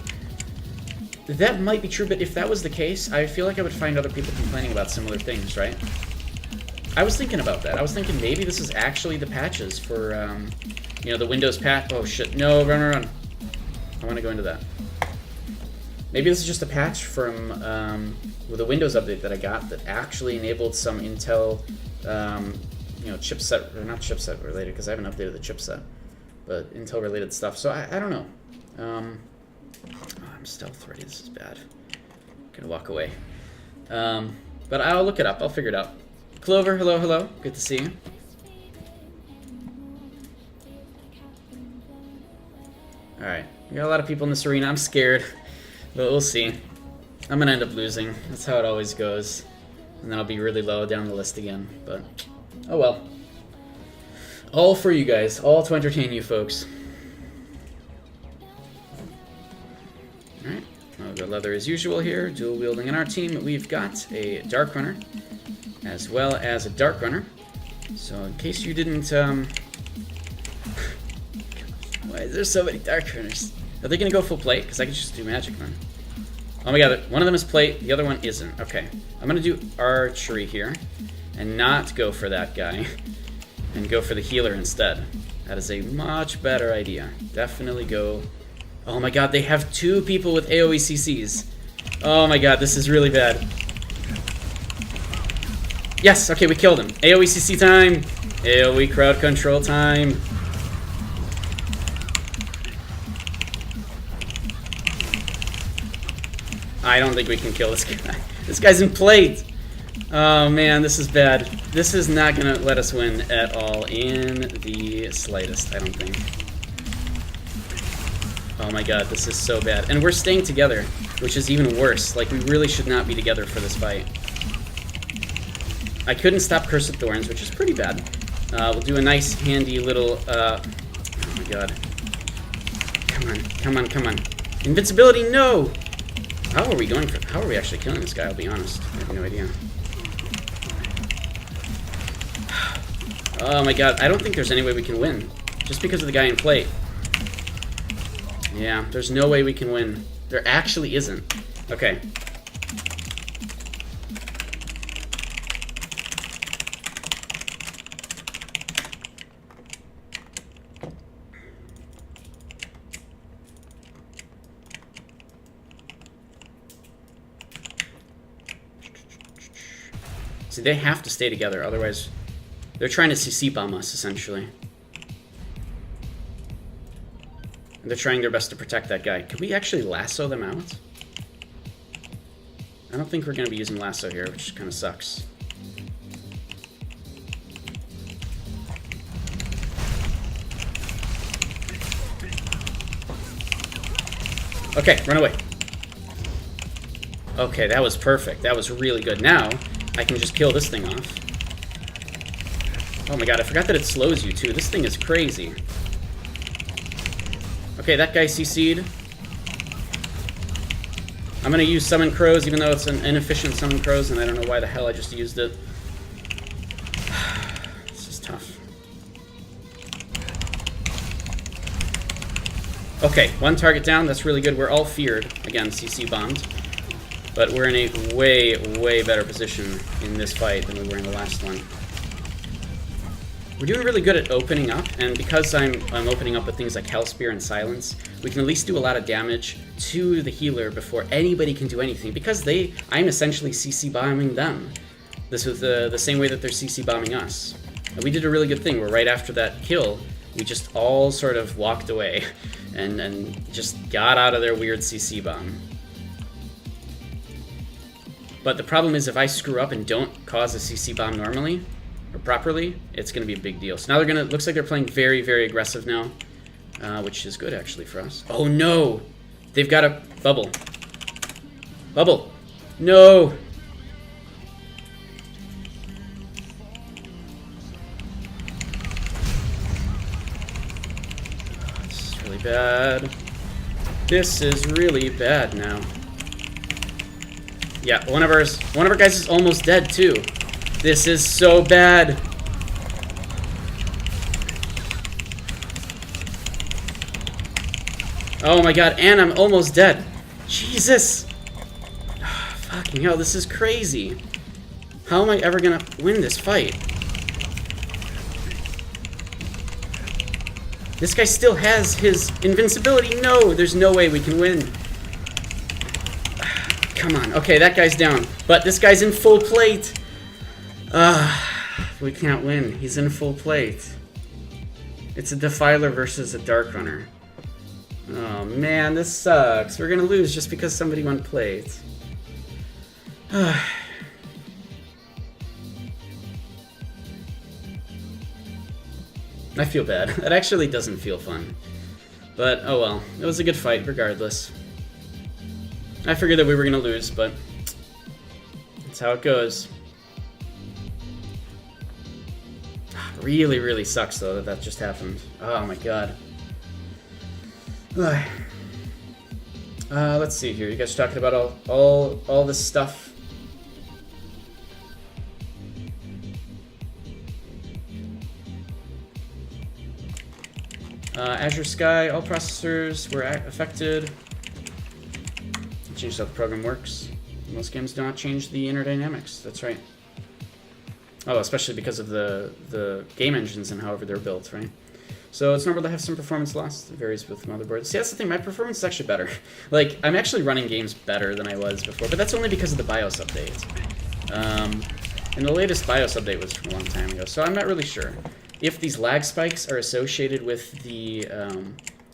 That might be true, but if that was the case, I feel like I would find other people complaining about similar things, right? I was thinking about that. I was thinking maybe this is actually the patches for, you know, the Windows patch. Oh shit, no, run. I want to go into that. Maybe this is just a patch from with a Windows update that I got that actually enabled some Intel, you know, chipset, or not chipset related, because I haven't updated the chipset, but Intel related stuff. So I don't know. Oh, I'm stealth ready. This is bad. I'm gonna walk away. But I'll look it up. I'll figure it out. Clover, hello. Good to see you. Alright. We got a lot of people in this arena. I'm scared. But we'll see. I'm gonna end up losing. That's how it always goes. And then I'll be really low down the list again. But, oh well. All for you guys. All to entertain you folks. Alright. I'll go leather as usual here. Dual wielding in our team. We've got a Dark Runner, as well as a Dark Runner. So in case you didn't, why is there so many Dark Runners? Are they gonna go full plate? Because I can just do magic then. Oh my god, one of them is plate, the other one isn't. Okay, I'm gonna do archery here, and not go for that guy, and go for the healer instead. That is a much better idea. Definitely go. Oh my god, they have 2 people with AoE CCs. Oh my god, this is really bad. Yes, okay, we killed him. AoE CC time. AoE crowd control time. I don't think we can kill this guy. This guy's in plate. Oh man, this is bad. This is not gonna let us win at all in the slightest, I don't think. Oh my god, this is so bad. And we're staying together, which is even worse. Like, we really should not be together for this fight. I couldn't stop Curse of Thorns, which is pretty bad. We'll do a nice, handy little, oh my god. Come on. Invincibility, no! How are we actually killing this guy, I'll be honest. I have no idea. Oh my god, I don't think there's any way we can win. Just because of the guy in plate. Yeah, there's no way we can win. There actually isn't. Okay. See, they have to stay together, otherwise they're trying to CC bomb us, essentially. And they're trying their best to protect that guy. Could we actually lasso them out? I don't think we're going to be using lasso here, which kind of sucks. Okay, run away. Okay, that was perfect. That was really good. Now, I can just kill this thing off. Oh my god, I forgot that it slows you too. This thing is crazy. Okay, that guy CC'd. I'm gonna use Summon Crows, even though it's an inefficient Summon Crows, and I don't know why the hell I just used it. This is tough. Okay, one target down. That's really good. We're all feared. Again, CC bombed. But we're in a way, way better position in this fight than we were in the last one. We're doing really good at opening up, and because I'm opening up with things like Hellspear and Silence, we can at least do a lot of damage to the healer before anybody can do anything, because I'm essentially CC bombing them. This was the same way that they're CC bombing us. And we did a really good thing, where right after that kill, we just all sort of walked away and just got out of their weird CC bomb. But the problem is if I screw up and don't cause a CC bomb normally, or properly, it's going to be a big deal. So now looks like they're playing very, very aggressive now, which is good actually for us. Oh no! They've got a bubble. Bubble! No! This is really bad. This is really bad now. Yeah, one of our guys is almost dead too. This is so bad. Oh my god, and I'm almost dead. Jesus. Fucking hell, this is crazy. How am I ever gonna win this fight? This guy still has his invincibility. No, there's no way we can win. Come on. Okay, that guy's down. But this guy's in full plate. We can't win. He's in full plate. It's a Defiler versus a Dark Runner. Oh man, this sucks. We're gonna lose just because somebody went plate. I feel bad. It actually doesn't feel fun. But oh well. It was a good fight regardless. I figured that we were gonna lose, but that's how it goes. Really, really sucks though that just happened. Oh my god. Let's see here. You guys are talking about all this stuff. Azure Sky, all processors were affected. Change how the program works. Most games do not change the inner dynamics. That's right. Oh, especially because of the game engines and however they're built, right? So it's normal to have some performance loss. It varies with motherboards. See, that's the thing. My performance is actually better. Like, I'm actually running games better than I was before, but that's only because of the BIOS update. And the latest BIOS update was from a long time ago, so I'm not really sure if these lag spikes are associated with the, you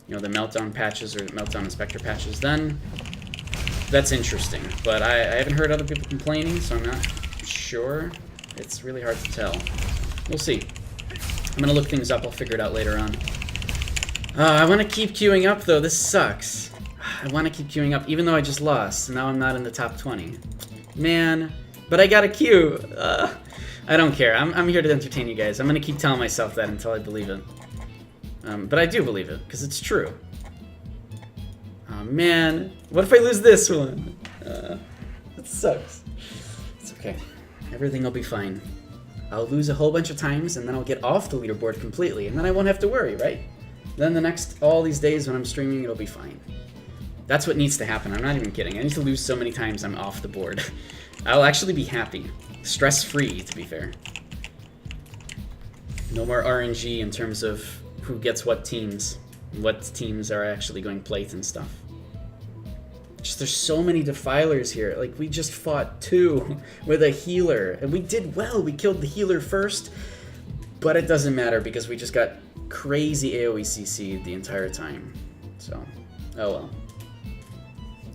know, the meltdown patches or meltdown inspector patches. Then that's interesting, but I haven't heard other people complaining, so I'm not sure. It's really hard to tell. We'll see. I'm gonna look things up. I'll figure it out later on. I want to keep queuing up, though. This sucks. I want to keep queuing up, even though I just lost. Now I'm not in the top 20. Man, but I got a queue. I don't care. I'm here to entertain you guys. I'm gonna keep telling myself that until I believe it. But I do believe it, because it's true. Oh, man. What if I lose this one? That sucks. It's okay. Everything will be fine. I'll lose a whole bunch of times, and then I'll get off the leaderboard completely, and then I won't have to worry, right? Then all these days when I'm streaming, it'll be fine. That's what needs to happen. I'm not even kidding. I need to lose so many times I'm off the board. I'll actually be happy. Stress-free, to be fair. No more RNG in terms of who gets what teams are actually going plate and stuff. Just there's so many defilers here. Like, we just fought 2 with a healer, and we did well. We killed the healer first, but it doesn't matter because we just got crazy AoE CC'd the entire time. So, oh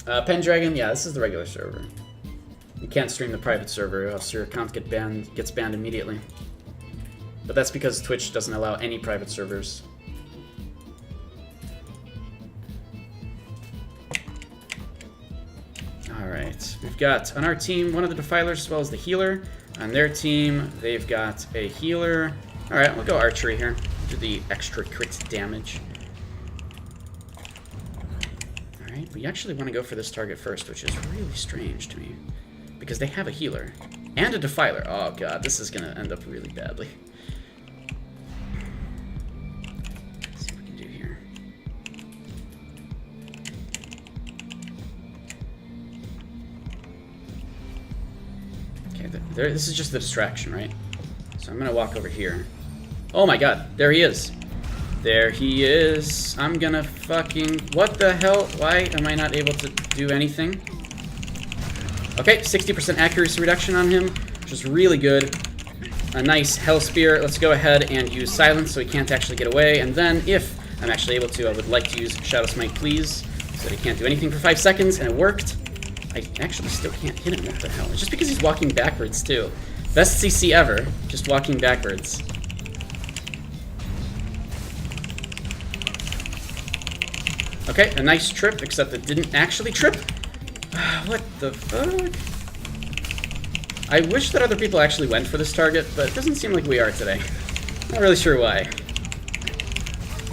well. Pendragon, yeah, this is the regular server. You can't stream the private server, or else your account gets banned immediately. But that's because Twitch doesn't allow any private servers. Alright, we've got on our team one of the defilers as well as the healer. On their team, they've got a healer. Alright, we'll go archery here. Do the extra crit damage. Alright, we actually want to go for this target first, which is really strange to me. Because they have a healer. And a defiler. Oh god, this is going to end up really badly. Let's see what we can do here. Okay, this is just the distraction, right? So I'm gonna walk over here. Oh my god, there he is. There he is. I'm gonna fucking... What the hell? Why am I not able to do anything? Okay, 60% accuracy reduction on him, which is really good. A nice Hell Spear. Let's go ahead and use Silence so he can't actually get away. And then, if I'm actually able to, I would like to use Shadow Smite, please, so that he can't do anything for 5 seconds, and it worked. I actually still can't hit him. What the hell? It's just because he's walking backwards, too. Best CC ever, just walking backwards. Okay, a nice trip, except it didn't actually trip. What the fuck? I wish that other people actually went for this target, but it doesn't seem like we are today. Not really sure why.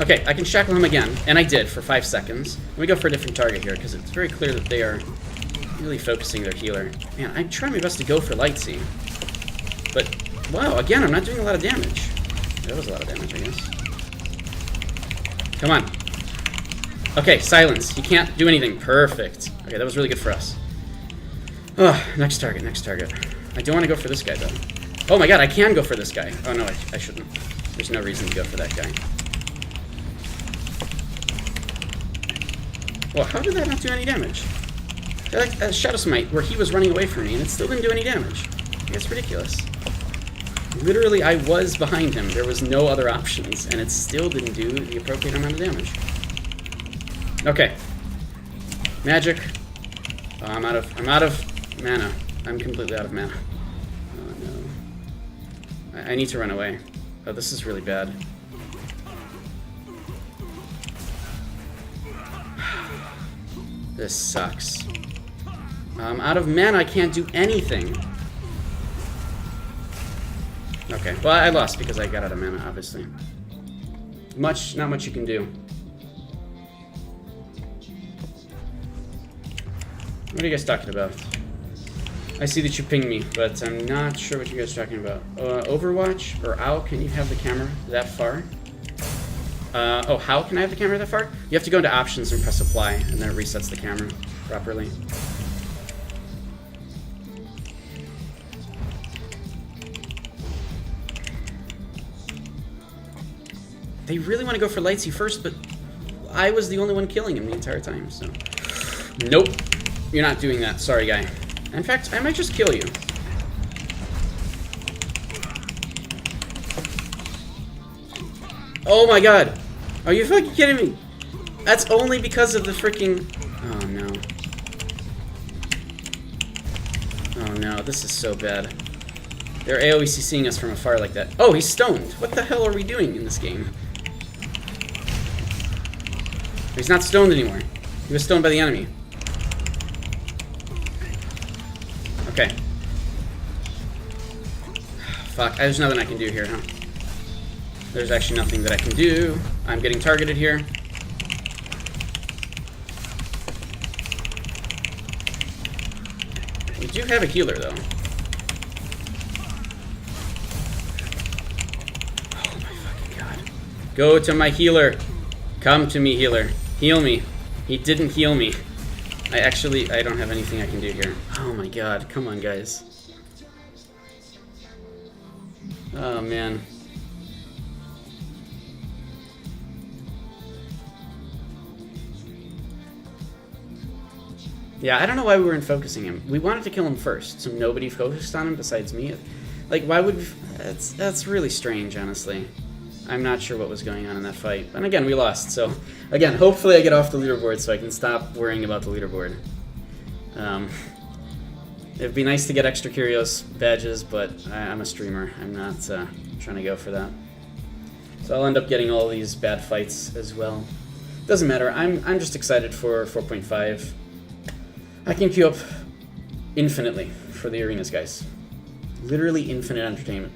Okay, I can shackle him again, and I did for 5 seconds. Let me go for a different target here, because it's very clear that they are really focusing their healer. Man, I'm trying my best to go for Lightsea. But, wow, again, I'm not doing a lot of damage. That was a lot of damage, I guess. Come on. Okay, Silence. He can't do anything. Perfect. Okay, that was really good for us. Oh, next target, next target. I don't want to go for this guy, though. Oh my god, I can go for this guy. Oh no, I shouldn't. There's no reason to go for that guy. Well, how did that not do any damage? Like Shadow Smite, where he was running away from me, and it still didn't do any damage. It's ridiculous. Literally, I was behind him. There was no other options, and it still didn't do the appropriate amount of damage. Okay. Magic. Oh, I'm out of mana. I'm completely out of mana. Oh no. I need to run away. Oh, this is really bad. This sucks. I'm out of mana. I can't do anything. Okay. Well, I lost because I got out of mana, obviously. Not much you can do. What are you guys talking about? I see that you pinged me, but I'm not sure what you guys are talking about. Overwatch or Owl, can you have the camera that far? Oh, how can I have the camera that far? You have to go into options and press apply, and then it resets the camera properly. They really want to go for Lightsea first, but I was the only one killing him the entire time, so... Nope. You're not doing that. Sorry, guy. In fact, I might just kill you. Oh my god! Are you fucking kidding me? That's only because of the freaking... Oh no. Oh no, this is so bad. They're AoE CCing us from afar like that. Oh, he's stoned! What the hell are we doing in this game? He's not stoned anymore. He was stoned by the enemy. Okay. Fuck, there's nothing I can do here, huh? There's actually nothing that I can do. I'm getting targeted here. We do have a healer, though. Oh my fucking god. Go to my healer. Come to me, healer. Heal me. He didn't heal me. I don't have anything I can do here. Oh my god, come on, guys. Oh man. Yeah, I don't know why we weren't focusing him. We wanted to kill him first, so nobody focused on him besides me. Like, why would we... That's really strange, honestly. I'm not sure what was going on in that fight. And again, we lost, so... Again, hopefully I get off the leaderboard so I can stop worrying about the leaderboard. It'd be nice to get extra Curios badges, but I'm a streamer. I'm not trying to go for that. So I'll end up getting all these bad fights as well. Doesn't matter. I'm just excited for 4.5. I can queue up infinitely for the arenas, guys. Literally infinite entertainment.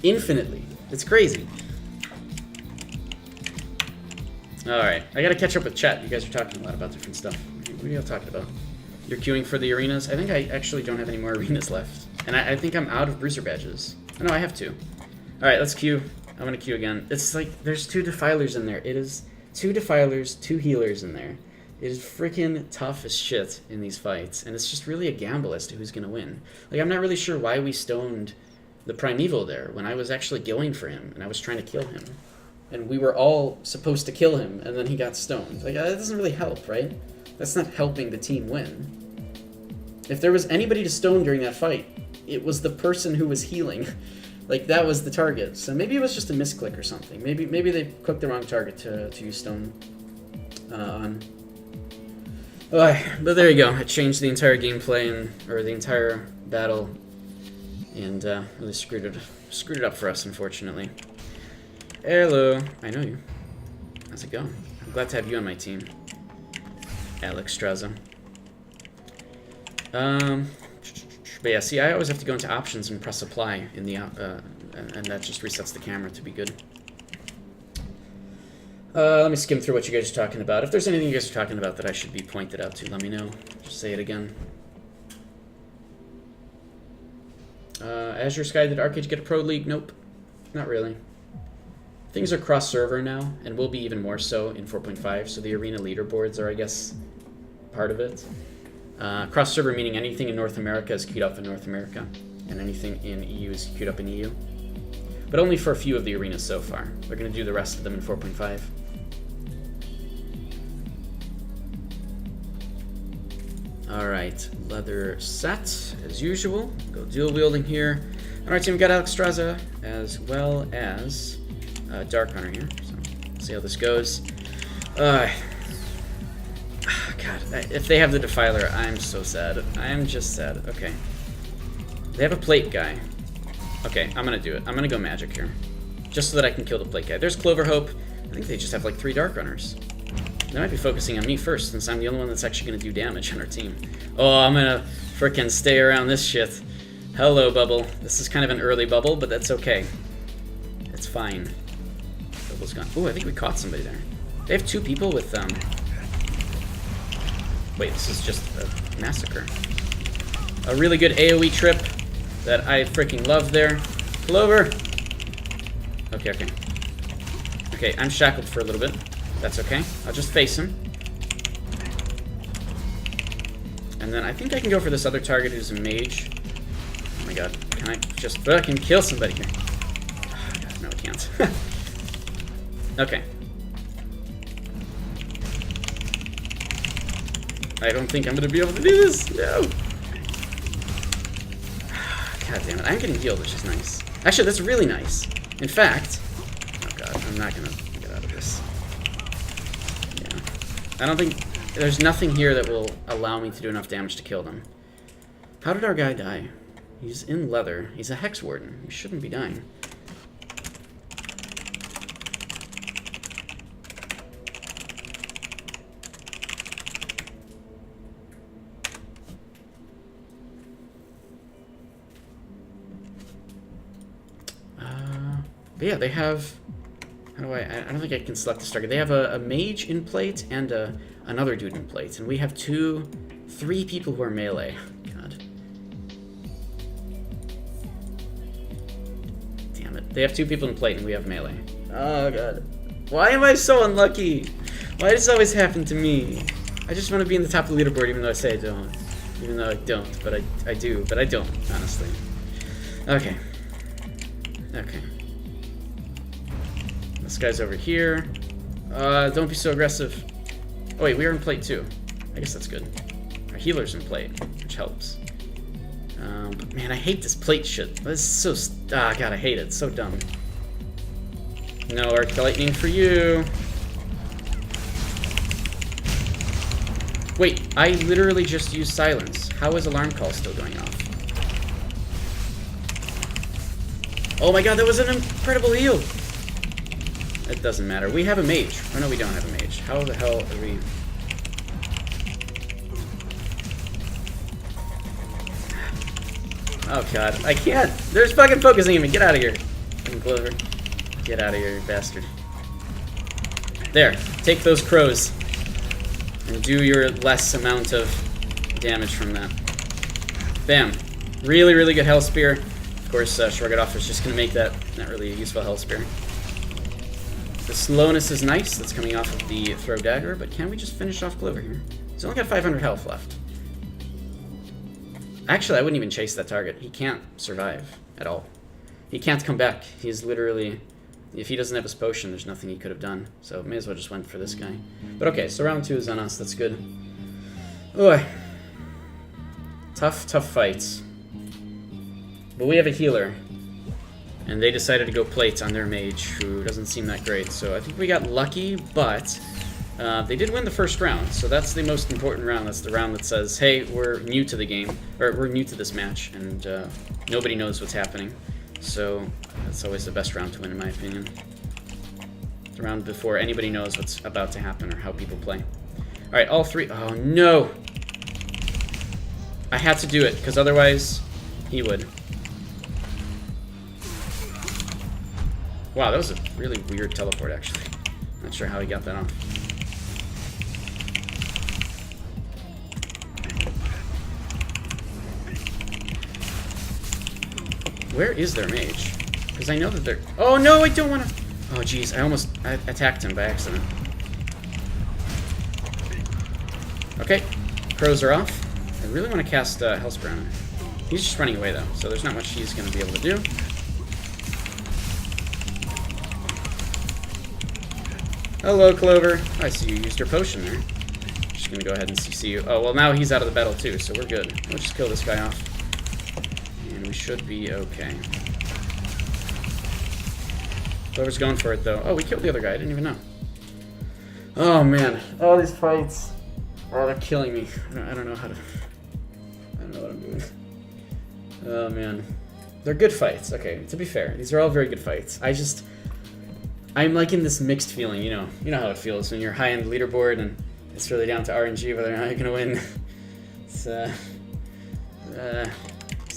Infinitely. It's crazy. Alright, I gotta catch up with chat. You guys are talking a lot about different stuff. What are you all talking about? You're queuing for the arenas? I think I actually don't have any more arenas left. And I think I'm out of bruiser badges. Oh, no, I have 2. Alright, let's queue. I'm gonna queue again. It's like, there's 2 defilers in there. It is 2 defilers, 2 healers in there. It is freaking tough as shit in these fights, and it's just really a gamble as to who's gonna win. Like, I'm not really sure why we stoned the Primeval there when I was actually going for him and I was trying to kill him. And we were all supposed to kill him, and then he got stoned. Like, that doesn't really help, right? That's not helping the team win. If there was anybody to stone during that fight, it was the person who was healing. Like, that was the target. So maybe it was just a misclick or something. Maybe they clicked the wrong target to use stone on. But there you go. I changed the entire gameplay or the entire battle, and really screwed it up for us, unfortunately. Hello, I know you. How's it going? I'm glad to have you on my team, Alex Straza. But yeah, see, I always have to go into options and press apply in the and that just resets the camera to be good. Let me skim through what you guys are talking about. If there's anything you guys are talking about that I should be pointed out to, let me know. Just say it again. Azure Sky, did Arcade get a Pro League? Nope. Not really. Things are cross-server now, and will be even more so in 4.5, so the arena leaderboards are, I guess, part of it. Cross-server meaning anything in North America is queued up in North America, and anything in EU is queued up in EU. But only for a few of the arenas so far. We're going to do the rest of them in 4.5. Alright, leather set, as usual. Go dual wielding here. Alright, team, we got Alex Straza, as well as Dark Hunter here. So, let's see how this goes. God, if they have the Defiler, I'm so sad. I am just sad. Okay. They have a plate guy. Okay, I'm gonna do it. I'm gonna go magic here. Just so that I can kill the plate guy. There's Cloverhope. I think they just have like 3 Dark Runners. They might be focusing on me first, since I'm the only one that's actually gonna do damage on our team. Oh, I'm gonna frickin' stay around this shit. Hello, bubble. This is kind of an early bubble, but that's okay. It's fine. Bubble's gone. Ooh, I think we caught somebody there. They have 2 people with, Wait, this is just a massacre. A really good AoE trip that I freaking love there. Clover! Okay, okay. Okay, I'm shackled for a little bit. That's okay. I'll just face him. And then I think I can go for this other target who's a mage. Oh my god. Can I just fucking kill somebody here? Oh god, no, I can't. Okay. I don't think I'm gonna be able to do this. No. God damn it. I'm getting healed, which is nice. Actually, that's really nice. In fact, oh god, I'm not gonna get out of this. Yeah. I don't think there's nothing here that will allow me to do enough damage to kill them. How did our guy die? He's in leather. He's a Hex Warden. He shouldn't be dying. But yeah, they have... How do I don't think I can select this target. They have a mage in plate and another dude in plate. And we have 3 people who are melee. God. Damn it. They have 2 people in plate and we have melee. Oh, God. Why am I so unlucky? Why does this always happen to me? I just want to be in the top of the leaderboard even though I say I don't. Even though I don't, but I do. But I don't, honestly. Okay. Okay. This guy's over here. Don't be so aggressive. Oh wait, we are in plate too. I guess that's good. Our healer's in plate, which helps. But man, I hate this plate shit. This is so... God, I hate it. It's so dumb. No arc lightning for you. Wait, I literally just used silence. How is alarm call still going off? Oh my god, that was an incredible heal! It doesn't matter. We have a mage. Oh no, we don't have a mage. How the hell are we... Oh god, I can't! They're fucking focusing on me! Get out of here! Fucking Clover. Get out of here, you bastard. There. Take those crows. And do your less amount of damage from that. Bam. Really, really good Hell Spear. Of course, Shrug It Off is just going to make that not really a useful Hell Spear. The slowness is nice. That's coming off of the throw dagger, but can we just finish off Clover here? He's only got 500 health left. Actually, I wouldn't even chase that target. He can't survive at all. He can't come back. He's literally... If he doesn't have his potion, there's nothing he could have done. So may as well just went for this guy. But okay, so round 2 is on us. That's good. Boy. Tough fights. But we have a healer. And they decided to go plate on their mage, who doesn't seem that great. So I think we got lucky, but they did win the first round. So that's the most important round. That's the round that says, hey, we're new to the game. Or we're new to this match, and nobody knows what's happening. So that's always the best round to win, in my opinion. The round before anybody knows what's about to happen or how people play. Alright, all 3. Oh, no! I had to do it, because otherwise he would. Wow, that was a really weird teleport, actually. Not sure how he got that off. Where is their mage? Because I know that they're... Oh, no, I don't want to... Oh, jeez, I attacked him by accident. Okay, crows are off. I really want to cast Hellspear on him. He's just running away, though, so there's not much he's going to be able to do. Hello, Clover. Oh, I see you used your potion there. Just going to go ahead and CC you. Oh, well, now he's out of the battle, too, so we're good. We'll just kill this guy off. And we should be okay. Clover's going for it, though. Oh, we killed the other guy. I didn't even know. Oh, man. All these fights. Oh, they're killing me. I don't know how to... I don't know what I'm doing. Oh, man. They're good fights. Okay, to be fair. These are all very good fights. I'm like in this mixed feeling, you know. You know how it feels when you're high on the leaderboard and it's really down to RNG whether or not you're going to win. It's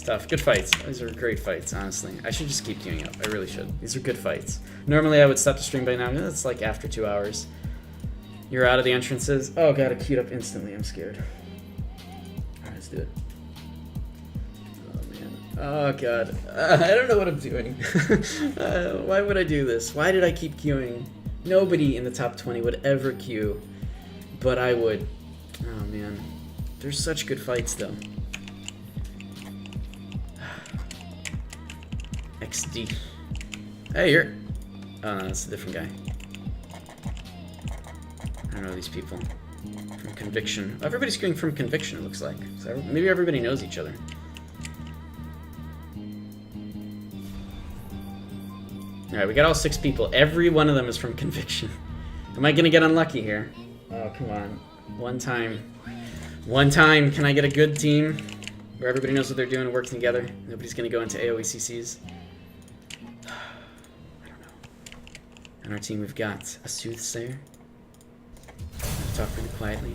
tough. Good fights. These are great fights, honestly. I should just keep queuing up. I really should. These are good fights. Normally I would stop the stream by now. It's like after 2 hours. You're out of the entrances. Oh god, it queued up instantly. I'm scared. Alright, let's do it. Oh man. Oh god. I don't know what I'm doing. Why would I do this? Why did I keep queuing? Nobody in the top 20 would ever queue. But I would. Oh man. There's such good fights though. XD. Hey, you're... Oh no, that's a different guy. I don't know these people. From Conviction. Everybody's going from Conviction, it looks like. So maybe everybody knows each other. Alright, we got all 6 people. Every one of them is from Conviction. Am I gonna get unlucky here? Oh, come on. One time. One time, can I get a good team? Where everybody knows what they're doing and working together? Nobody's gonna go into AoE CCs. I don't know. On our team, we've got a Soothsayer. Talk really quietly.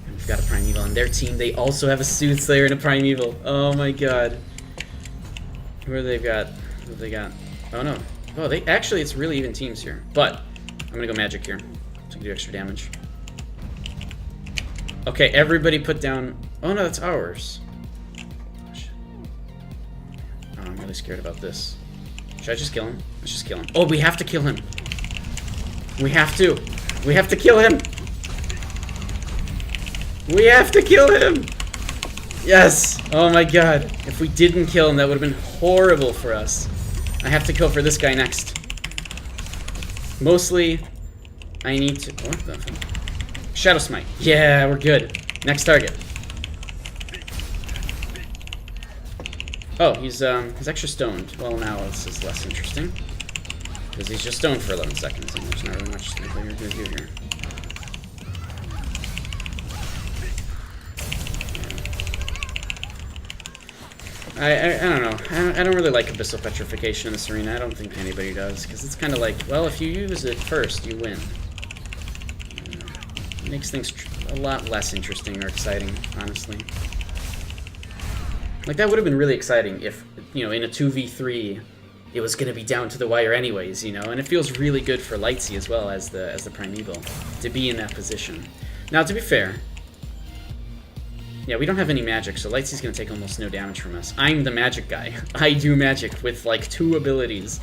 And we've got a Primeval on their team. They also have a Soothsayer and a Primeval. Oh my god. Who are they got? Who have they got? Oh no. Oh, they actually, it's really even teams here. But I'm gonna go magic here to do extra damage. Okay, everybody put down. Oh no, that's ours. Oh, shit. Oh, I'm really scared about this. Should I just kill him? Let's just kill him. Oh, we have to kill him. We have to. We have to kill him. We have to kill him! Yes! Oh my god. If we didn't kill him, that would have been horrible for us. I have to kill for this guy next. Mostly, I need to... What the fuck? Shadow Smite. Yeah, we're good. Next target. Oh, he's extra stoned. Well, now this is less interesting. Because he's just stoned for 11 seconds, and there's not really much that you're going to do here. I don't know. I don't really like Abyssal Petrification in this arena. I don't think anybody does, because it's kind of like, well, if you use it first, you win. It makes things a lot less interesting or exciting, honestly. Like, that would have been really exciting if, you know, in a 2v3, it was going to be down to the wire anyways, you know? And it feels really good for Lightsy as well as the Primeval to be in that position. Now, to be fair... Yeah, we don't have any magic, so Lightsy's gonna take almost no damage from us. I'm the magic guy. I do magic with, like, 2 abilities.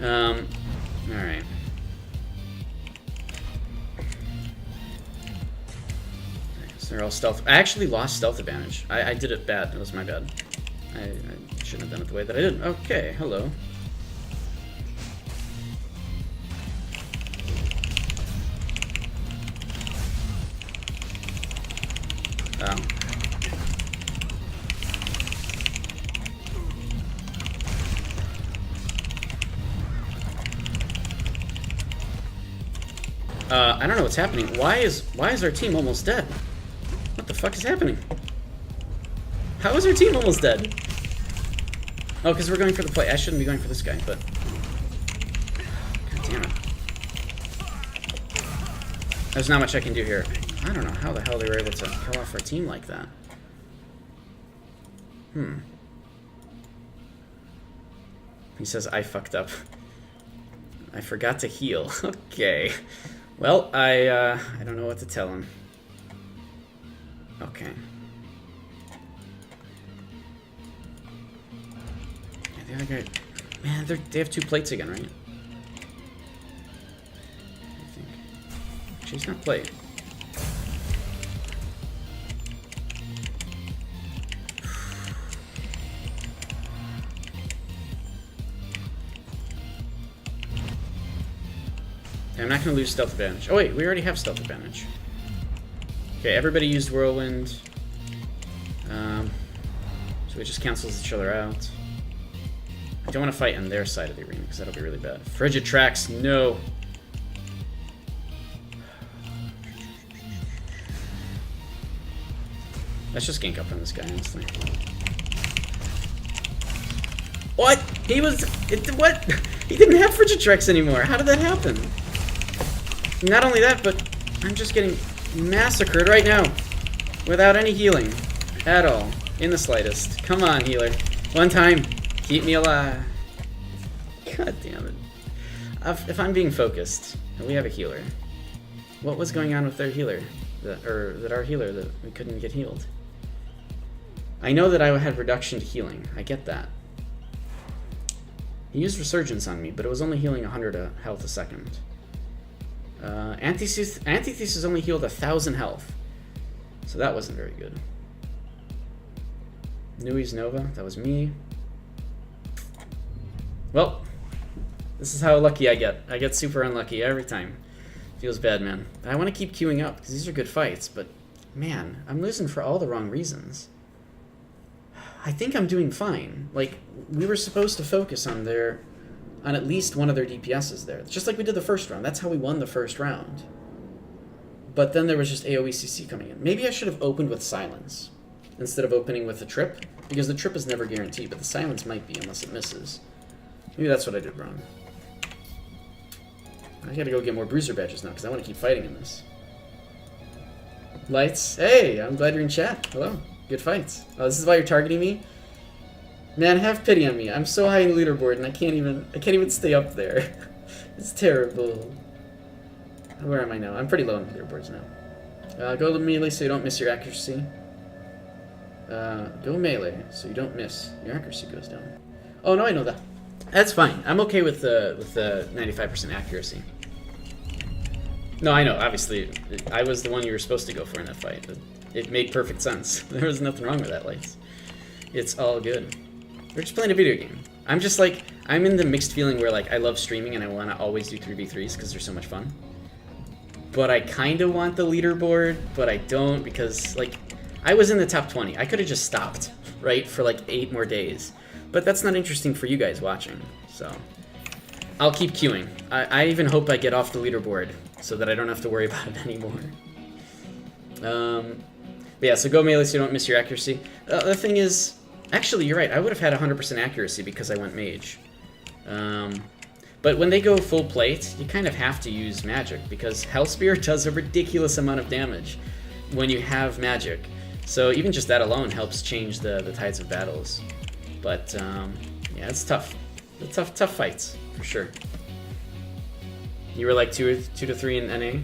Alright. So they're all stealth. I actually lost stealth advantage. I did it bad. It was my bad. I shouldn't have done it the way that I did. Okay, hello. Oh. I don't know what's happening. Why is our team almost dead? What the fuck is happening? How is our team almost dead? Oh, because we're going for the play. I shouldn't be going for this guy, but... God damn it. There's not much I can do here. I don't know how the hell they were able to kill off our team like that. He says, I fucked up. I forgot to heal. Okay. Well, I don't know what to tell him. Okay. Yeah, the other guy... Man, they have 2 plates again, right? I think. Actually, he's not plate. I'm not going to lose stealth advantage. Oh wait, we already have stealth advantage. Okay, everybody used Whirlwind. So it just cancels each other out. I don't want to fight on their side of the arena because that'll be really bad. Frigid Tracks, no. Let's just gank up on this guy, honestly. What? What? He didn't have Frigid Tracks anymore. How did that happen? Not only that, but I'm just getting massacred right now. Without any healing. At all. In the slightest. Come on, healer. One time. Keep me alive. God damn it. If I'm being focused, and we have a healer, what was going on with their healer? That our healer, that we couldn't get healed? I know that I had reduction to healing. I get that. He used Resurgence on me, but it was only healing 100 health a second. Antithesis only healed 1,000 health. So that wasn't very good. Nui's Nova, that was me. Well, this is how lucky I get. I get super unlucky every time. Feels bad, man. I want to keep queuing up, because these are good fights, but man, I'm losing for all the wrong reasons. I think I'm doing fine. Like, we were supposed to focus on at least one of their DPSs there. Just like we did the first round. That's how we won the first round. But then there was just AoE CC coming in. Maybe I should have opened with Silence instead of opening with the Trip, because the Trip is never guaranteed, but the Silence might be unless it misses. Maybe that's what I did wrong. I gotta go get more Bruiser badges now, because I want to keep fighting in this. Lights, hey, I'm glad you're in chat. Hello, good fights. Oh, this is why you're targeting me? Man, have pity on me. I'm so high in the leaderboard, and I can't even stay up there. It's terrible. Where am I now? I'm pretty low on the leaderboards now. Go melee so you don't miss your accuracy. Go melee so you don't miss. Your accuracy goes down. Oh no, I know that. That's fine. I'm okay with the 95% accuracy. No, I know. Obviously, I was the one you were supposed to go for in that fight. It made perfect sense. There was nothing wrong with that, Lights. It's all good. We're just playing a video game. I'm just like, I'm in the mixed feeling where like I love streaming and I want to always do 3v3s because they're so much fun. But I kind of want the leaderboard, but I don't because like I was in the top 20. I could have just stopped, right, for like 8 more days. But that's not interesting for you guys watching, so I'll keep queuing. I even hope I get off the leaderboard so that I don't have to worry about it anymore. But yeah, so go melee so you don't miss your accuracy. The thing is, actually, you're right. I would have had 100% accuracy because I went mage. But when they go full plate, you kind of have to use magic because Hell Spear does a ridiculous amount of damage when you have magic. So even just that alone helps change the tides of battles. But yeah, it's tough. Tough fights for sure. You were like 2 to 3 in NA.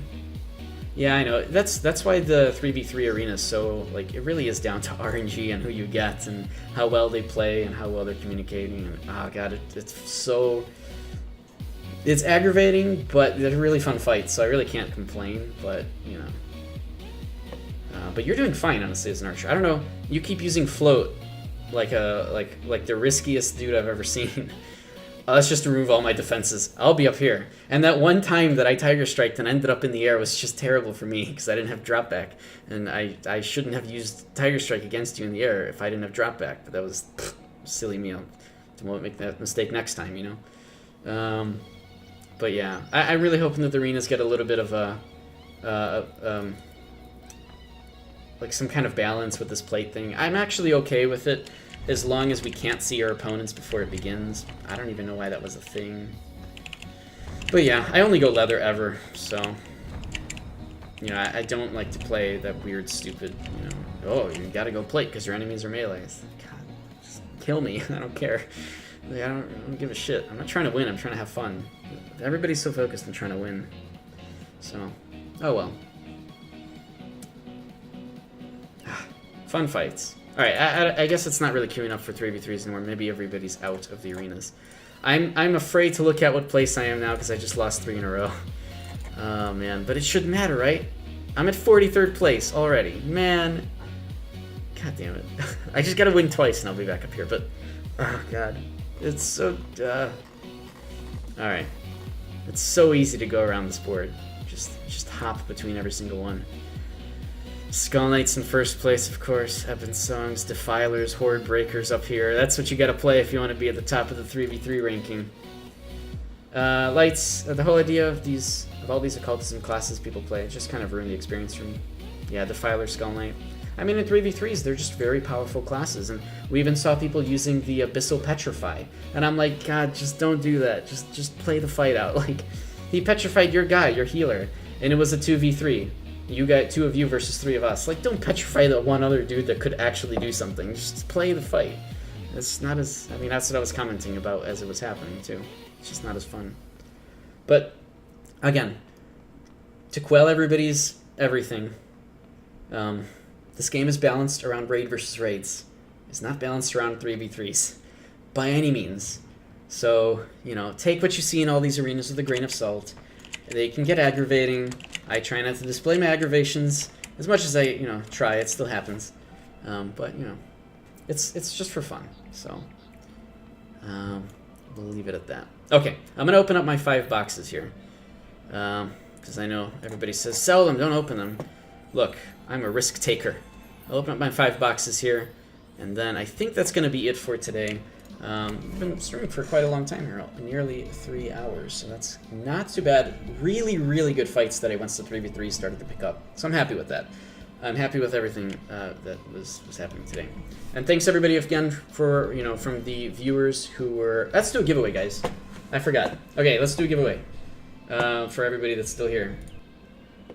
Yeah, I know. That's why the 3v3 arena is so like it really is down to RNG and who you get and how well they play and how well they're communicating. And oh god, it's aggravating, but they're really fun fights. So I really can't complain. But you know, But you're doing fine, honestly, as an archer. I don't know. You keep using float like the riskiest dude I've ever seen. Let's just remove all my defenses. I'll be up here. And that one time that I Tiger Striked and ended up in the air was just terrible for me because I didn't have drop back. And I shouldn't have used Tiger Strike against you in the air if I didn't have drop back. But that was silly me. I won't make that mistake next time, you know? But yeah, I'm really hoping that the arenas get a little bit of a... like some kind of balance with this plate thing. I'm actually okay with it as long as we can't see our opponents before it begins. I don't even know why that was a thing. But yeah, I only go leather ever, so... You know, I don't like to play that weird, stupid, you know... Oh, you gotta go plate because your enemies are melees. God, just kill me. I don't care. Like, I don't give a shit. I'm not trying to win, I'm trying to have fun. Everybody's so focused on trying to win. So, oh well. Fun fights. Alright, I guess it's not really queuing up for 3v3s anymore. Maybe everybody's out of the arenas. I'm afraid to look at what place I am now because I just lost 3 in a row. Oh, man. But it shouldn't matter, right? I'm at 43rd place already. Man. God damn it. I just gotta win twice and I'll be back up here. But, oh, God. It's so... Alright. It's so easy to go around this board. Just hop between every single one. Skull Knights in first place, of course. Ebon Songs, Defilers, Horde Breakers up here. That's what you gotta play if you want to be at the top of the 3v3 ranking. Lights, the whole idea of all these occultism classes people play, just kind of ruined the experience for me. Yeah, Defiler, Skull Knight. I mean, in 3v3s, they're just very powerful classes, and we even saw people using the Abyssal Petrify. And I'm like, God, just don't do that. Just play the fight out. Like, he petrified your guy, your healer, and it was a 2v3. You got 2 of you versus 3 of us. Like, don't petrify the one other dude that could actually do something. Just play the fight. It's not as... I mean, that's what I was commenting about as it was happening, too. It's just not as fun. But, again, to quell everybody's everything, this game is balanced around raid versus raids. It's not balanced around 3v3s. By any means. So, you know, take what you see in all these arenas with a grain of salt. They can get aggravating. I try not to display my aggravations as much as I, you know, try. It still happens, but you know, it's just for fun. So we'll leave it at that. Okay, I'm gonna open up my 5 boxes here because I know everybody says sell them, don't open them. Look, I'm a risk taker. I'll open up my 5 boxes here, and then I think that's gonna be it for today. I've been streaming for quite a long time here, nearly 3 hours, so that's not too bad. Really, really good fights today once the 3v3 started to pick up, so I'm happy with that. I'm happy with everything that was happening today. And thanks everybody again for, you know, from the viewers who were... Let's do a giveaway, guys. I forgot. Okay, let's do a giveaway for everybody that's still here.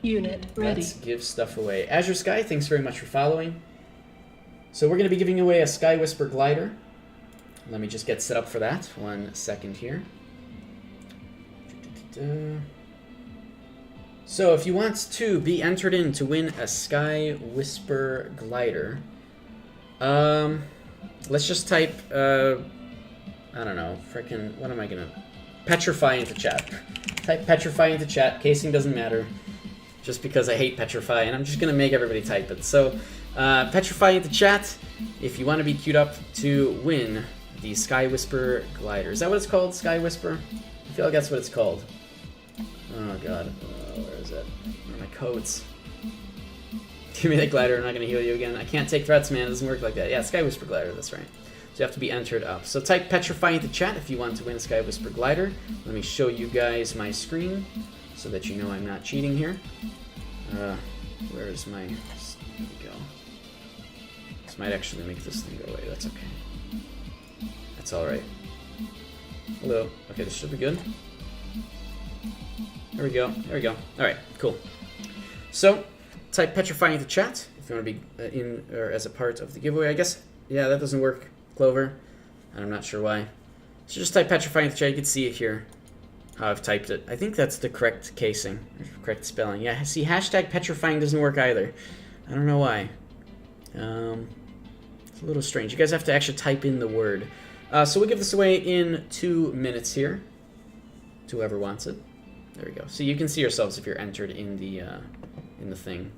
Unit ready. Let's give stuff away. Azure Sky, thanks very much for following. So we're going to be giving away a Sky Whisper glider. Let me just get set up for that. 1 second here. So if you want to be entered in to win a Sky Whisper glider, let's just type, I don't know, frickin', what am I gonna... Petrify into chat. Type Petrify into chat. Casing doesn't matter. Just because I hate Petrify, and I'm just gonna make everybody type it. So, Petrify into chat if you want to be queued up to win the Sky Whisper glider. Is that what it's called? Sky Whisper? I feel like that's what it's called. Oh god. Where is it? Where are my codes? Give me that glider, I'm not going to heal you again. I can't take threats, man. It doesn't work like that. Yeah, Sky Whisper glider, that's right. So you have to be entered up. So type Petrify into chat if you want to win a Sky Whisper glider. Let me show you guys my screen so that you know I'm not cheating here. Where's my... There we go. This might actually make this thing go away. That's okay. That's alright. Hello. Okay, this should be good. There we go. There we go. Alright, cool. So, type Petrify into chat if you want to be in or as a part of the giveaway. I guess, yeah, that doesn't work, Clover. I'm not sure why. So just type Petrify into chat. You can see it here, how I've typed it. I think that's the correct casing, correct spelling. Yeah, see, hashtag petrifying doesn't work either. I don't know why. It's a little strange. You guys have to actually type in the word. So we'll give this away in 2 minutes here to whoever wants it. There we go. So you can see yourselves if you're entered in the thing.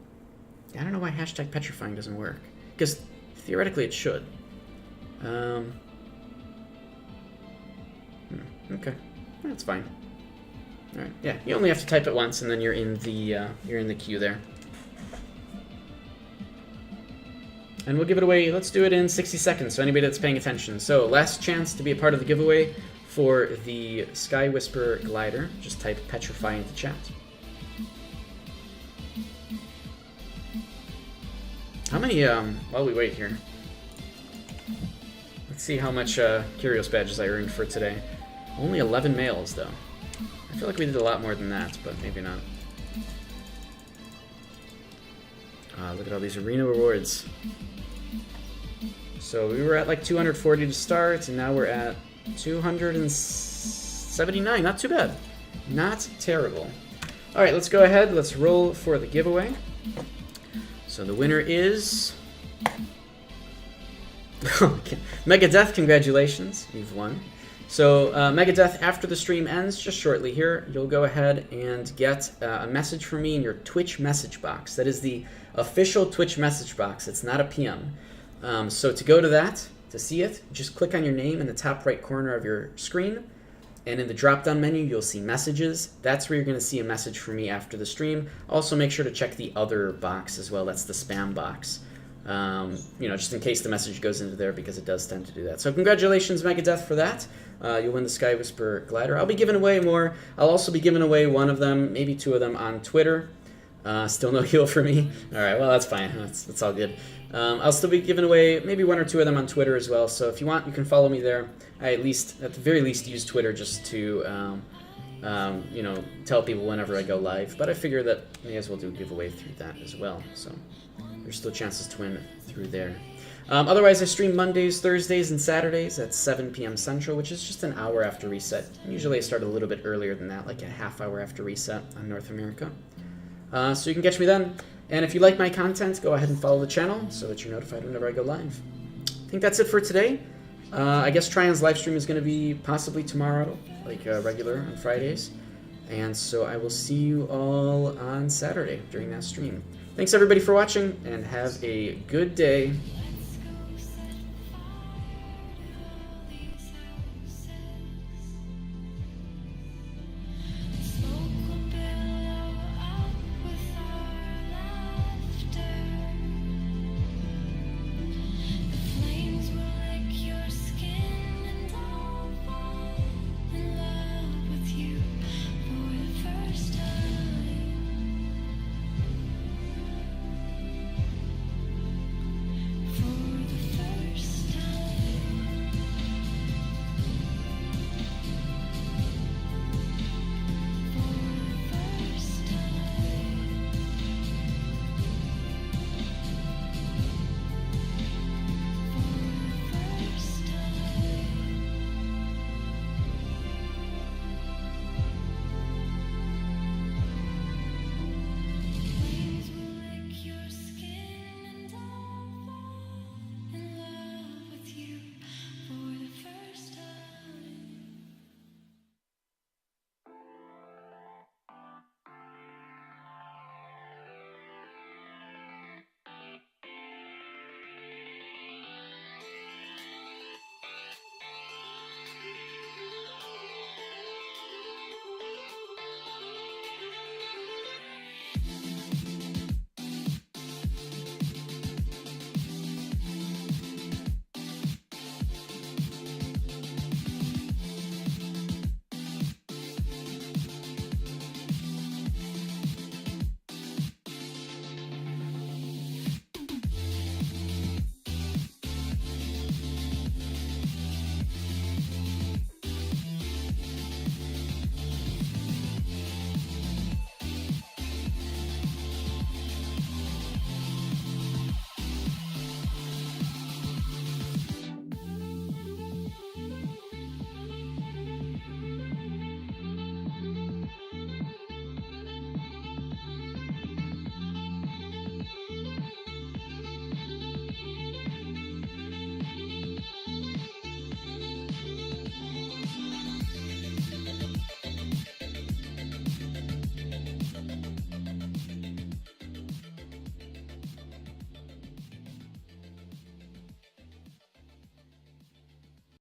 I don't know why hashtag petrifying doesn't work. Because theoretically it should. Okay, that's fine. All right, yeah, you only have to type it once, and then you're in the queue there. And we'll give it away. Let's do it in 60 seconds. So anybody that's paying attention. So last chance to be a part of the giveaway for the Sky Whisper glider. Just type petrify into chat. How many? While we wait here, let's see how much Curios badges I earned for today. Only 11 males though. I feel like we did a lot more than that, but maybe not. Look at all these arena rewards. So we were at like 240 to start, and now we're at 279. Not too bad. Not terrible. All right, let's go ahead. Let's roll for the giveaway. So the winner is... Megadeth, congratulations. You've won. So Megadeth, after the stream ends, just shortly here, you'll go ahead and get a message from me in your Twitch message box. That is the official Twitch message box. It's not a PM. So to go to that, to see it, just click on your name in the top right corner of your screen. And in the drop-down menu, you'll see messages. That's where you're going to see a message from me after the stream. Also, make sure to check the other box as well. That's the spam box. Just in case the message goes into there, because it does tend to do that. So congratulations, Megadeth, for that. You'll win the Sky Whisper glider. I'll be giving away more. I'll also be giving away one of them, maybe two of them on Twitter. Still no heal for me. All right, well, that's fine. That's all good. I'll still be giving away maybe one or two of them on Twitter as well. So if you want, you can follow me there. I at the very least, use Twitter just to, tell people whenever I go live. But I figure that may as well do a giveaway through that as well. So there's still chances to win through there. Otherwise, I stream Mondays, Thursdays, and Saturdays at 7 p.m. Central, which is just an hour after reset. Usually I start a little bit earlier than that, like a half hour after reset on North America. So you can catch me then. And if you like my content, go ahead and follow the channel so that you're notified whenever I go live. I think that's it for today. I guess Trion's live stream is going to be possibly tomorrow, like regular on Fridays. And so I will see you all on Saturday during that stream. Thanks everybody for watching, and have a good day.